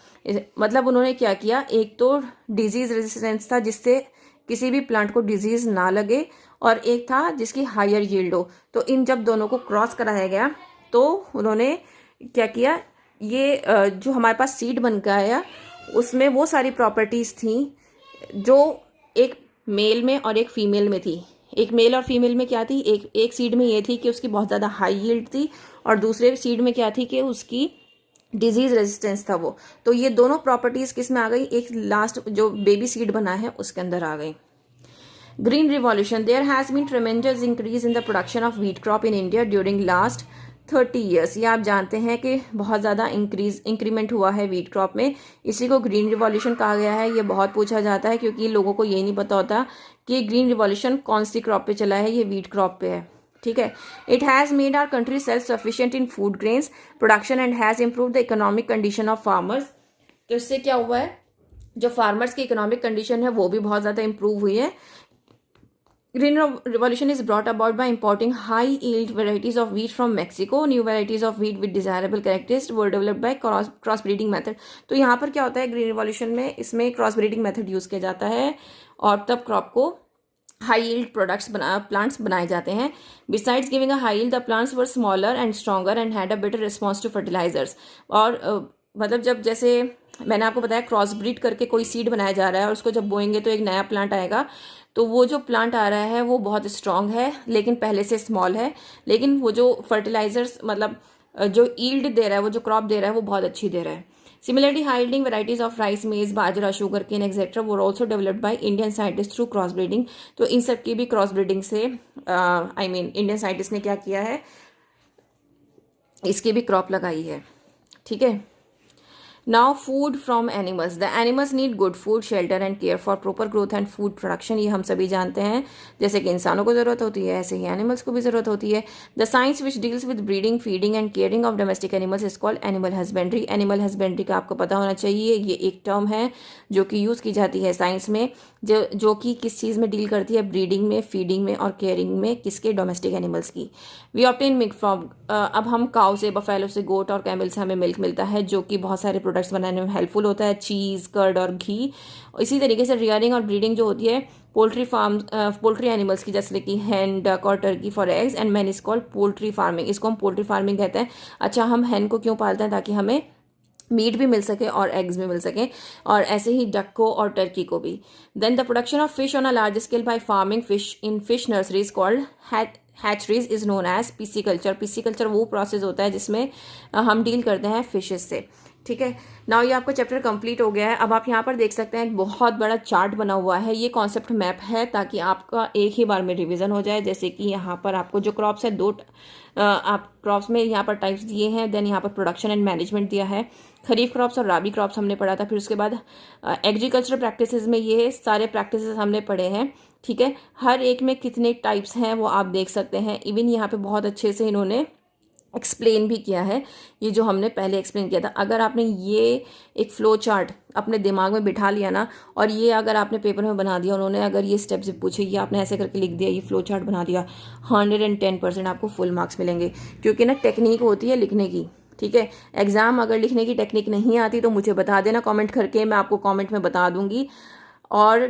Speaker 2: मतलब उन्होंने क्या किया, एक तो disease resistance था जिससे किसी भी प्लांट को डिजीज ना लगे, और एक था जिसकी हायर यील्ड हो। तो इन जब दोनों को क्रॉस कराया गया तो उन्होंने क्या किया, ये जो हमारे पास सीड बन के आया उसमें वो सारी प्रॉपर्टीज थी जो एक मेल में और एक फीमेल में थी। एक मेल और फीमेल में क्या थी, एक सीड में ये थी कि उसकी बहुत ज़्यादा हाई यील्ड थी, और दूसरे सीड में क्या थी कि उसकी डिजीज रेजिस्टेंस था वो। तो ये दोनों प्रॉपर्टीज किस में आ गई, एक लास्ट जो बेबी सीड बना है उसके अंदर आ गई। Green revolution, there has been tremendous increase in the production of wheat crop in India during last 30 years. ये आप जानते हैं कि बहुत ज़्यादा इंक्रीमेंट हुआ है व्हीट क्रॉप में, इसी को ग्रीन रिवॉल्यूशन कहा गया है। ये बहुत पूछा जाता है क्योंकि लोगों को ये नहीं पता होता कि ग्रीन रिवॉल्यूशन कौन सी क्रॉप पे चला है, ये व्हीट क्रॉप पे है, ठीक है। It has made our country self sufficient in food grains production and has improve the economic condition of farmers. तो इससे क्या हुआ है, जो फार्मर्स की इकोनॉमिक कंडीशन है वो भी बहुत ज़्यादा इम्प्रूव हुई है। Green Revolution is brought about by importing high yield varieties of wheat from Mexico. New varieties of wheat with desirable characteristics were developed by cross breeding method. तो यहाँ पर क्या होता है ग्रीन रिवॉल्यूशन में, इसमें क्रॉस ब्रीडिंग मेथड यूज़ किया जाता है और तब क्रॉप को हाई यील्ड प्लांट्स बनाए जाते हैं. Besides giving a high yield the plants were smaller and stronger and had a better response to fertilisers. और मतलब जब जैसे मैंने आपको बताया क्रॉस ब्रीड करके कोई सीड बनाया जा रहा है और उसको जब बोएंगे तो एक नया प्लांट आएगा, तो वो जो प्लांट आ रहा है वो बहुत स्ट्रांग है लेकिन पहले से स्मॉल है, लेकिन वो जो फर्टिलाइजर्स मतलब जो ईल्ड दे रहा है, वो जो क्रॉप दे रहा है वो बहुत अच्छी दे रहा है. Similarly, high yielding varieties of rice, maize, bajra, sugarcane, etc. were also developed by Indian scientists through crossbreeding. तो इन सब की भी क्रॉसब्रीडिंग से इंडियन साइंटिस्ट ने क्या किया है, इसकी भी क्रॉप लगाई है. ठीक है. Now food from animals. The animals need good food, shelter and care for proper growth and food production. ये हम सभी जानते हैं, जैसे कि इंसानों को ज़रूरत होती है ऐसे ही एनिमल्स को भी ज़रूरत होती है. The science which deals with breeding, feeding and caring of domestic animals is called animal husbandry. Animal husbandry का आपको पता होना चाहिए, ये एक टर्म है जो कि यूज़ की जाती है साइंस में, जो कि किस चीज़ में डील करती है, ब्रीडिंग में, फीडिंग में और केयरिंग में, किसके, डोमेस्टिक एनिमल्स की. वी ऑब्टेन मिल्क फ्रॉम, अब हम काउ से, बफेलो से, गोट और कैमल से हमें मिल्क मिलता है जो कि बहुत सारे प्रोडक्ट्स बनाने में हेल्पफुल होता है, चीज़, कर्ड और घी. इसी तरीके से रियरिंग और ब्रीडिंग जो होती है पोल्ट्री एनिमल्स की, जैसे कि हैन, डक और Turkey for eggs and man is called poultry farming. इसको हम पोल्ट्री फार्मिंग कहते हैं. अच्छा, हम हैन को क्यों पालते हैं? ताकि हमें मीट भी मिल सके और एग्स भी मिल सके, और ऐसे ही डक को और टर्की को भी. Then the production of fish on a large scale by farming fish in fish nurseries called hatcheries is known as pisciculture. Pisciculture वो प्रोसेस होता है जिसमें हम डील करते हैं फिशेस से. ठीक है. नाउ ये आपका चैप्टर कंप्लीट हो गया है. अब आप यहाँ पर देख सकते हैं एक बहुत बड़ा चार्ट बना हुआ है, ये कॉन्सेप्ट मैप है ताकि आपका एक ही बार में रिवीजन हो जाए. जैसे कि यहाँ पर आपको जो क्रॉप्स है, आप क्रॉप्स में यहाँ पर टाइप्स दिए हैं, देन यहाँ पर प्रोडक्शन एंड मैनेजमेंट दिया है. खरीफ क्रॉप्स और राबी क्रॉप्स हमने पढ़ा था. फिर उसके बाद एग्रीकल्चर प्रैक्टिसेस में ये सारे प्रैक्टिसेस हमने पढ़े हैं. ठीक है. हर एक में कितने टाइप्स हैं वो आप देख सकते हैं. इवन यहाँ पे बहुत अच्छे से इन्होंने एक्सप्लेन भी किया है, ये जो हमने पहले एक्सप्लेन किया था. अगर आपने ये एक फ्लो चार्ट अपने दिमाग में बिठा लिया ना, और ये अगर आपने पेपर में बना दिया, उन्होंने अगर ये स्टेप्स पूछे, ये आपने ऐसे करके लिख दिया, ये फ्लो चार्ट बना दिया, 110% आपको फुल मार्क्स मिलेंगे. क्योंकि ना टेक्निक होती है लिखने की. ठीक है. एग्जाम अगर लिखने की टेक्निक नहीं आती तो मुझे बता देना कमेंट करके, मैं आपको कमेंट में बता दूंगी. और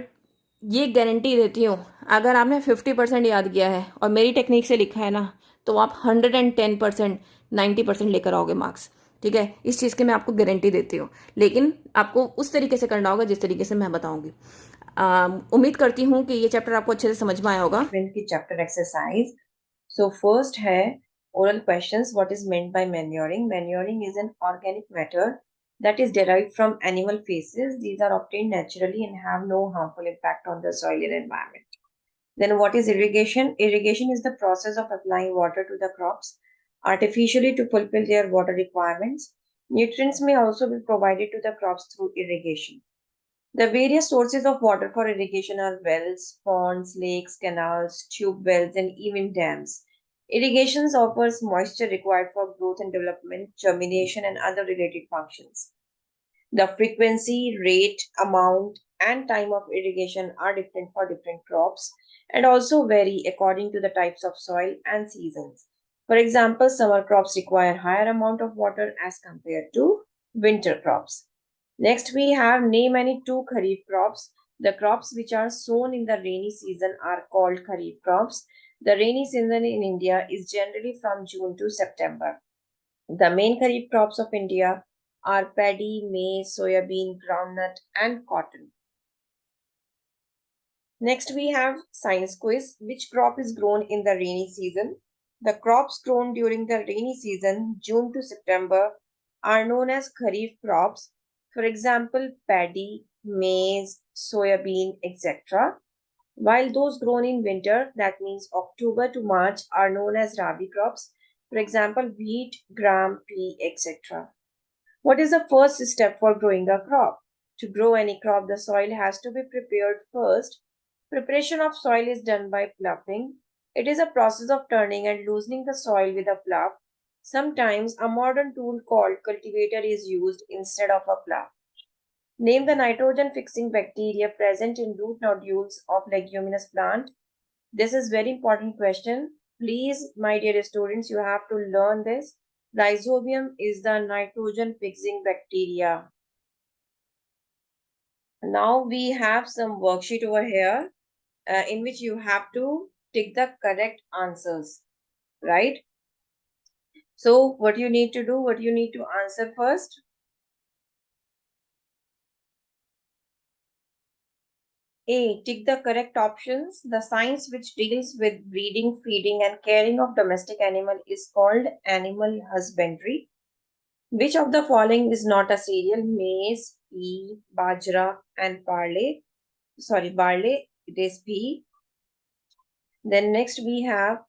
Speaker 2: ये गारंटी देती हूँ, अगर आपने 50% याद किया है और मेरी टेक्निक से लिखा है ना, तो आप 110%, 90% लेकर आओगे मार्क्स. ठीक है. इस चीज़ की मैं आपको गारंटी देती हूँ, लेकिन आपको उस तरीके से करना होगा जिस तरीके से मैं बताऊंगी. उम्मीद करती हूँ कि ये चैप्टर आपको अच्छे से समझ में आया होगा.
Speaker 1: की चैप्टर एक्सरसाइज. सो फर्स्ट है oral questions. What is meant by manuring? Manuring is an organic matter that is derived from animal feces. These are obtained naturally and have no harmful impact on the soil and environment. Then what is irrigation? Irrigation is the process of applying water to the crops artificially to fulfill their water requirements. Nutrients may also be provided to the crops through irrigation. The various sources of water for irrigation are wells, ponds, lakes, canals, tube wells, and even dams. Irrigation offers moisture required for growth and development, germination, and other related functions. The frequency, rate, amount, and time of irrigation are different for different crops and also vary according to the types of soil and seasons. For example, summer crops require higher amount of water as compared to winter crops. Next, we have name any two kharif crops. The crops which are sown in the rainy season are called kharif crops. The rainy season in India is generally from June to September. The main kharif crops of India are paddy, maize, soybean, groundnut, and cotton. Next, we have science quiz. Which crop is grown in the rainy season? The crops grown during the rainy season, June to September, are known as kharif crops. For example, paddy, maize, soybean, etc. While those grown in winter, that means October to March, are known as rabi crops. For example, wheat, gram, pea, etc. What is the first step for growing a crop? To grow any crop, the soil has to be prepared first. Preparation of soil is done by ploughing. It is a process of turning and loosening the soil with a plough. Sometimes a modern tool called cultivator is used instead of a plough. Name the nitrogen fixing bacteria present in root nodules of leguminous plant. This is very important question. Please, my dear students, you have to learn this. Rhizobium is the nitrogen fixing bacteria. Now we have some worksheet over here in which you have to tick the correct answers, right? So what you need to do, what you need to answer first. A. Tick the correct options. The science which deals with breeding, feeding, and caring of domestic animal is called animal husbandry. Which of the following is not a cereal? Maize, pea, bajra, and barley. Sorry, barley. It is pea. Then next we have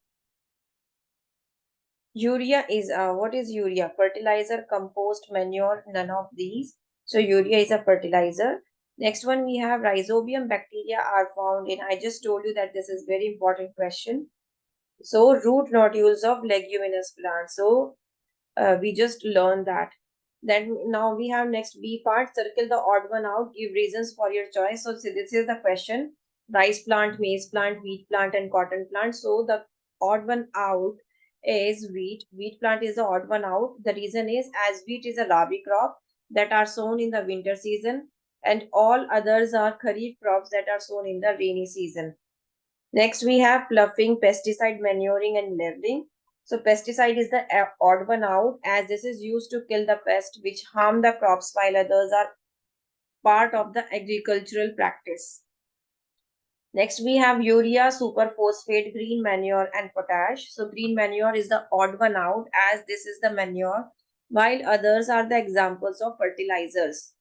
Speaker 1: urea is what is urea? Fertilizer, compost, manure, none of these. So urea is a fertilizer. Next one we have rhizobium bacteria are found in. I just told you that this is very important question. So root nodules of leguminous plants. So we just learned that. Then now we have next B part. Circle the odd one out. Give reasons for your choice. So this is the question. Rice plant, maize plant, wheat plant, and cotton plant. So the odd one out is wheat. Wheat plant is the odd one out. The reason is as wheat is a rabi crop that are sown in the winter season, and all others are kharif crops that are sown in the rainy season. Next, we have ploughing, pesticide, manuring, and leveling. So, pesticide is the odd one out as this is used to kill the pest which harm the crops while others are part of the agricultural practice. Next, we have urea, superphosphate, green manure, and potash. So, green manure is the odd one out as this is the manure while others are the examples of fertilizers.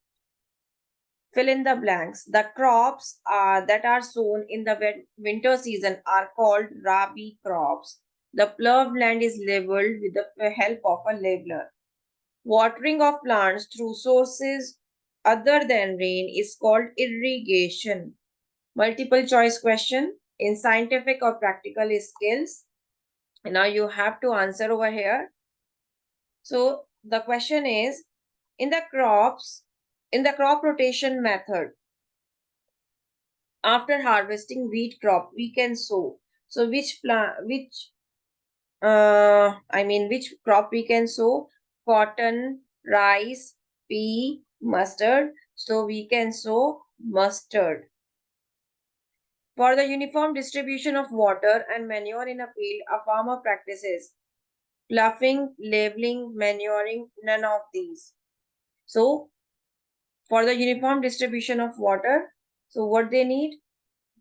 Speaker 1: Fill in the blanks. The crops that are sown in the winter season are called rabi crops. The ploughed land is leveled with the help of a leveler. Watering of plants through sources other than rain is called irrigation. Multiple choice question in scientific or practical skills. Now you have to answer over here. So the question is in the crop rotation method, after harvesting wheat crop we can sow. So which crop we can sow? Cotton, rice, pea, mustard. So we can sow mustard. For the uniform distribution of water and manure in a field, a farmer practices ploughing, leveling, manuring, none of these. So for the uniform distribution of water, so what they need?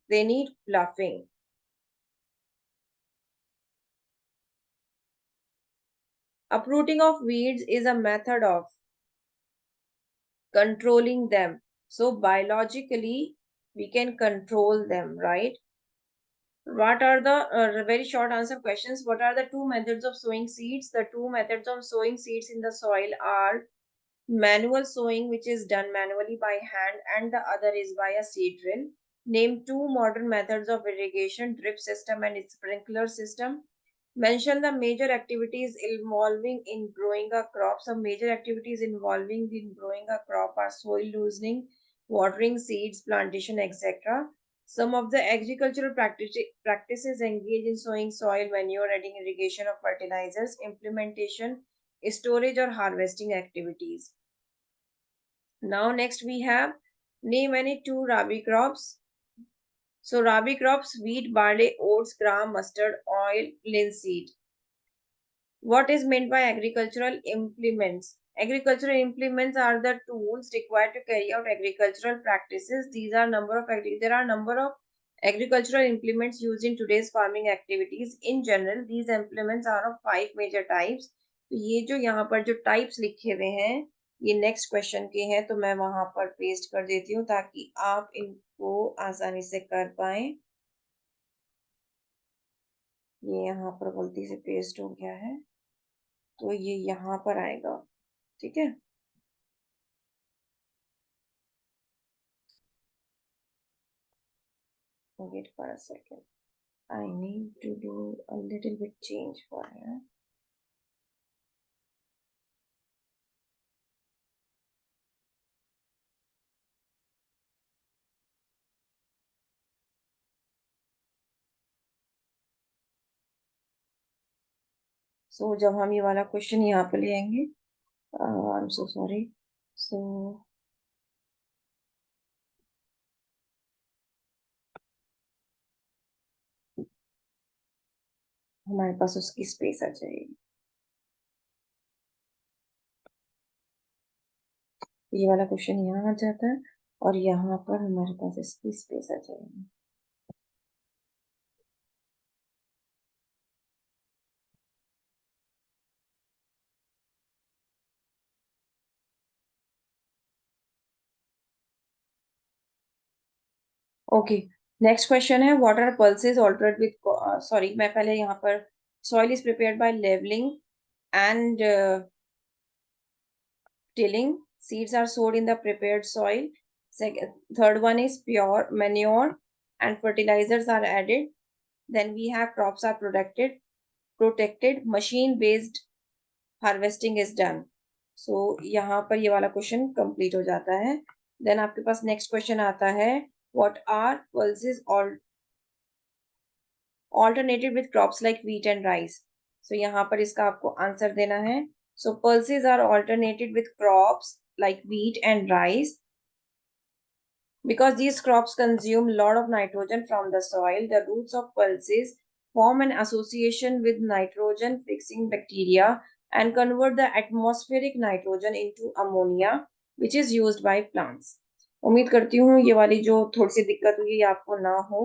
Speaker 1: They need ploughing. Uprooting of weeds is a method of controlling them. So biologically, we can control them, right? What are the very short answer questions? What are the two methods of sowing seeds? The two methods of sowing seeds in the soil are manual sowing, which is done manually by hand, and the other is by a seed drill. Name two modern methods of irrigation, drip system and sprinkler system. Mention the major activities involving in growing a crop. Some major activities involving in growing a crop are soil loosening, watering seeds, plantation, etc. Some of the agricultural practices engage in sowing soil, manure, adding irrigation of fertilizers, implementation, storage or harvesting activities. Now next we have name any two rabi crops. So rabi crops wheat, barley, oats, gram, mustard, oil, linseed. What is meant by agricultural implements? Agricultural implements are the tools required to carry out agricultural practices. There are number of agricultural implements used in today's farming activities. In general, these implements are of 5 major types. तो ये जो यहाँ पर जो types लिखे हुए हैं ये नेक्स्ट क्वेश्चन के हैं तो मैं वहां पर पेस्ट कर देती हूँ ताकि आप इनको आसानी से कर पाए. ये यहाँ पर गलती से पेस्ट हो गया है तो ये यहाँ पर आएगा. ठीक है. Wait for a second. I need to do a little bit change for here. सो जब हम ये वाला क्वेश्चन यहाँ पे ले आएंगे, आई एम सो सॉरी, सो हमारे पास उसकी स्पेस आ जाएगी। ये वाला क्वेश्चन यहाँ आ जाता है और यहाँ पर हमारे पास इसकी स्पेस आ जाएगी। ओके, नेक्स्ट क्वेश्चन है what are pulses altered with, sorry मैं पहले यहाँ पर soil is prepared by levelling and tilling. Seeds are sowed in the prepared soil. Third one is pure manure and fertilizers are added. Then we have crops are protected. Machine based harvesting is done. So यहाँ पर ये वाला question complete हो जाता है। Then आपके पास next question आता है what are pulses alternated with crops like wheat and rice. So यहाँ पर इसका आपको आंसर देना है। So pulses are alternated with crops like wheat and rice. Because these crops consume a lot of nitrogen from the soil, the roots of pulses form an association with nitrogen fixing bacteria and convert the atmospheric nitrogen into ammonia, which is used by plants. उम्मीद करती हूँ ये वाली जो थोड़ी सी दिक्कत हुई ये आपको ना हो,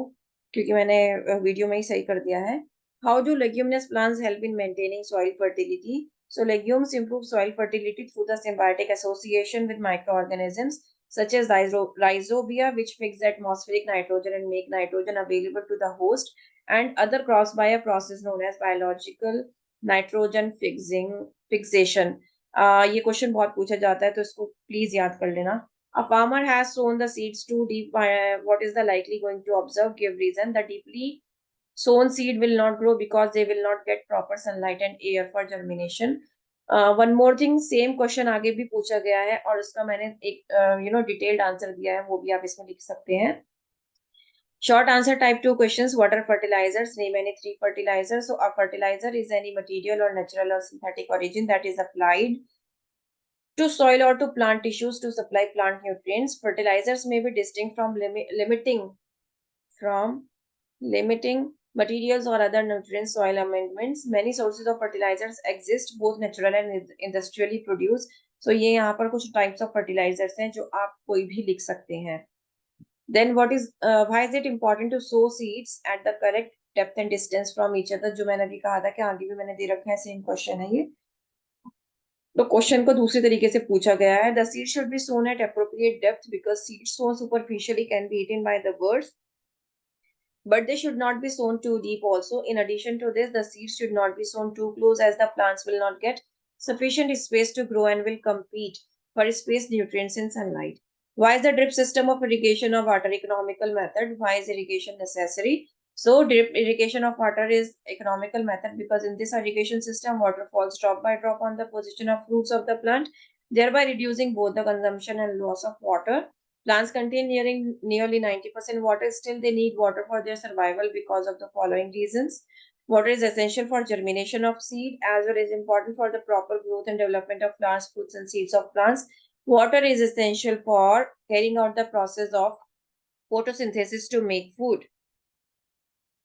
Speaker 1: क्योंकि मैंने वीडियो में ही सही कर दिया है। How do leguminous plants help in maintaining soil fertility? So legumes improve soil fertility through the symbiotic association with microorganisms such as rhizobia, which fix the atmospheric nitrogen and make nitrogen available to the host, and other crops by a process known as biological nitrogen fixation. ये question बहुत पूछा जाता है तो इसको please याद कर लेना। A farmer has sown the seeds too deep. What is the likely going to observe? Give reason. The deeply sown seed will not grow because they will not get proper sunlight and air for germination. One more thing, same question आगे भी पूछा गया है और उसका मैंने एक detailed answer दिया है, वो भी आप इसमें लिख सकते हैं। Short answer type 2 questions. What are fertilizers? Name any three fertilizers. So a fertilizer is any material or natural or synthetic origin that is applied to soil or to plant tissues to supply plant nutrients. Fertilizers may be distinct from from limiting materials or other nutrient soil amendments. Many sources of fertilizers exist, both natural and industrially produced. So ये यहाँ पर कुछ types of fertilizers हैं जो आप कोई भी लिख सकते हैं। Then why is it important to sow seeds at the correct depth and distance from each other? जो मैंने अभी कहा था कि आगे भी मैंने दे रखा है, सेम क्वेश्चन है ये। तो क्वेश्चन को दूसरे तरीके से पूछा गया है। The seed should be sown at appropriate depth because seeds sown superficially can be eaten by the birds. But they should not be sown too deep also. In addition to this, the seeds should not be sown too close as the plants will not get sufficient space to grow and will compete for space, nutrients, and sunlight. Why is the drip system of irrigation of water economical method? Why is irrigation necessary? So drip irrigation of water is economical method because in this irrigation system, water falls drop by drop on the position of roots of the plant, thereby reducing both the consumption and loss of water. Plants contain nearly 90% water. Still, they need water for their survival because of the following reasons. Water is essential for germination of seed as well as important for the proper growth and development of plants, fruits, and seeds of plants. Water is essential for carrying out the process of photosynthesis to make food.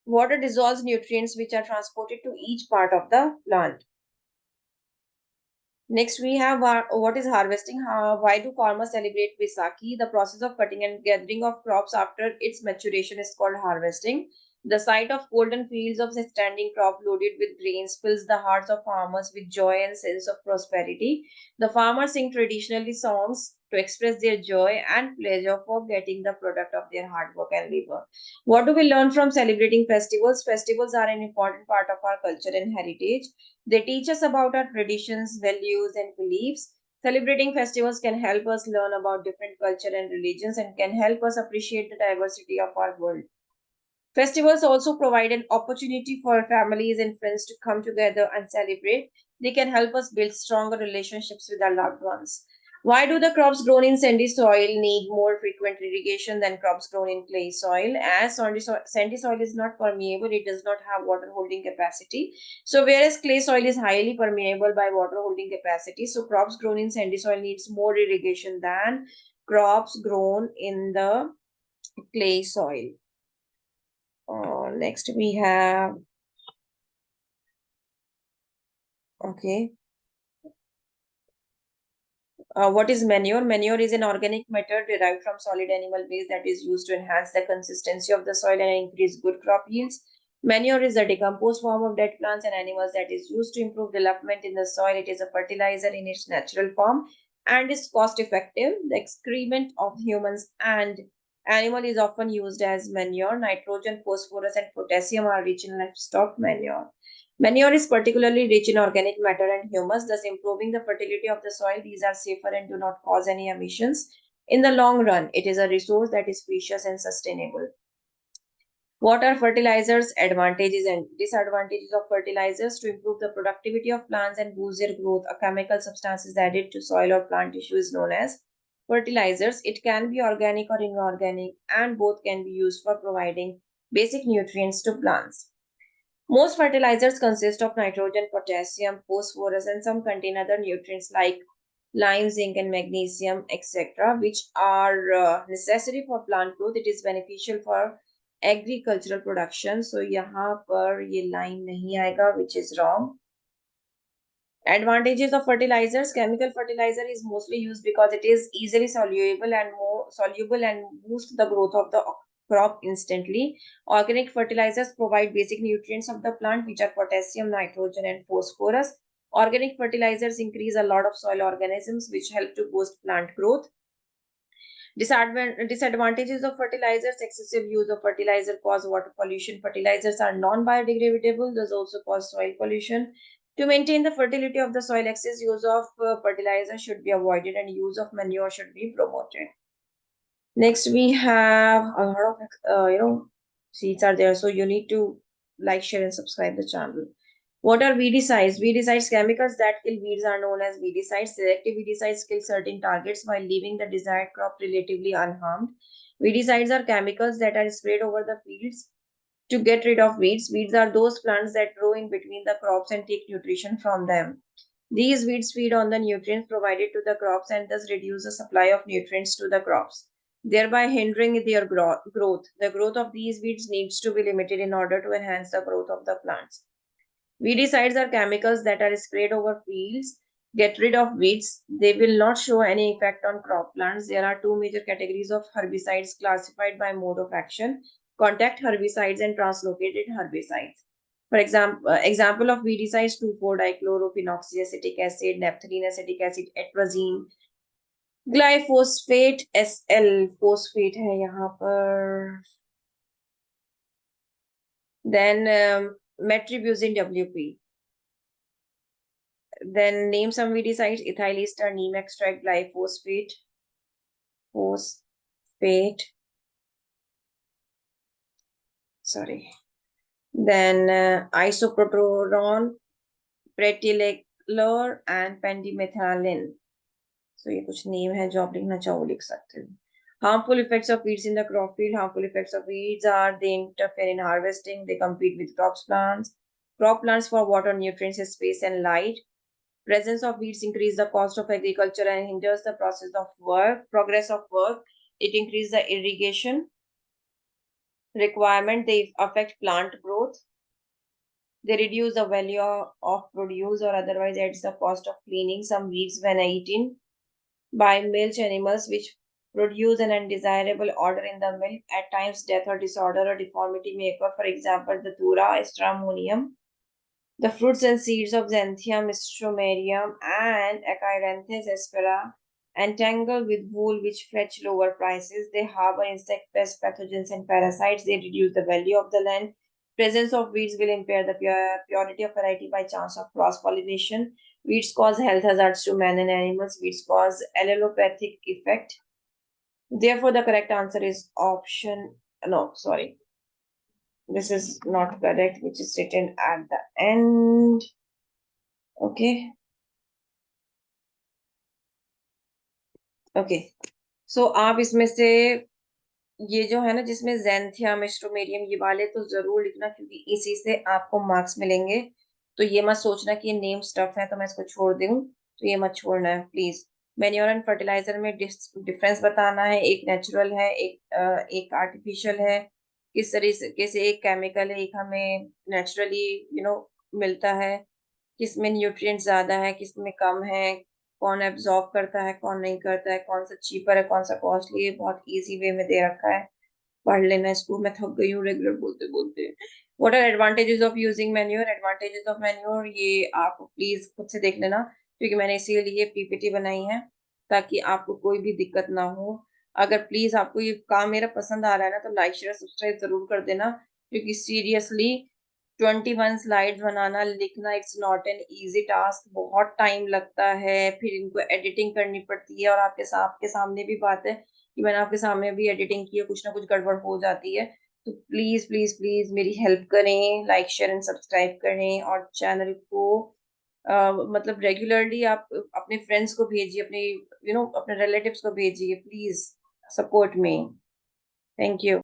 Speaker 1: Water dissolves nutrients which are transported to each part of the plant. Next, we have what is harvesting? Why do farmers celebrate Vaisakhi? The process of cutting and gathering of crops after its maturation is called harvesting. The sight of golden fields of a standing crop loaded with grains fills the hearts of farmers with joy and sense of prosperity. The farmers sing traditionally songs to express their joy and pleasure for getting the product of their hard work and labor. What do we learn from celebrating festivals? Festivals are an important part of our culture and heritage. They teach us about our traditions, values, and beliefs. Celebrating festivals can help us learn about different culture and religions and can help us appreciate the diversity of our world. Festivals also provide an opportunity for families and friends to come together and celebrate. They can help us build stronger relationships with our loved ones. Why do the crops grown in sandy soil need more frequent irrigation than crops grown in clay soil? As sandy soil is not permeable, it does not have water holding capacity. So whereas clay soil is highly permeable by water holding capacity, so crops grown in sandy soil needs more irrigation than crops grown in the clay soil. Next we have, okay. What is manure? Manure is an organic matter derived from solid animal waste that is used to enhance the consistency of the soil and increase good crop yields. Manure is a decomposed form of dead plants and animals that is used to improve development in the soil. It is a fertilizer in its natural form and is cost effective. The excrement of humans and animal is often used as manure. Nitrogen, phosphorus, and potassium are rich in livestock manure. Manure is particularly rich in organic matter and humus, thus improving the fertility of the soil. These are safer and do not cause any emissions. In the long run, it is a resource that is precious and sustainable. What are fertilizers? Advantages and disadvantages of fertilizers. To improve the productivity of plants and boost their growth, a chemical substance is added to soil or plant tissue is known as fertilizers. It can be organic or inorganic, and both can be used for providing basic nutrients to plants. Most fertilizers consist of nitrogen, potassium, phosphorus, and some contain other nutrients like lime, zinc, and magnesium, etc., which are necessary for plant growth. It is beneficial for agricultural production. So यहाँ पर ये line नहीं आएगा, which is wrong. Advantages of fertilizers. Chemical fertilizer is mostly used because it is easily soluble and more soluble and boost the growth of the crop instantly. Organic fertilizers provide basic nutrients of the plant, which are potassium, nitrogen, and phosphorus. Organic fertilizers increase a lot of soil organisms, which help to boost plant growth. Disadvantages of fertilizers. Excessive use of fertilizer cause water pollution. Fertilizers are non-biodegradable, thus also cause soil pollution. To maintain the fertility of the soil, excess use of fertilizer should be avoided and use of manure should be promoted. Next, we have a lot of seeds are there, so you need to like, share, and subscribe the channel. What are weedicides? Weedicides, chemicals that kill weeds, are known as weedicides. Selective weedicides kill certain targets while leaving the desired crop relatively unharmed. Weedicides are chemicals that are sprayed over the fields to get rid of weeds. Weeds are those plants that grow in between the crops and take nutrition from them. These weeds feed on the nutrients provided to the crops and thus reduce the supply of nutrients to the crops, thereby hindering their growth. The growth of these weeds needs to be limited in order to enhance the growth of the plants. Weedicides are chemicals that are sprayed over fields, get rid of weeds. They will not show any effect on crop plants. There are two major categories of herbicides classified by mode of action: contact herbicides and translocated herbicides. For example of weedicides: 2,4-dichlorophenolic acid, naphthalene acetic acid, atrazine, ग्लाइफोस्फेट SL phosphate है यहाँ पर, then metribuzin WP. Then name some weedicides: ethyl ester, neem extract, glyphosate, sorry. Then isoproteron, pretileclor, and pendimethalin. So ये कुछ name है जो आप लिखना चाहो लिख सकते हो. Harmful effects of weeds in the crop field. Harmful effects of weeds are: they interfere in harvesting, they compete with crop plants for water, nutrients, space, and light. Presence of weeds increase the cost of agriculture and hinders the progress of work. It increases the irrigation requirement. They affect plant growth. They reduce the value of produce or otherwise adds the cost of cleaning. Some weeds, when eaten by milch animals, which produce an undesirable odor in the milk, at times death or disorder or deformity may occur. For example, the Thura stramonium. The fruits and seeds of Xanthium stromarium and Achyranthes aspera entangle with wool, which fetch lower prices. They harbor insect pests, pathogens, and parasites. They reduce the value of the land. Presence of weeds will impair the purity of variety by chance of cross-pollination. Weeds cause health hazards to man and animals. Weeds cause allelopathic effect. Therefore, the correct answer is option. No, sorry. This is not correct, which is written at the end. Okay. Okay, so आप इसमें से ये जो है ना जिसमें ज़ैंथिया, मिस्टोमेरियम ये वाले तो ज़रूर लिखना क्योंकि इसी से आपको मार्क्स मिलेंगे। तो ये मत सोचना कि ये नेम स्टफ़ है तो मैं इसको छोड़ दूँ, तो ये मत छोड़ना है प्लीज़। मैन्योर एंड फर्टिलाइज़र में डिफरेंस बताना है, एक नेचुरल है, एक आर्टिफ़िशियल है। किस तरीके से एक केमिकल है, एक हमें नेचुरली मिलता है। किसमें न्यूट्रिएंट्स ज़्यादा है, किसमें कम है, कौन एब्ज़ॉर्ब करता है, कौन नहीं करता है, कौन-सा चीपर है, कौन-सा कॉस्टली है, बहुत ईज़ी वे में दे रखा है। पढ़ लेना इसको, मैं थक गई हूँ रेगुलर बोलते-बोलते। What are advantages of using manure? Advantages of manure ये आप प्लीज़ खुद से देख लेना क्योंकि मैंने इसीलिए पीपीटी बनाई है ताकि आपको कोई भी दिक्कत ना हो। अगर प्लीज़ आपको ये काम मेरा पसंद आ रहा है ना तो लाइक, शेयर, सब्सक्राइब ज़रूर कर देना क्योंकि सीरियसली 21 स्लाइड्स बनाना, लिखना it's not an easy task, बहुत टाइम लगता है, फिर इनको एडिटिंग करनी पड़ती है और आपके सामने भी बात है कि मैंने आपके सामने भी एडिटिंग की है, कुछ ना कुछ गड़बड़ हो जाती है। तो प्लीज़, प्लीज़, प्लीज़ मेरी हेल्प करें, लाइक, शेयर एंड सब्सक्राइब करें और चैनल को मतलब रेगुलरली आप अपने फ्रेंड्स को भेजिए, अपने अपने रिलेटिव्स को भेजिए, please support me. Thank you.